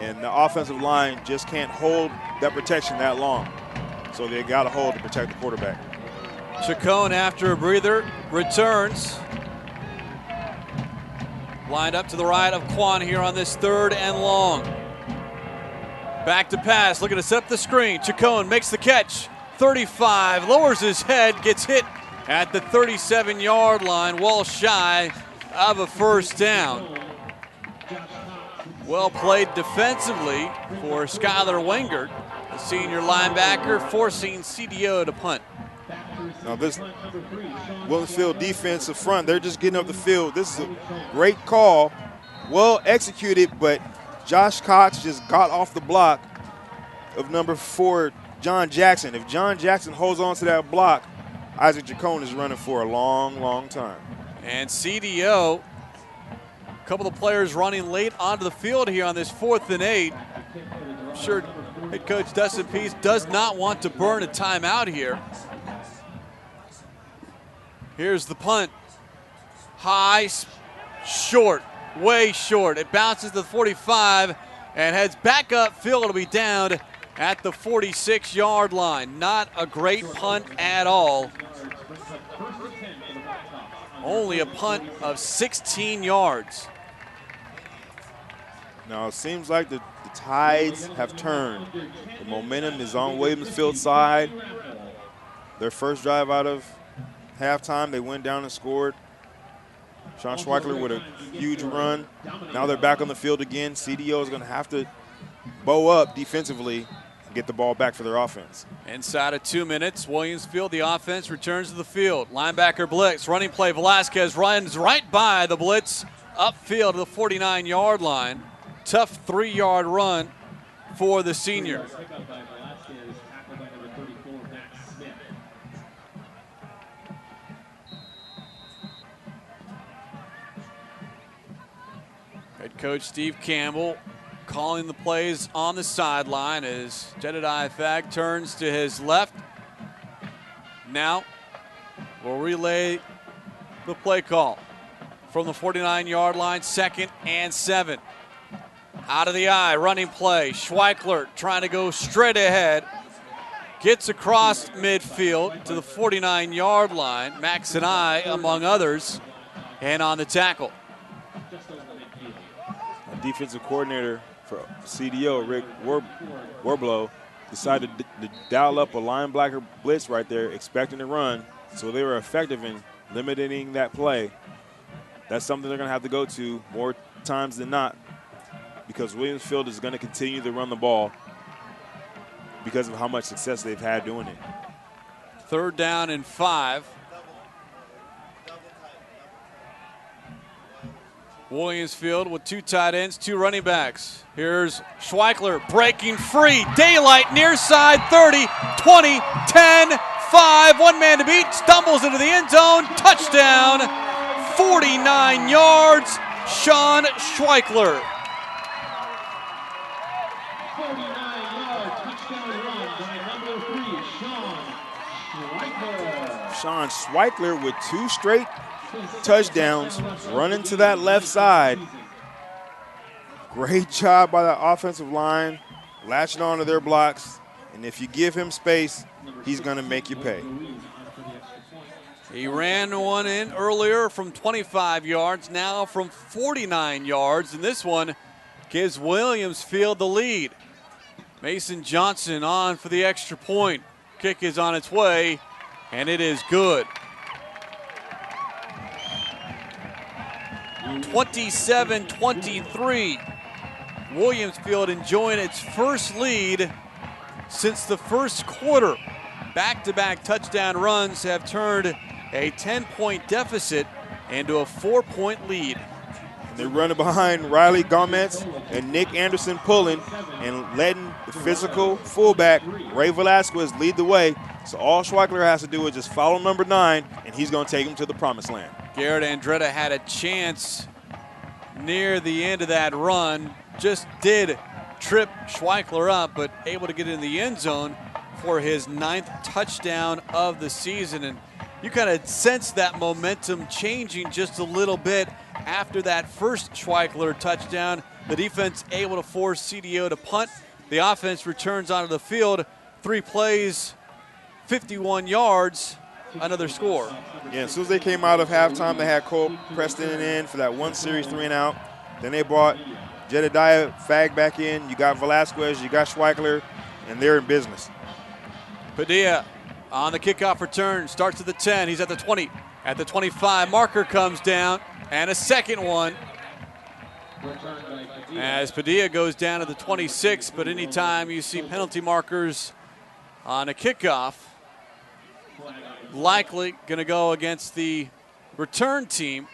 And the offensive line just can't hold that protection that long. So they got to hold to protect the quarterback. Chacon, after a breather, returns. Lined up to the right of Quan here on this 3rd and long. Back to pass, looking to set up the screen. Chacon makes the catch. 35, lowers his head, gets hit at the 37-yard line, well shy of a 1st down. Well played defensively for Skylar Wengert, the senior linebacker, forcing CDO to punt. Now this Williamsfield defensive front, they're just getting up the field. This is a great call, well executed, but Josh Cox just got off the block of number 4, John Jackson. If John Jackson holds on to that block, Isaac Chacon is running for a long, long time. And CDO, a couple of players running late onto the field here on this 4th and 8. I'm sure head coach Dustin Pease does not want to burn a timeout here. Here's the punt. High, short, way short. It bounces to the 45 and heads back upfield. It'll be down at the 46-yard line. Not a great punt at all. Only a punt of 16 yards. Now it seems like the tides have turned. The momentum is on Williamsfield's side. Their first drive out of halftime, they went down and scored. Sean Schweikler with a huge run. Now they're back on the field again. CDO is going to have to bow up defensively and get the ball back for their offense. Inside of 2 minutes, Williamsfield, the offense, returns to the field. Linebacker blitz, running play, Velasquez runs right by the blitz, upfield to the 49-yard line. Tough 3-yard run for the senior. Head coach Steve Campbell calling the plays on the sideline as Jedediah Fagg turns to his left. Now we'll relay the play call from the 49-yard line, 2nd and 7. Out of the eye, running play. Schweikler trying to go straight ahead. Gets across midfield to the 49-yard line. Max and I, among others, and on the tackle. A defensive coordinator for CDO, Rick Warblow, decided to dial up a linebacker blitz right there, expecting to run. So they were effective in limiting that play. That's something they're going to have to go to more times than not, because Williamsfield is going to continue to run the ball because of how much success they've had doing it. 3rd down and 5. Williamsfield with 2 tight ends, 2 running backs. Here's Schweichler breaking free. Daylight near side, 30, 20, 10, 5. One man to beat, stumbles into the end zone. Touchdown, 49 yards, Sean Schweichler. 49-yard touchdown run by number 3, Sean Schweichler. Sean Schweichler with 2 straight touchdowns, running to that left side. Great job by the offensive line, latching onto their blocks. And if you give him space, he's going to make you pay. He ran one in earlier from 25 yards, now from 49 yards. And this one gives Williamsfield the lead. Mason Johnson on for the extra point. Kick is on its way, and it is good. 27-23. Williamsfield enjoying its first lead since the first quarter. Back-to-back touchdown runs have turned a 10-point deficit into a 4-point lead. They're running behind Riley Gomez and Nick Anderson pulling and letting the physical fullback, Ray Velasquez, lead the way. So all Schweichler has to do is just follow number 9, and he's going to take him to the promised land. Garrett Andretta had a chance near the end of that run. Just did trip Schweichler up, but able to get in the end zone for his 9th touchdown of the season. And you kind of sense that momentum changing just a little bit after that first Schweichler touchdown. The defense able to force CDO to punt. The offense returns onto the field. 3 plays, 51 yards, another score. Yeah, as soon as they came out of halftime, they had Cole Preston in for that 1 series 3 and out. Then they brought Jedediah Fag back in. You got Velasquez, you got Schweichler, and they're in business. Padilla on the kickoff return, starts at the 10. He's at the 20, at the 25. Marker comes down, and a second one. As Padilla goes down to the 26, but anytime you see penalty markers on a kickoff, likely going to go against the return team.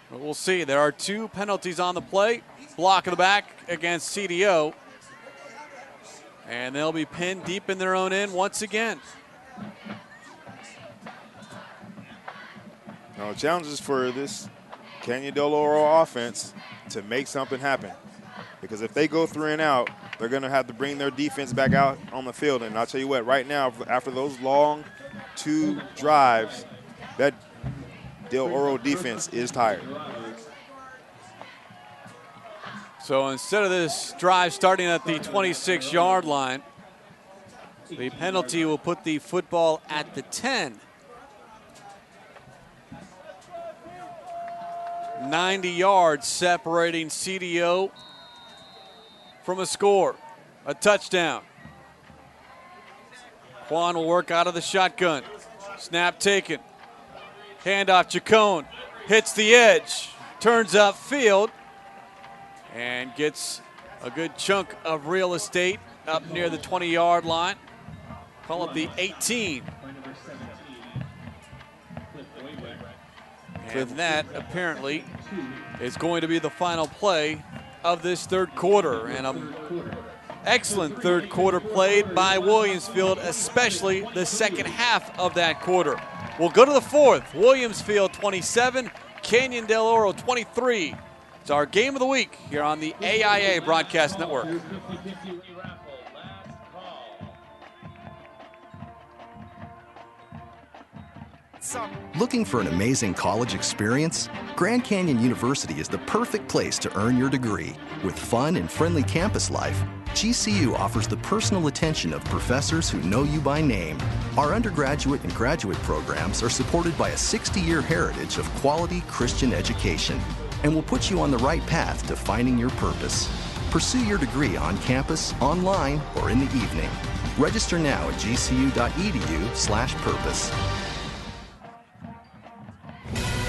But we'll see. There are 2 penalties on the play. Block in the back against CDO. And they'll be pinned deep in their own end once again. Now, challenges for this Canyon Del Oro offense to make something happen. Because if they go 3 and out, they're going to have to bring their defense back out on the field. And I'll tell you what, right now, after those long 2 drives, that Del Oro defense is tired. So instead of this drive starting at the 26-yard line, the penalty will put the football at the 10. 90 yards separating CDO from a score, a touchdown. Quan will work out of the shotgun. Snap taken. Handoff, Chacon hits the edge, turns upfield, and gets a good chunk of real estate up near the 20-yard line. Call it the 18. And that apparently is going to be the final play of this 3rd quarter. And an excellent 3rd quarter played by Williamsfield, especially the second half of that quarter. We'll go to the 4th. Williamsfield 27, Canyon Del Oro 23. It's our game of the week here on the AIA Broadcast Network. Looking for an amazing college experience? Grand Canyon University is the perfect place to earn your degree. With fun and friendly campus life, GCU offers the personal attention of professors who know you by name. Our undergraduate and graduate programs are supported by a 60-year heritage of quality Christian education and will put you on the right path to finding your purpose. Pursue your degree on campus, online, or in the evening. Register now at gcu.edu/purpose.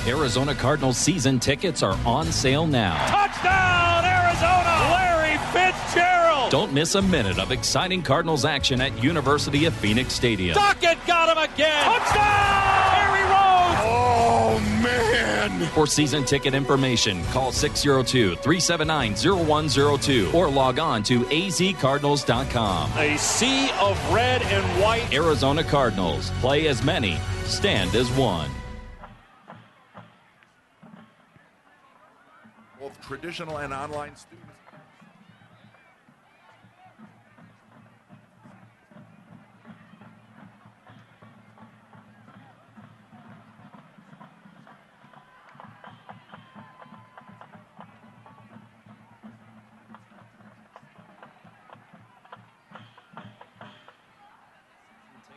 Arizona Cardinals season tickets are on sale now. Touchdown, Arizona! Larry Fitzgerald! Don't miss a minute of exciting Cardinals action at University of Phoenix Stadium. Duckett got him again! Touchdown! Harry Rose! Oh, man! For season ticket information, call 602-379-0102 or log on to azcardinals.com. A sea of red and white. Arizona Cardinals. Play as many. Stand as one. Both traditional and online students.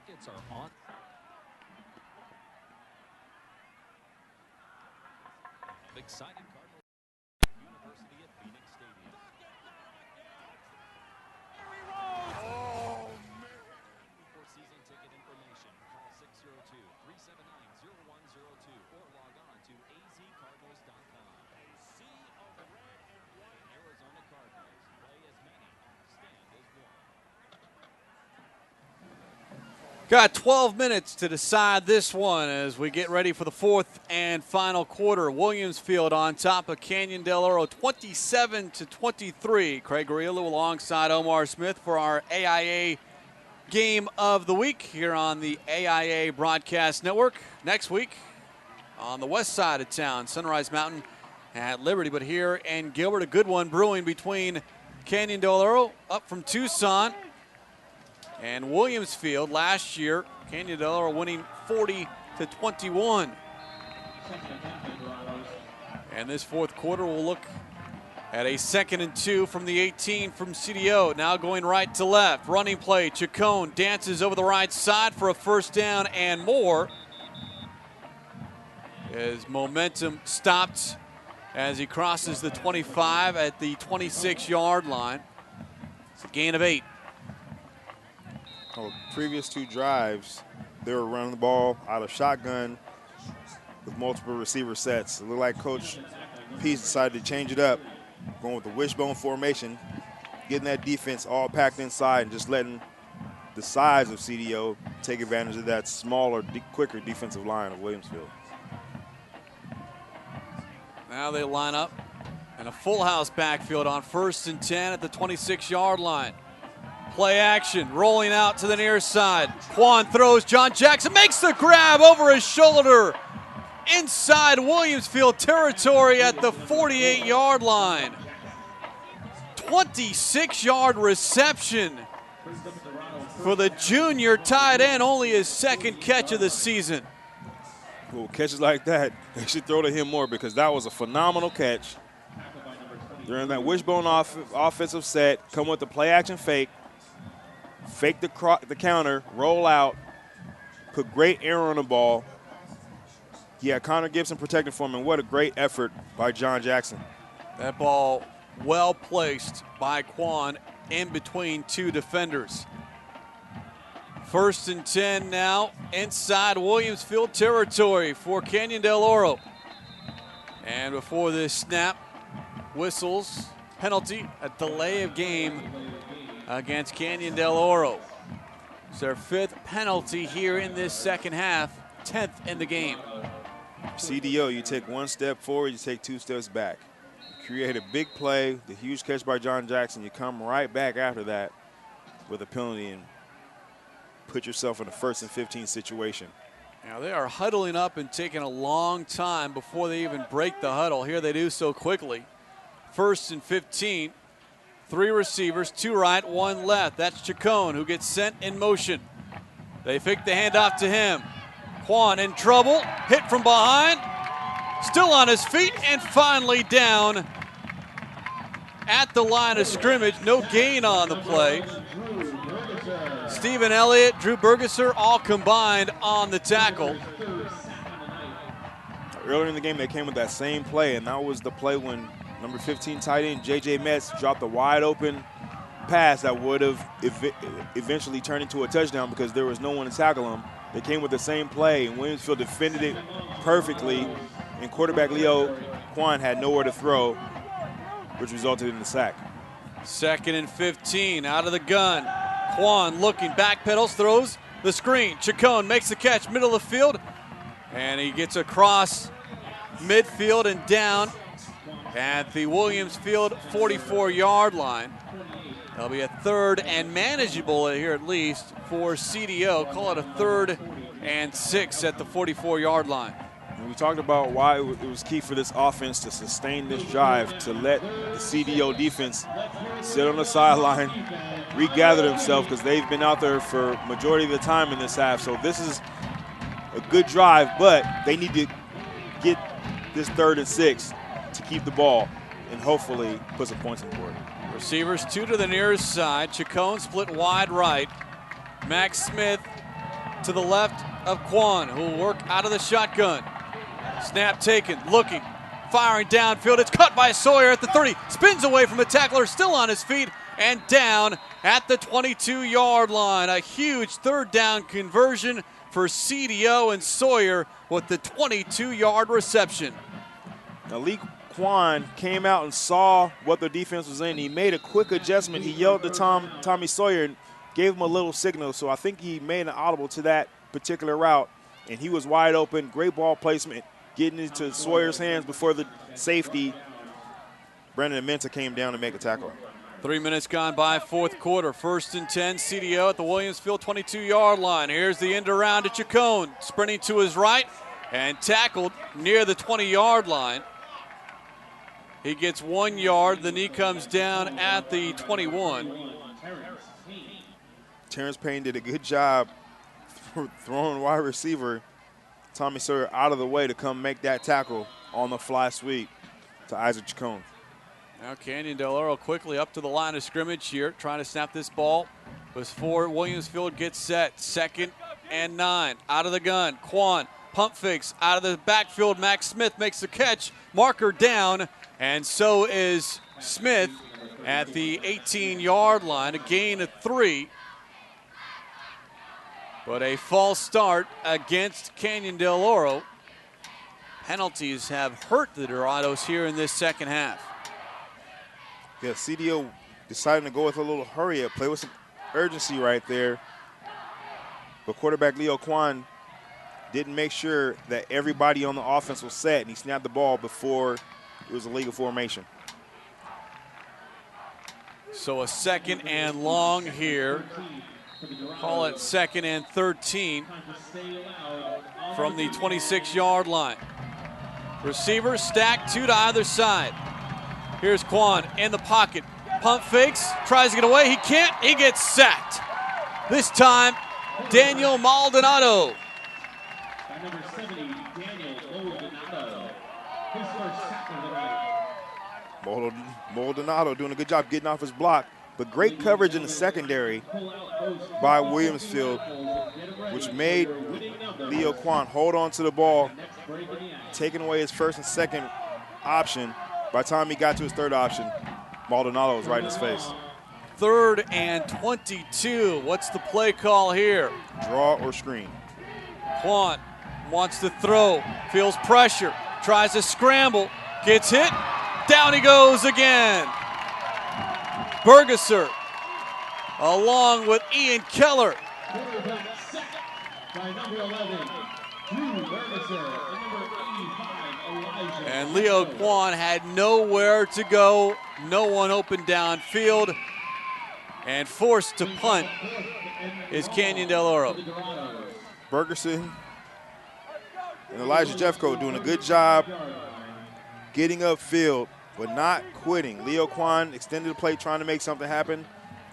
Tickets are on. Exciting Cardinals. University of Phoenix Stadium. Oh, man. For season ticket information, call 602-379-0102 or log on to azcardinals.com. Sea of red and white. Arizona Cardinals. Play as many. Stand as one. Got 12 minutes to decide this one as we get ready for the fourth and final quarter. Williamsfield on top of Canyon Del Oro 27-23. Craig Grillo alongside Omar Smith for our AIA game of the week here on the AIA Broadcast Network. Next week on the west side of town, Sunrise Mountain at Liberty. But here in Gilbert, a good one brewing between Canyon Del Oro up from Tucson and Williamsfield. Last year, Canyon Del Oro winning 40-21. And this fourth quarter will look at a 2nd and 2 from the 18 from CDO. Now going right to left. Running play. Chacon dances over the right side for a first down and more. His momentum stopped as he crosses the 25 at the 26-yard line. It's a gain of 8. Oh, previous 2 drives, they were running the ball out of shotgun with multiple receiver sets. It looked like Coach Pease decided to change it up, going with the wishbone formation, getting that defense all packed inside and just letting the size of CDO take advantage of that smaller, quicker defensive line of Williamsfield. Now they line up in a full house backfield on 1st and 10 at the 26-yard line. Play action, rolling out to the near side. Quan throws, John Jackson makes the grab over his shoulder inside Williamsfield territory at the 48-yard line. 26-yard reception for the junior tight end, only his 2nd catch of the season. Well, catches like that, they should throw to him more because that was a phenomenal catch. During that wishbone offensive set, come with the play action fake the counter, roll out, put great air on the ball. He had Connor Gibson protecting for him, and what a great effort by John Jackson. That ball well placed by Quan in between 2 defenders. 1st and 10 now inside Williamsfield territory for Canyon Del Oro. And before this snap, whistles, penalty, a delay of game against Canyon Del Oro. It's their 5th penalty here in this second half, 10th in the game. CDO, you take 1 step forward, you take 2 steps back. You create a big play, the huge catch by John Jackson, you come right back after that with a penalty and put yourself in a 1st and 15 situation. Now they are huddling up and taking a long time before they even break the huddle. Here they do so quickly. 1st and 15. 3 receivers, 2 right, 1 left. That's Chacon who gets sent in motion. They fake the handoff to him. Quan in trouble, hit from behind, still on his feet, and finally down at the line of scrimmage. No gain on the play. Stephen Elliott, Drew Bergesser, all combined on the tackle. Earlier in the game, they came with that same play, and that was the play when number 15 tight end J.J. Metz dropped a wide open pass that would have eventually turned into a touchdown because there was no one to tackle him. They came with the same play, and Williamsfield defended it perfectly, and quarterback Leo Kwan had nowhere to throw, which resulted in the sack. 2nd and 15, out of the gun. Kwan looking, backpedals, throws the screen. Chacon makes the catch, middle of the field, and he gets across midfield and down at the Williamsfield 44-yard line. That'll be a 3rd and manageable here at least for CDO. Call it a 3rd and 6 at the 44-yard line. And we talked about why it was key for this offense to sustain this drive, to let the CDO defense sit on the sideline, regather themselves, because they've been out there for majority of the time in this half. So this is a good drive, but they need to get this 3rd and 6 to keep the ball and hopefully put some points on the board. Receivers 2 to the nearest side. Chacon split wide right. Max Smith to the left of Kwan, who will work out of the shotgun. Snap taken, looking, firing downfield. It's cut by Sawyer at the 30. Spins away from the tackler, still on his feet, and down at the 22-yard line. A huge 3rd down conversion for CDO, and Sawyer with the 22-yard reception. Now, Lee Kwan came out and saw what their defense was in. He made a quick adjustment. He yelled to Tommy Sawyer and gave him a little signal. So I think he made an audible to that particular route, and he was wide open. Great ball placement, getting into Sawyer's hands before the safety, Brandon Amenta, came down to make a tackle. 3 minutes gone by, 4th quarter. 1st and 10, CDO at the Williamsfield 22-yard line. Here's the end around to Chacon, sprinting to his right and tackled near the 20-yard line. He gets 1 yard. The knee comes down at the 21. Terrence Payne did a good job throwing wide receiver Tommy Sawyer out of the way to come make that tackle on the fly sweep to Isaac Chacon. Now Canyon Del Oro quickly up to the line of scrimmage here, trying to snap this ball before Williamsfield gets set. 2nd and 9, out of the gun. Kwan, pump fakes, out of the backfield. Max Smith makes the catch, marker down, and so is Smith at the 18-yard line, a gain of 3. But a false start against Canyon Del Oro. Penalties have hurt the Dorados here in this 2nd half. Yeah, CDO deciding to go with a little hurry up, play with some urgency right there. But quarterback Leo Kwan didn't make sure that everybody on the offense was set, and he snapped the ball before it was a legal formation. So a 2nd and long here. Call it 2nd and 13 from the 26-yard line. Receivers stacked 2 to either side. Here's Kwan in the pocket. Pump fakes, tries to get away. He can't. He gets sacked. This time, Daniel Maldonado. Number 70, Daniel Maldonado. His first sack of the night. Maldonado doing a good job getting off his block, but great coverage in the secondary by Williamsfield, which made Leo Kwan hold on to the ball, taking away his 1st and 2nd option. By the time he got to his 3rd option, Maldonado was right in his face. 3rd and 22. What's the play call here? Draw or screen. Kwan wants to throw, feels pressure, tries to scramble, gets hit, down he goes again. Bergesser along with Ian Keller. By number 11, Drew Bergesser, and number 85, Elijah. And Leo Kwan had nowhere to go, no one open downfield, and forced to punt is Canyon Del Oro. Bergerson and Elijah Jeffco doing a good job getting upfield, but not quitting. Leo Kwan extended the play, trying to make something happen,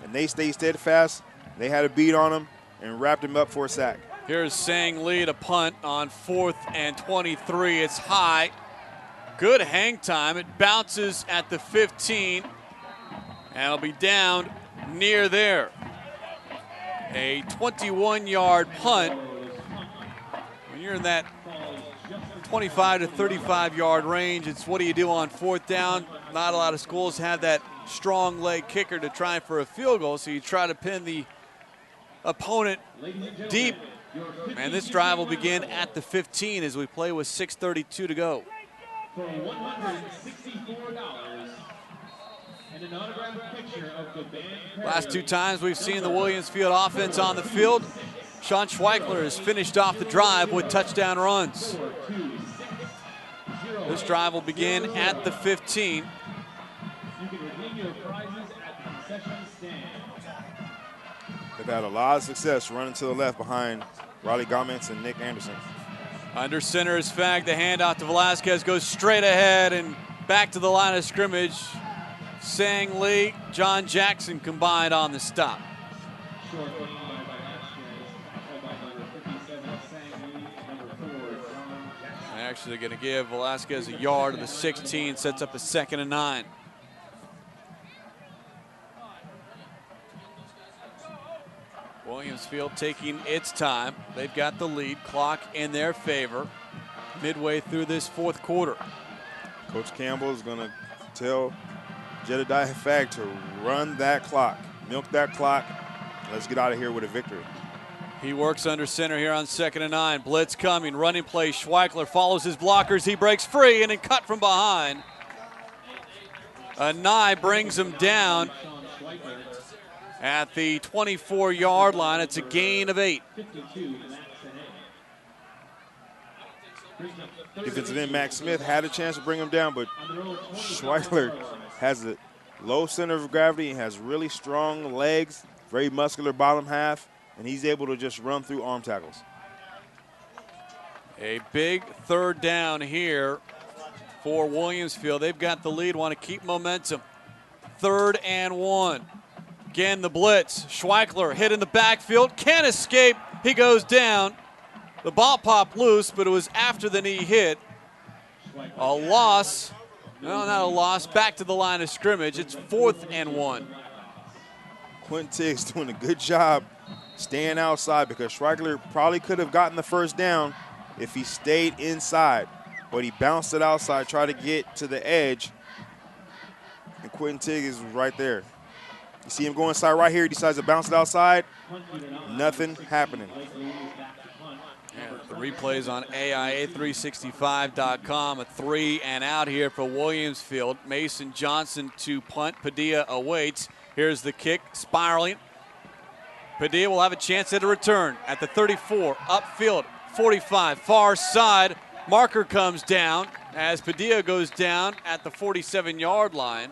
and they stayed steadfast. They had a beat on him and wrapped him up for a sack. Here's Sang Lee to punt on 4th and 23. It's high. Good hang time. It bounces at the 15, and it'll be down near there. A 21-yard punt. When you're in that 25 to 35-yard range. It's what do you do on fourth down? Not a lot of schools have that strong leg kicker to try for a field goal, so you try to pin the opponent deep. And this drive will begin at the 15 as we play with 6:32 to go. For $164 and an autographed picture of the band. Last two times we've seen the Williamsfield offense on the field, Sean Schweichler has finished off the drive with touchdown runs. This drive will begin at the 15. You can redeem your prizes at the concession stand. They've had a lot of success running to the left behind Riley Gomments and Nick Anderson. Under center is Fag. The handoff to Velasquez goes straight ahead and back to the line of scrimmage. Sang Lee, John Jackson combined on the stop. Short gain by Velasquez, tackled by number 57, Sang Lee, number 4, John Jackson. Actually going to give Velasquez a yard of the 16, sets up a 2nd and 9. Williamsfield taking its time. They've got the lead, clock in their favor midway through this fourth quarter. Coach Campbell is going to tell Jedediah Fag to run that clock, milk that clock. Let's get out of here with a victory. He works under center here on 2nd and 9. Blitz coming, running play. Schweichler follows his blockers. He breaks free and then cut from behind. Nye brings him down at the 24-yard line. It's a gain of 8. Defensive end Max Smith had a chance to bring him down, but Schweichler has a low center of gravity and has really strong legs, very muscular bottom half, and he's able to just run through arm tackles. A big 3rd down here for Williamsfield. They've got the lead, want to keep momentum. 3rd and 1. Again, the blitz. Schweichler hit in the backfield, can't escape. He goes down. The ball popped loose, but it was after the knee hit. A loss. No, not a loss. Back to the line of scrimmage. It's 4th and 1. Quentin Tiggs doing a good job staying outside because Schweichler probably could have gotten the 1st down if he stayed inside. But he bounced it outside, tried to get to the edge, and Quentin Tiggs was right there. You see him go inside right here. He decides to bounce it outside. Nothing happening. Yeah, the replays on AIA365.com. A 3 and out here for Williamsfield. Mason Johnson to punt. Padilla awaits. Here's the kick, spiraling. Padilla will have a chance at a return at the 34, upfield, 45, far side. Marker comes down as Padilla goes down at the 47-yard line.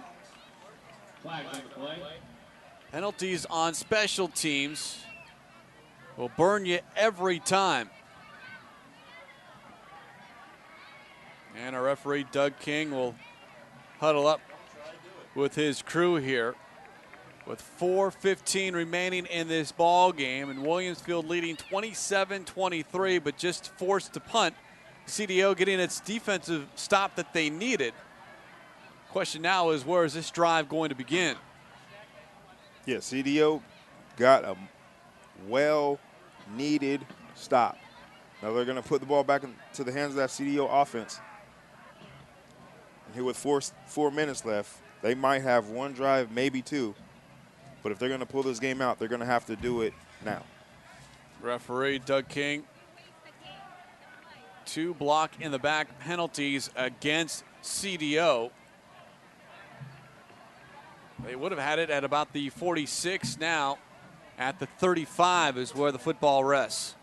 Penalties on special teams will burn you every time. And our referee, Doug King, will huddle up with his crew here with 4:15 remaining in this ball game, and Williamsfield leading 27-23, but just forced to punt. CDO getting its defensive stop that they needed. Question now is, where is this drive going to begin? Yeah, CDO got a well-needed stop. Now they're going to put the ball back into the hands of that CDO offense. And here with four minutes left, they might have one drive, maybe two. But if they're going to pull this game out, they're going to have to do it now. Referee Doug King. 2 block in the back penalties against CDO. They would have had it at about the 46. Now at the 35 is where the football rests.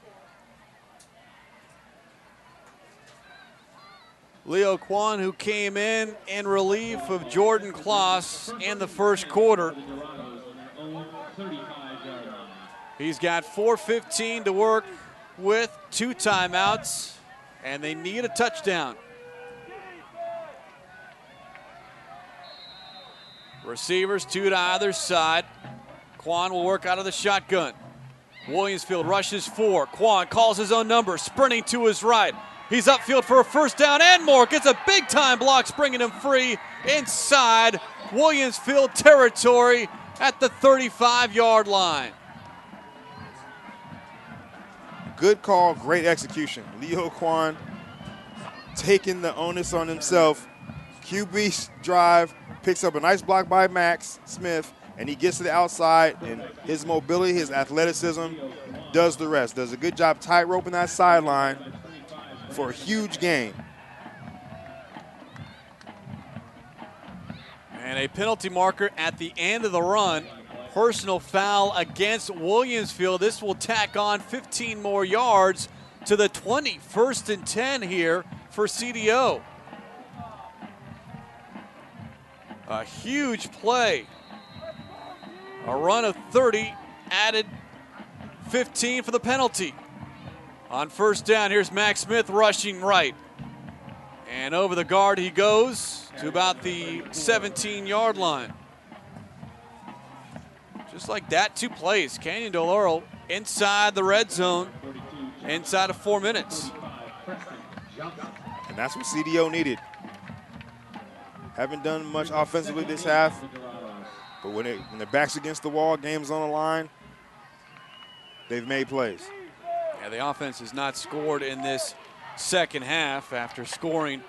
Leo Kwan, who came in relief of Jordan Kloss in the first quarter. He's got 4:15 to work with, 2 timeouts, and they need a touchdown. Receivers 2 to either side. Kwan will work out of the shotgun. Williamsfield rushes 4. Kwan calls his own number, sprinting to his right. He's upfield for a first down and more. Gets a big-time block, springing him free inside Williamsfield territory at the 35-yard line. Good call, great execution. Leo Kwan taking the onus on himself. QB drive, picks up a nice block by Max Smith, and he gets to the outside, and his mobility, his athleticism does the rest. Does a good job tightroping that sideline for a huge gain. And a penalty marker at the end of the run. Personal foul against Williamsfield. This will tack on 15 more yards to the 20. 1st and 10 here for CDO. A huge play. A run of 30, added 15 for the penalty. On 1st down, here's Max Smith rushing right. And over the guard he goes to about the 17-yard line. Just like that, 2 plays. Canyon Del Oro inside the red zone, inside of 4 minutes. And that's what CDO needed. Haven't done much offensively this half, but when their back's against the wall, game's on the line, they've made plays. Yeah, the offense has not scored in this second half after scoring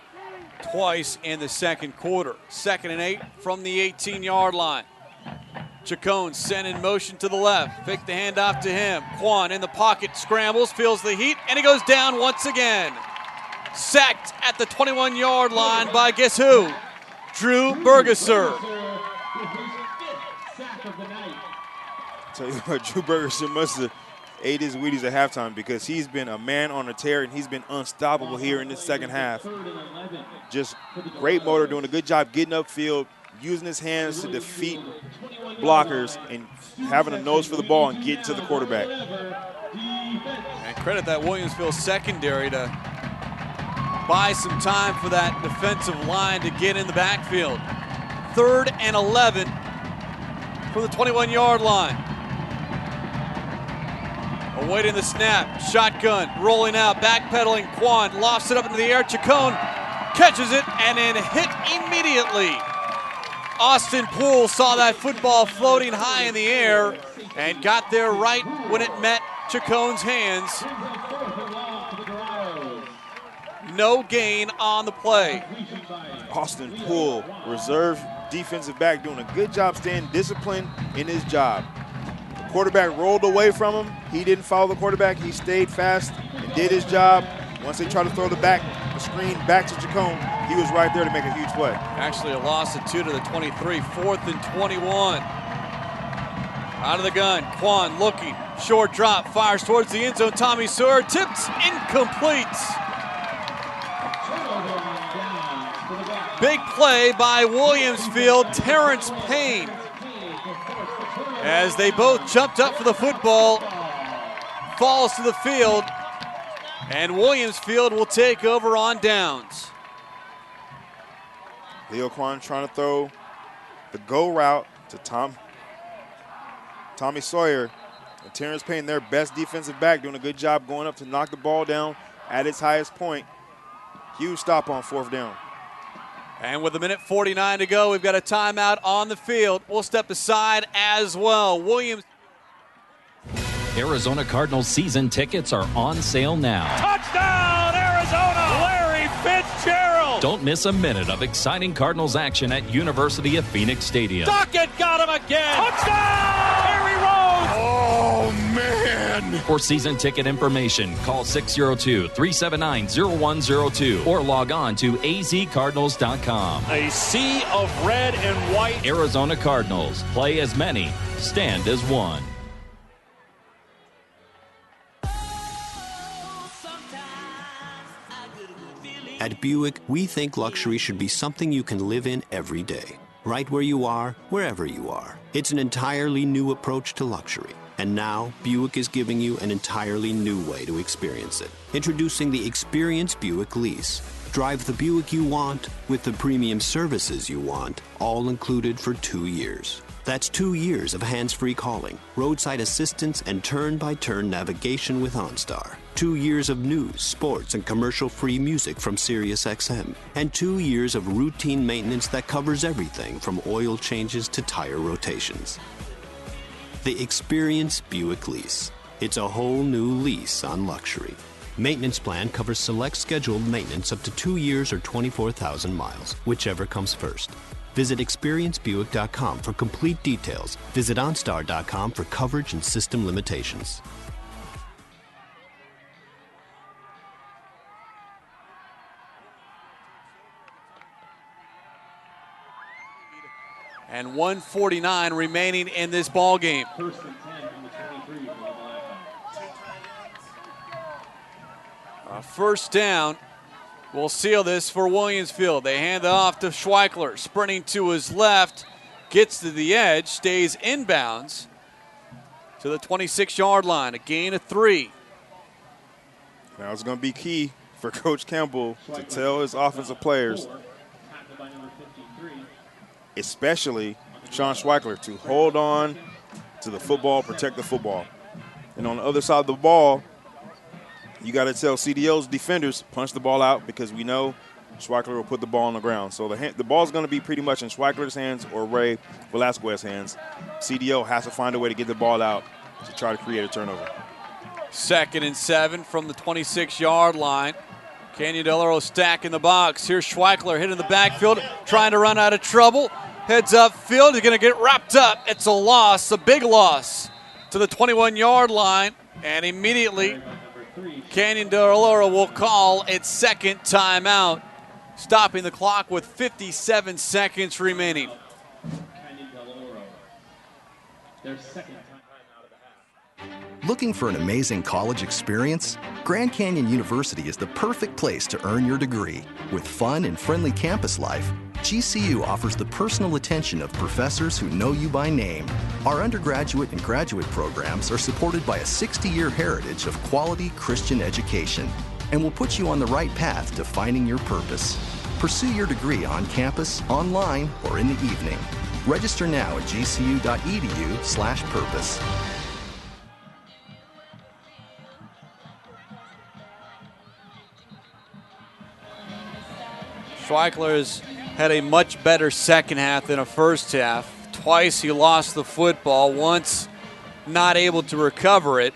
twice in the second quarter. 2nd and 8 from the 18-yard line. Chacon sent in motion to the left. Fake the handoff to him. Quan in the pocket, scrambles, feels the heat, and he goes down once again. Sacked at the 21-yard line by guess who? Drew Bergeser. Tell you what, Drew Bergeser must have ate his Wheaties at halftime because he's been a man on a tear and he's been unstoppable here in this second half. Just great motor, doing a good job getting upfield, using his hands to defeat blockers and having a nose for the ball and getting to the quarterback. And credit that Williamsfield secondary to buy some time for that defensive line to get in the backfield. 3rd and 11 from the 21-yard line. Awaiting the snap, shotgun, rolling out, backpedaling, Quan lofts it up into the air, Chacon catches it and then hit immediately. Austin Poole saw that football floating high in the air and got there right when it met Chacon's hands. No gain on the play. Austin Poole, reserve defensive back, doing a good job staying disciplined in his job. The quarterback rolled away from him. He didn't follow the quarterback. He stayed fast and did his job. Once they tried to throw the screen back to Chacon, he was right there to make a huge play. Actually a loss of 2 to the 23, 4th and 21. Out of the gun, Quan looking, short drop, fires towards the end zone. Tommy Sawyer tipped, incomplete. Big play by Williamsfield, Terrence Payne. As they both jumped up for the football, falls to the field, and Williamsfield will take over on downs. Leo Quan trying to throw the go route to Tommy Sawyer. And Terrence Payne, their best defensive back, doing a good job going up to knock the ball down at its highest point. Huge stop on 4th down. And with 1:49 to go, we've got a timeout on the field. We'll step aside as well. Arizona Cardinals season tickets are on sale now. Touchdown, Arizona! Larry Fitzgerald! Don't miss a minute of exciting Cardinals action at University of Phoenix Stadium. Dockett got him again! Touchdown! Harry Rhodes! Oh, man! For season ticket information, call 602-379-0102 or log on to azcardinals.com. A sea of red and white. Arizona Cardinals. Play as many. Stand as one. At Buick, we think luxury should be something you can live in every day. Right where you are, wherever you are. It's an entirely new approach to luxury. And now, Buick is giving you an entirely new way to experience it. Introducing the Experience Buick Lease. Drive the Buick you want with the premium services you want, all included for 2 years. That's 2 years of hands-free calling, roadside assistance, and turn-by-turn navigation with OnStar. 2 years of news, sports, and commercial-free music from SiriusXM. And 2 years of routine maintenance that covers everything from oil changes to tire rotations. The Experience Buick Lease. It's a whole new lease on luxury. Maintenance plan covers select scheduled maintenance up to 2 years or 24,000 miles, whichever comes first. Visit experiencebuick.com for complete details. Visit OnStar.com for coverage and system limitations. And 1:49 remaining in this ball game. First and 10 from the 23 for the Blackhawks. A first down will seal this for Williamsfield. They hand it off to Schweichler, sprinting to his left, gets to the edge, stays inbounds to the 26-yard line, a gain of 3. Now it's going to be key for Coach Campbell to tell his offensive players, especially Sean Schweichler, to hold on to the football, protect the football. And on the other side of the ball, you got to tell CDO's defenders, punch the ball out, because we know Schweichler will put the ball on the ground. So the ball's going to be pretty much in Schweichler's hands or Ray Velasquez's hands. CDO has to find a way to get the ball out to try to create a turnover. 2nd and 7 from the 26-yard line. Canyon Del Oro stack in the box. Here's Schweichler hitting the backfield, trying to run out of trouble. Heads up field, he's going to get wrapped up. It's a loss, a big loss to the 21-yard line. And immediately, Canyon Del Oro will call its second timeout, stopping the clock with 57 seconds remaining. Canyon Del Oro, their second timeout of the half. Looking for an amazing college experience? Grand Canyon University is the perfect place to earn your degree. With fun and friendly campus life, GCU offers the personal attention of professors who know you by name. Our undergraduate and graduate programs are supported by a 60-year heritage of quality Christian education and will put you on the right path to finding your purpose. Pursue your degree on campus, online, or in the evening. Register now at gcu.edu/purpose. Schweichler has had a much better second half than a first half. Twice he lost the football, once not able to recover it.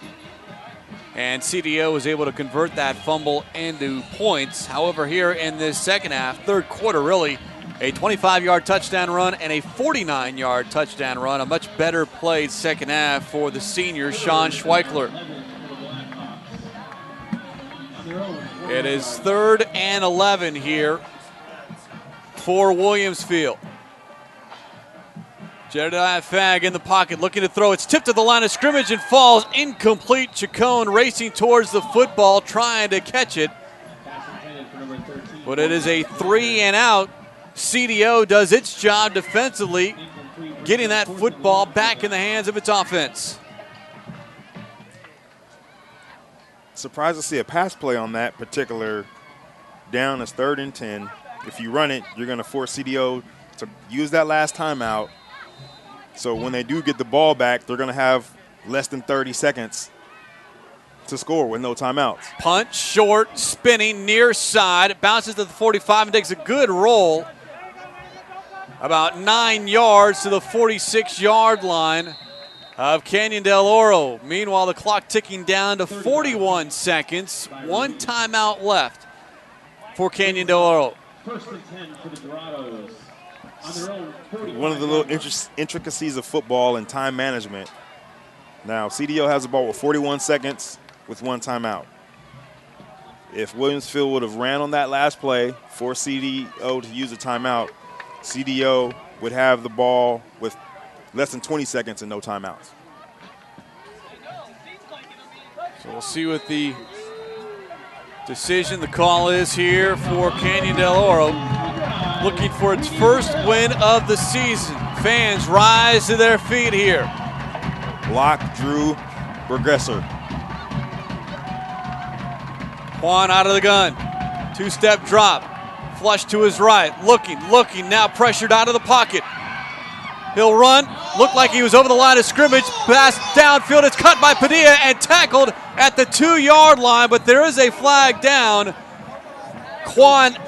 And CDO was able to convert that fumble into points. However, here in this second half, third quarter really, a 25-yard touchdown run and a 49-yard touchdown run. A much better played second half for the senior, Sean Schweichler. It is 3rd and 11 here for Williamsfield. Jedediah Fagg in the pocket looking to throw. It's tipped to the line of scrimmage and falls incomplete. Chacon racing towards the football, trying to catch it. But it is a 3 and out. CDO does its job defensively, getting that football back in the hands of its offense. Surprised to see a pass play on that particular down. As 3rd and 10. If you run it, you're going to force CDO to use that last timeout. So when they do get the ball back, they're going to have less than 30 seconds to score with no timeouts. Punt, short, spinning, near side. It bounces to the 45 and takes a good roll. About 9 yards to the 46-yard line of Canyon Del Oro. Meanwhile, the clock ticking down to 41 seconds. 1 timeout left for Canyon Del Oro. 1st and 10 for the Dorados. On their own 45. One of the little intricacies of football and time management. Now, CDO has the ball with 41 seconds with 1 timeout. If Williamsfield would have ran on that last play for CDO to use a timeout, CDO would have the ball with less than 20 seconds and no timeouts. So we'll see what the decision, the call is here for Canyon Del Oro. Looking for its first win of the season. Fans rise to their feet here. Block, Drew, regressor. Juan out of the gun. 2-step drop. Flush to his right. Looking, now pressured out of the pocket. He'll run. Looked like he was over the line of scrimmage. Pass downfield. It's cut by Padilla and tackled at the 2-yard line, but there is a flag down. Quan,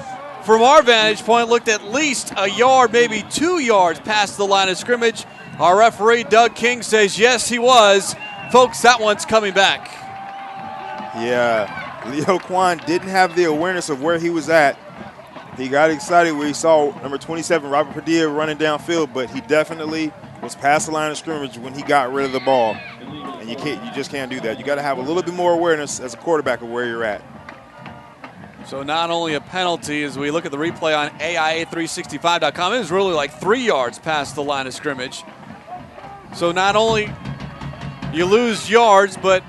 from our vantage point, looked at least a yard, maybe 2 yards past the line of scrimmage. Our referee, Doug King, says yes, he was. Folks, that one's coming back. Yeah, Leo Kwan didn't have the awareness of where he was at. He got excited when he saw number 27, Robert Padilla, running downfield, but he definitely was past the line of scrimmage when he got rid of the ball. And you just can't do that. You got to have a little bit more awareness as a quarterback of where you're at. So not only a penalty, as we look at the replay on AIA365.com, it was really like 3 yards past the line of scrimmage. So not only you lose yards, but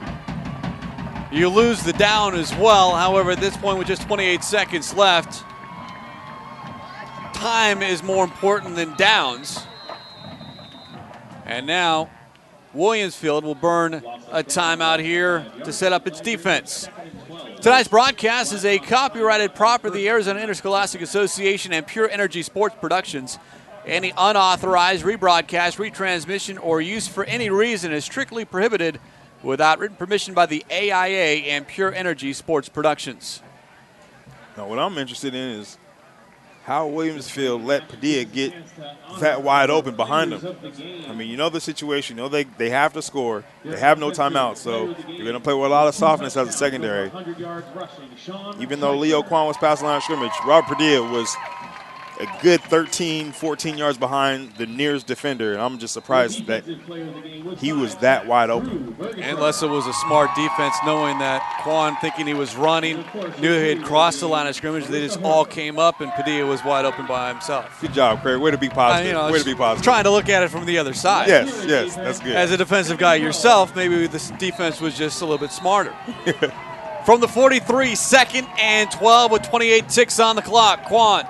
you lose the down as well. However, at this point with just 28 seconds left, time is more important than downs. And now Williamsfield will burn a timeout here to set up its defense. Tonight's broadcast is a copyrighted property of the Arizona Interscholastic Association and Pure Energy Sports Productions. Any unauthorized rebroadcast, retransmission, or use for any reason is strictly prohibited without written permission by the AIA and Pure Energy Sports Productions. Now, what I'm interested in is how Williamsfield let Padilla get that wide open behind them. I mean, you know the situation. You know they have to score. They have no timeout, so you're going to play with a lot of softness as a secondary. Even though Leo Kwan was past the line of scrimmage, Robert Padilla was a good 13, 14 yards behind the nearest defender, and I'm just surprised that he was that wide open. Unless it was a smart defense, knowing that Kwan, thinking he was running, knew he had crossed the line of scrimmage. They just all came up, and Padilla was wide open by himself. Good job, Craig. Way to be positive. Way to be positive. Trying to look at it from the other side. Yes, that's good. As a defensive guy yourself, maybe this defense was just a little bit smarter. From the 43, 2nd and 12 with 28 ticks on the clock. Kwan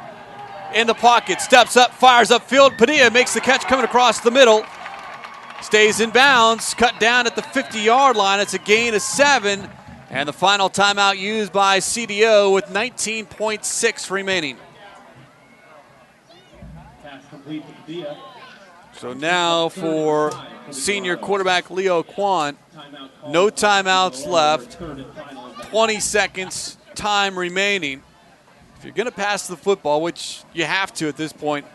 in the pocket, steps up, fires upfield. Padilla makes the catch coming across the middle. Stays in bounds, cut down at the 50-yard line. It's a gain of 7. And the final timeout used by CDO with 19.6 remaining. So now for senior quarterback Leo Kwan, no timeouts left, 20 seconds time remaining. If you're going to pass the football, which you have to at this point,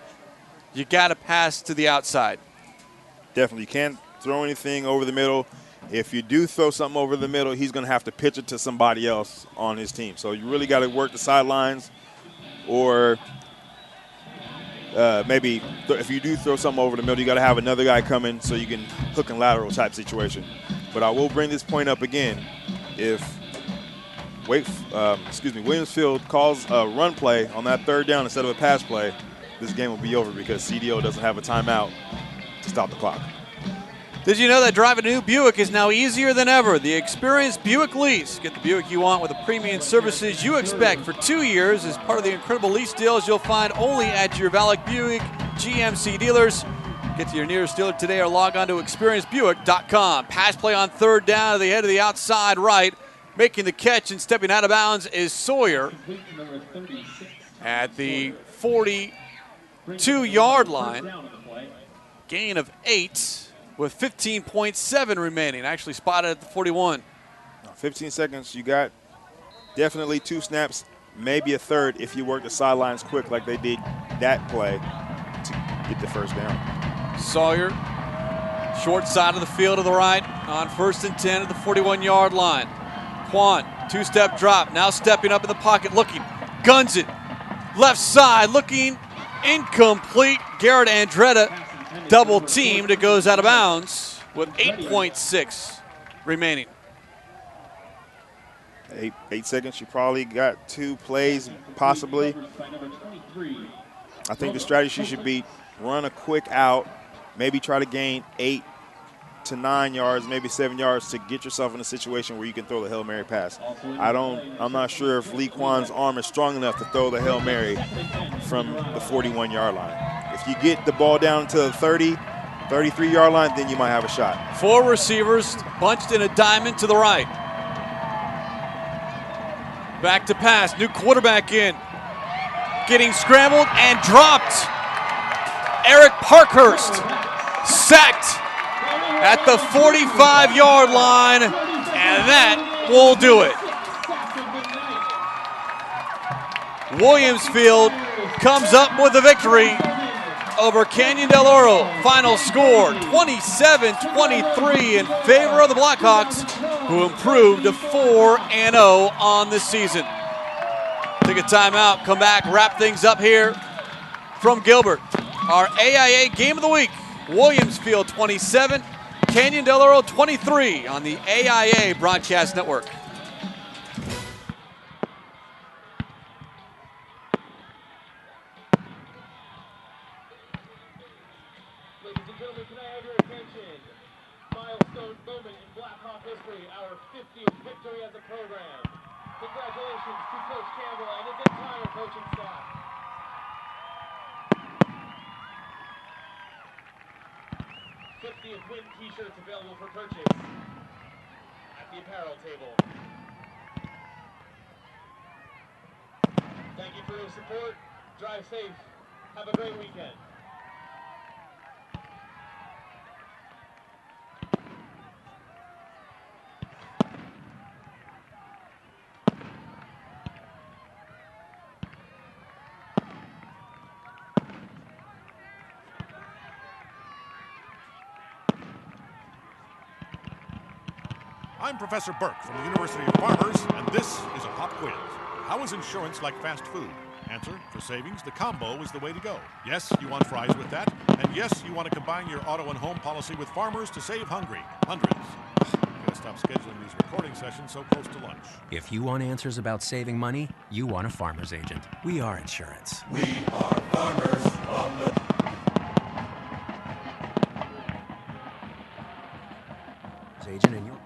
you got to pass to the outside. Definitely. You can't throw anything over the middle. If you do throw something over the middle, he's going to have to pitch it to somebody else on his team. So you really got to work the sidelines, or maybe if you do throw something over the middle, you got to have another guy come in so you can hook and lateral type situation. But I will bring this point up again. If Williamsfield calls a run play on that 3rd down instead of a pass play, this game will be over because CDO doesn't have a timeout to stop the clock. Did you know that driving a new Buick is now easier than ever? The experienced Buick lease. Get the Buick you want with the premium services you expect for 2 years as part of the incredible lease deals you'll find only at your Valak Buick GMC dealers. Get to your nearest dealer today or log on to experiencebuick.com. Pass play on 3rd down to the head of the outside right. Making the catch and stepping out of bounds is Sawyer at the 42-yard line. Gain of 8 with 15.7 remaining. Actually spotted at the 41. 15 seconds. You got definitely 2 snaps, maybe a 3rd if you work the sidelines quick like they did that play to get the 1st down. Sawyer, short side of the field to the right on 1st and 10 at the 41-yard line. Kwan, 2-step drop, now stepping up in the pocket, looking, guns it, left side, looking, incomplete. Garrett Andretta double teamed. It goes out of bounds with 8.6 remaining. 8 seconds. You probably got 2 plays, possibly. I think the strategy should be run a quick out, maybe try to gain 8 to 9 yards, maybe 7 yards to get yourself in a situation where you can throw the Hail Mary pass. I'm not sure if Lee Kwan's arm is strong enough to throw the Hail Mary from the 41-yard line. If you get the ball down to the 30, 33-yard line, then you might have a shot. 4 receivers bunched in a diamond to the right. Back to pass, new quarterback in. Getting scrambled and dropped. Eric Parkhurst sacked at the 45-yard line, and that will do it. Williamsfield comes up with a victory, over Canyon Del Oro. Final score 27-23 in favor of the Blackhawks, who improved to 4-0 on the season. Take a timeout, come back, wrap things up here from Gilbert. Our AIA Game of the Week, Williamsfield 27, Canyon Del Oro 23 on the AIA Broadcast Network. Ladies and gentlemen, can I have your attention? Milestone moment in Blackhawk history, our 50th victory as a program. Congratulations to Coach Campbell and his entire coaching staff. 50th win t-shirts available for purchase at the apparel table. Thank you for your support. Drive safe. Have a great weekend. I'm Professor Burke from the University of Farmers, and this is a pop quiz. How is insurance like fast food? Answer, for savings, the combo is the way to go. Yes, you want fries with that, and yes, you want to combine your auto and home policy with Farmers to save hundreds. Gotta stop scheduling these recording sessions so close to lunch. If you want answers about saving money, you want a Farmers agent. We are insurance. We are Farmers on the... Agent in your...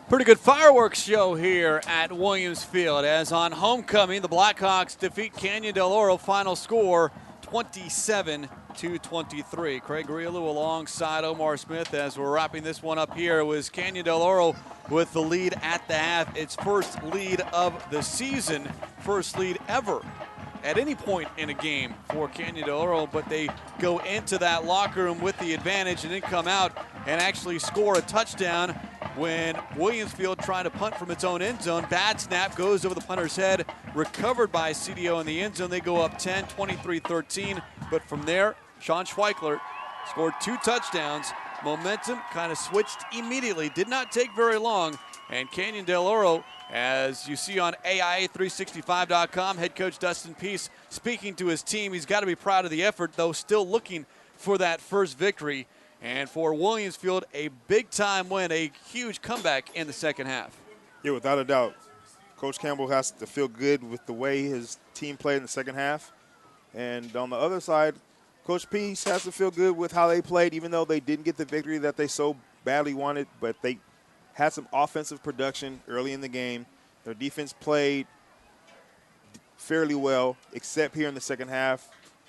Pretty good fireworks show here at Williamsfield, as on homecoming, the Blackhawks defeat Canyon Del Oro. Final score 27-23. Craig Rielu alongside Omar Smith as we're wrapping this one up here. It was Canyon Del Oro with the lead at the half. Its first lead of the season, first lead ever at any point in a game for Canyon Del Oro, but they go into that locker room with the advantage and then come out and actually score a touchdown when Williamsfield trying to punt from its own end zone. Bad snap goes over the punter's head, recovered by CDO in the end zone. They go up 10, 23-13, but from there, Sean Schweichler scored 2 touchdowns. Momentum kind of switched immediately, did not take very long, and Canyon Del Oro, as you see on AIA365.com, head coach Dustin Peace speaking to his team. He's got to be proud of the effort, though still looking for that first victory. And for Williamsfield, a big-time win, a huge comeback in the second half. Yeah, without a doubt. Coach Campbell has to feel good with the way his team played in the second half. And on the other side, Coach Peace has to feel good with how they played, even though they didn't get the victory that they so badly wanted. But they had some offensive production early in the game. Their defense played fairly well, except here in the second half.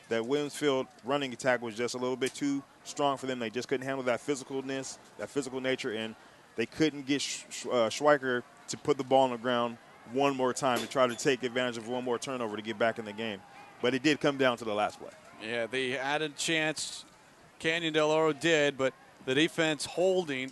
That Williamsfield running attack was just a little bit too strong for them. They just couldn't handle that physicalness, that physical nature, and they couldn't get Schweiker to put the ball on the ground one more time to try to take advantage of one more turnover to get back in the game. But it did come down to the last play. Yeah, they had a chance. Canyon Del Oro did, but the defense holding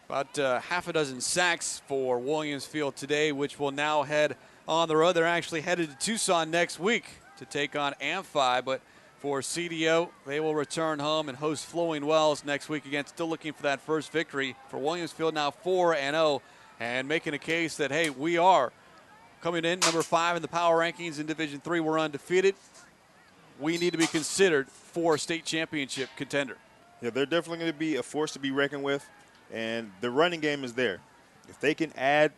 about half a dozen sacks for Williamsfield today, which will now head on the road. They're actually headed to Tucson next week to take on Amphi, but for CDO, they will return home and host Flowing Wells next week again. Still looking for that first victory. For Williamsfield, now 4-0, and making a case that, hey, we are coming in number 5 in the power rankings in Division III. We're undefeated. We need to be considered for a state championship contender. Yeah, they're definitely going to be a force to be reckoned with, and the running game is there. If they can add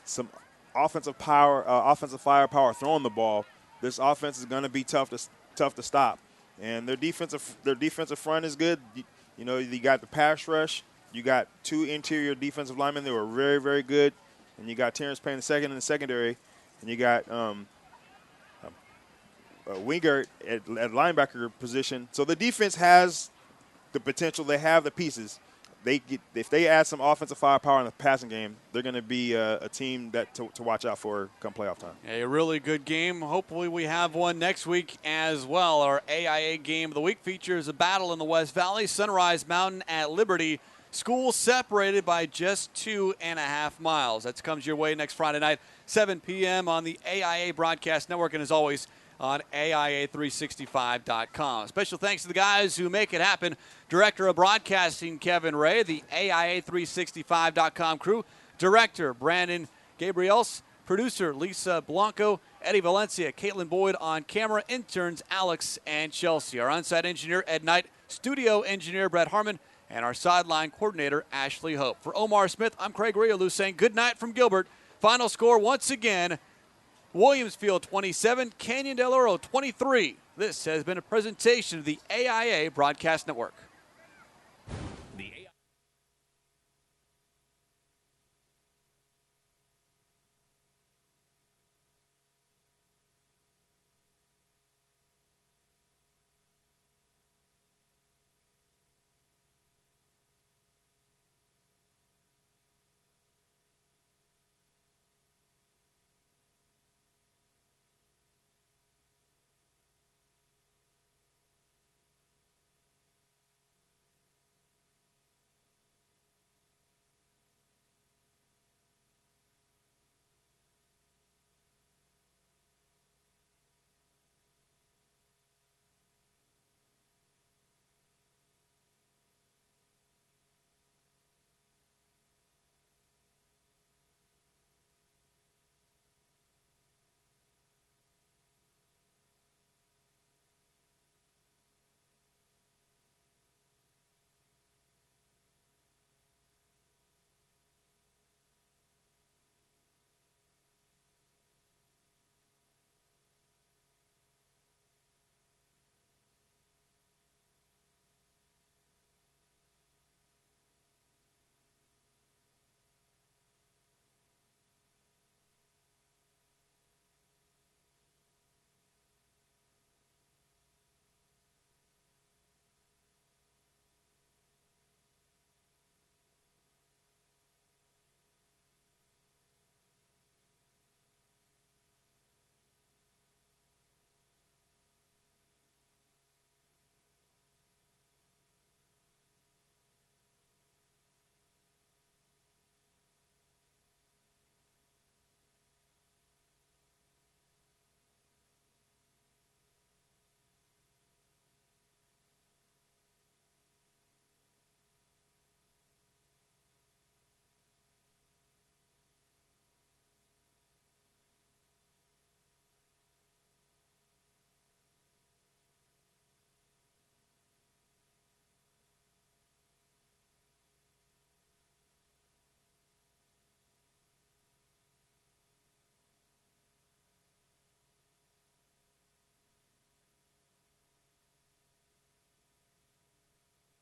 some offensive firepower throwing the ball, this offense is going to be tough to stop. And their defensive front is good. You know, you got the pass rush. You got 2 interior defensive linemen. They were very, very good. And you got Terrence Payne II in the secondary. And you got Wingert at linebacker position. So the defense has the potential. They have the pieces. If they add some offensive firepower in the passing game, they're going to be a team that to watch out for come playoff time. A really good game. Hopefully we have one next week as well. Our AIA Game of the Week features a battle in the West Valley. Sunrise Mountain at Liberty Schools separated by just 2.5 miles. That comes your way next Friday night, 7 p.m. on the AIA Broadcast Network, and as always, on AIA365.com. Special thanks to the guys who make it happen. Director of Broadcasting, Kevin Ray, the AIA365.com crew, Director, Brandon Gabriels, producer, Lisa Blanco, Eddie Valencia, Caitlin Boyd on camera, interns, Alex and Chelsea. Our on-site engineer, Ed Knight, studio engineer, Brett Harmon, and our sideline coordinator, Ashley Hope. For Omar Smith, I'm Craig Riolu saying good night from Gilbert. Final score once again, Williamsfield 27, Canyon del Oro 23. This has been a presentation of the AIA Broadcast Network.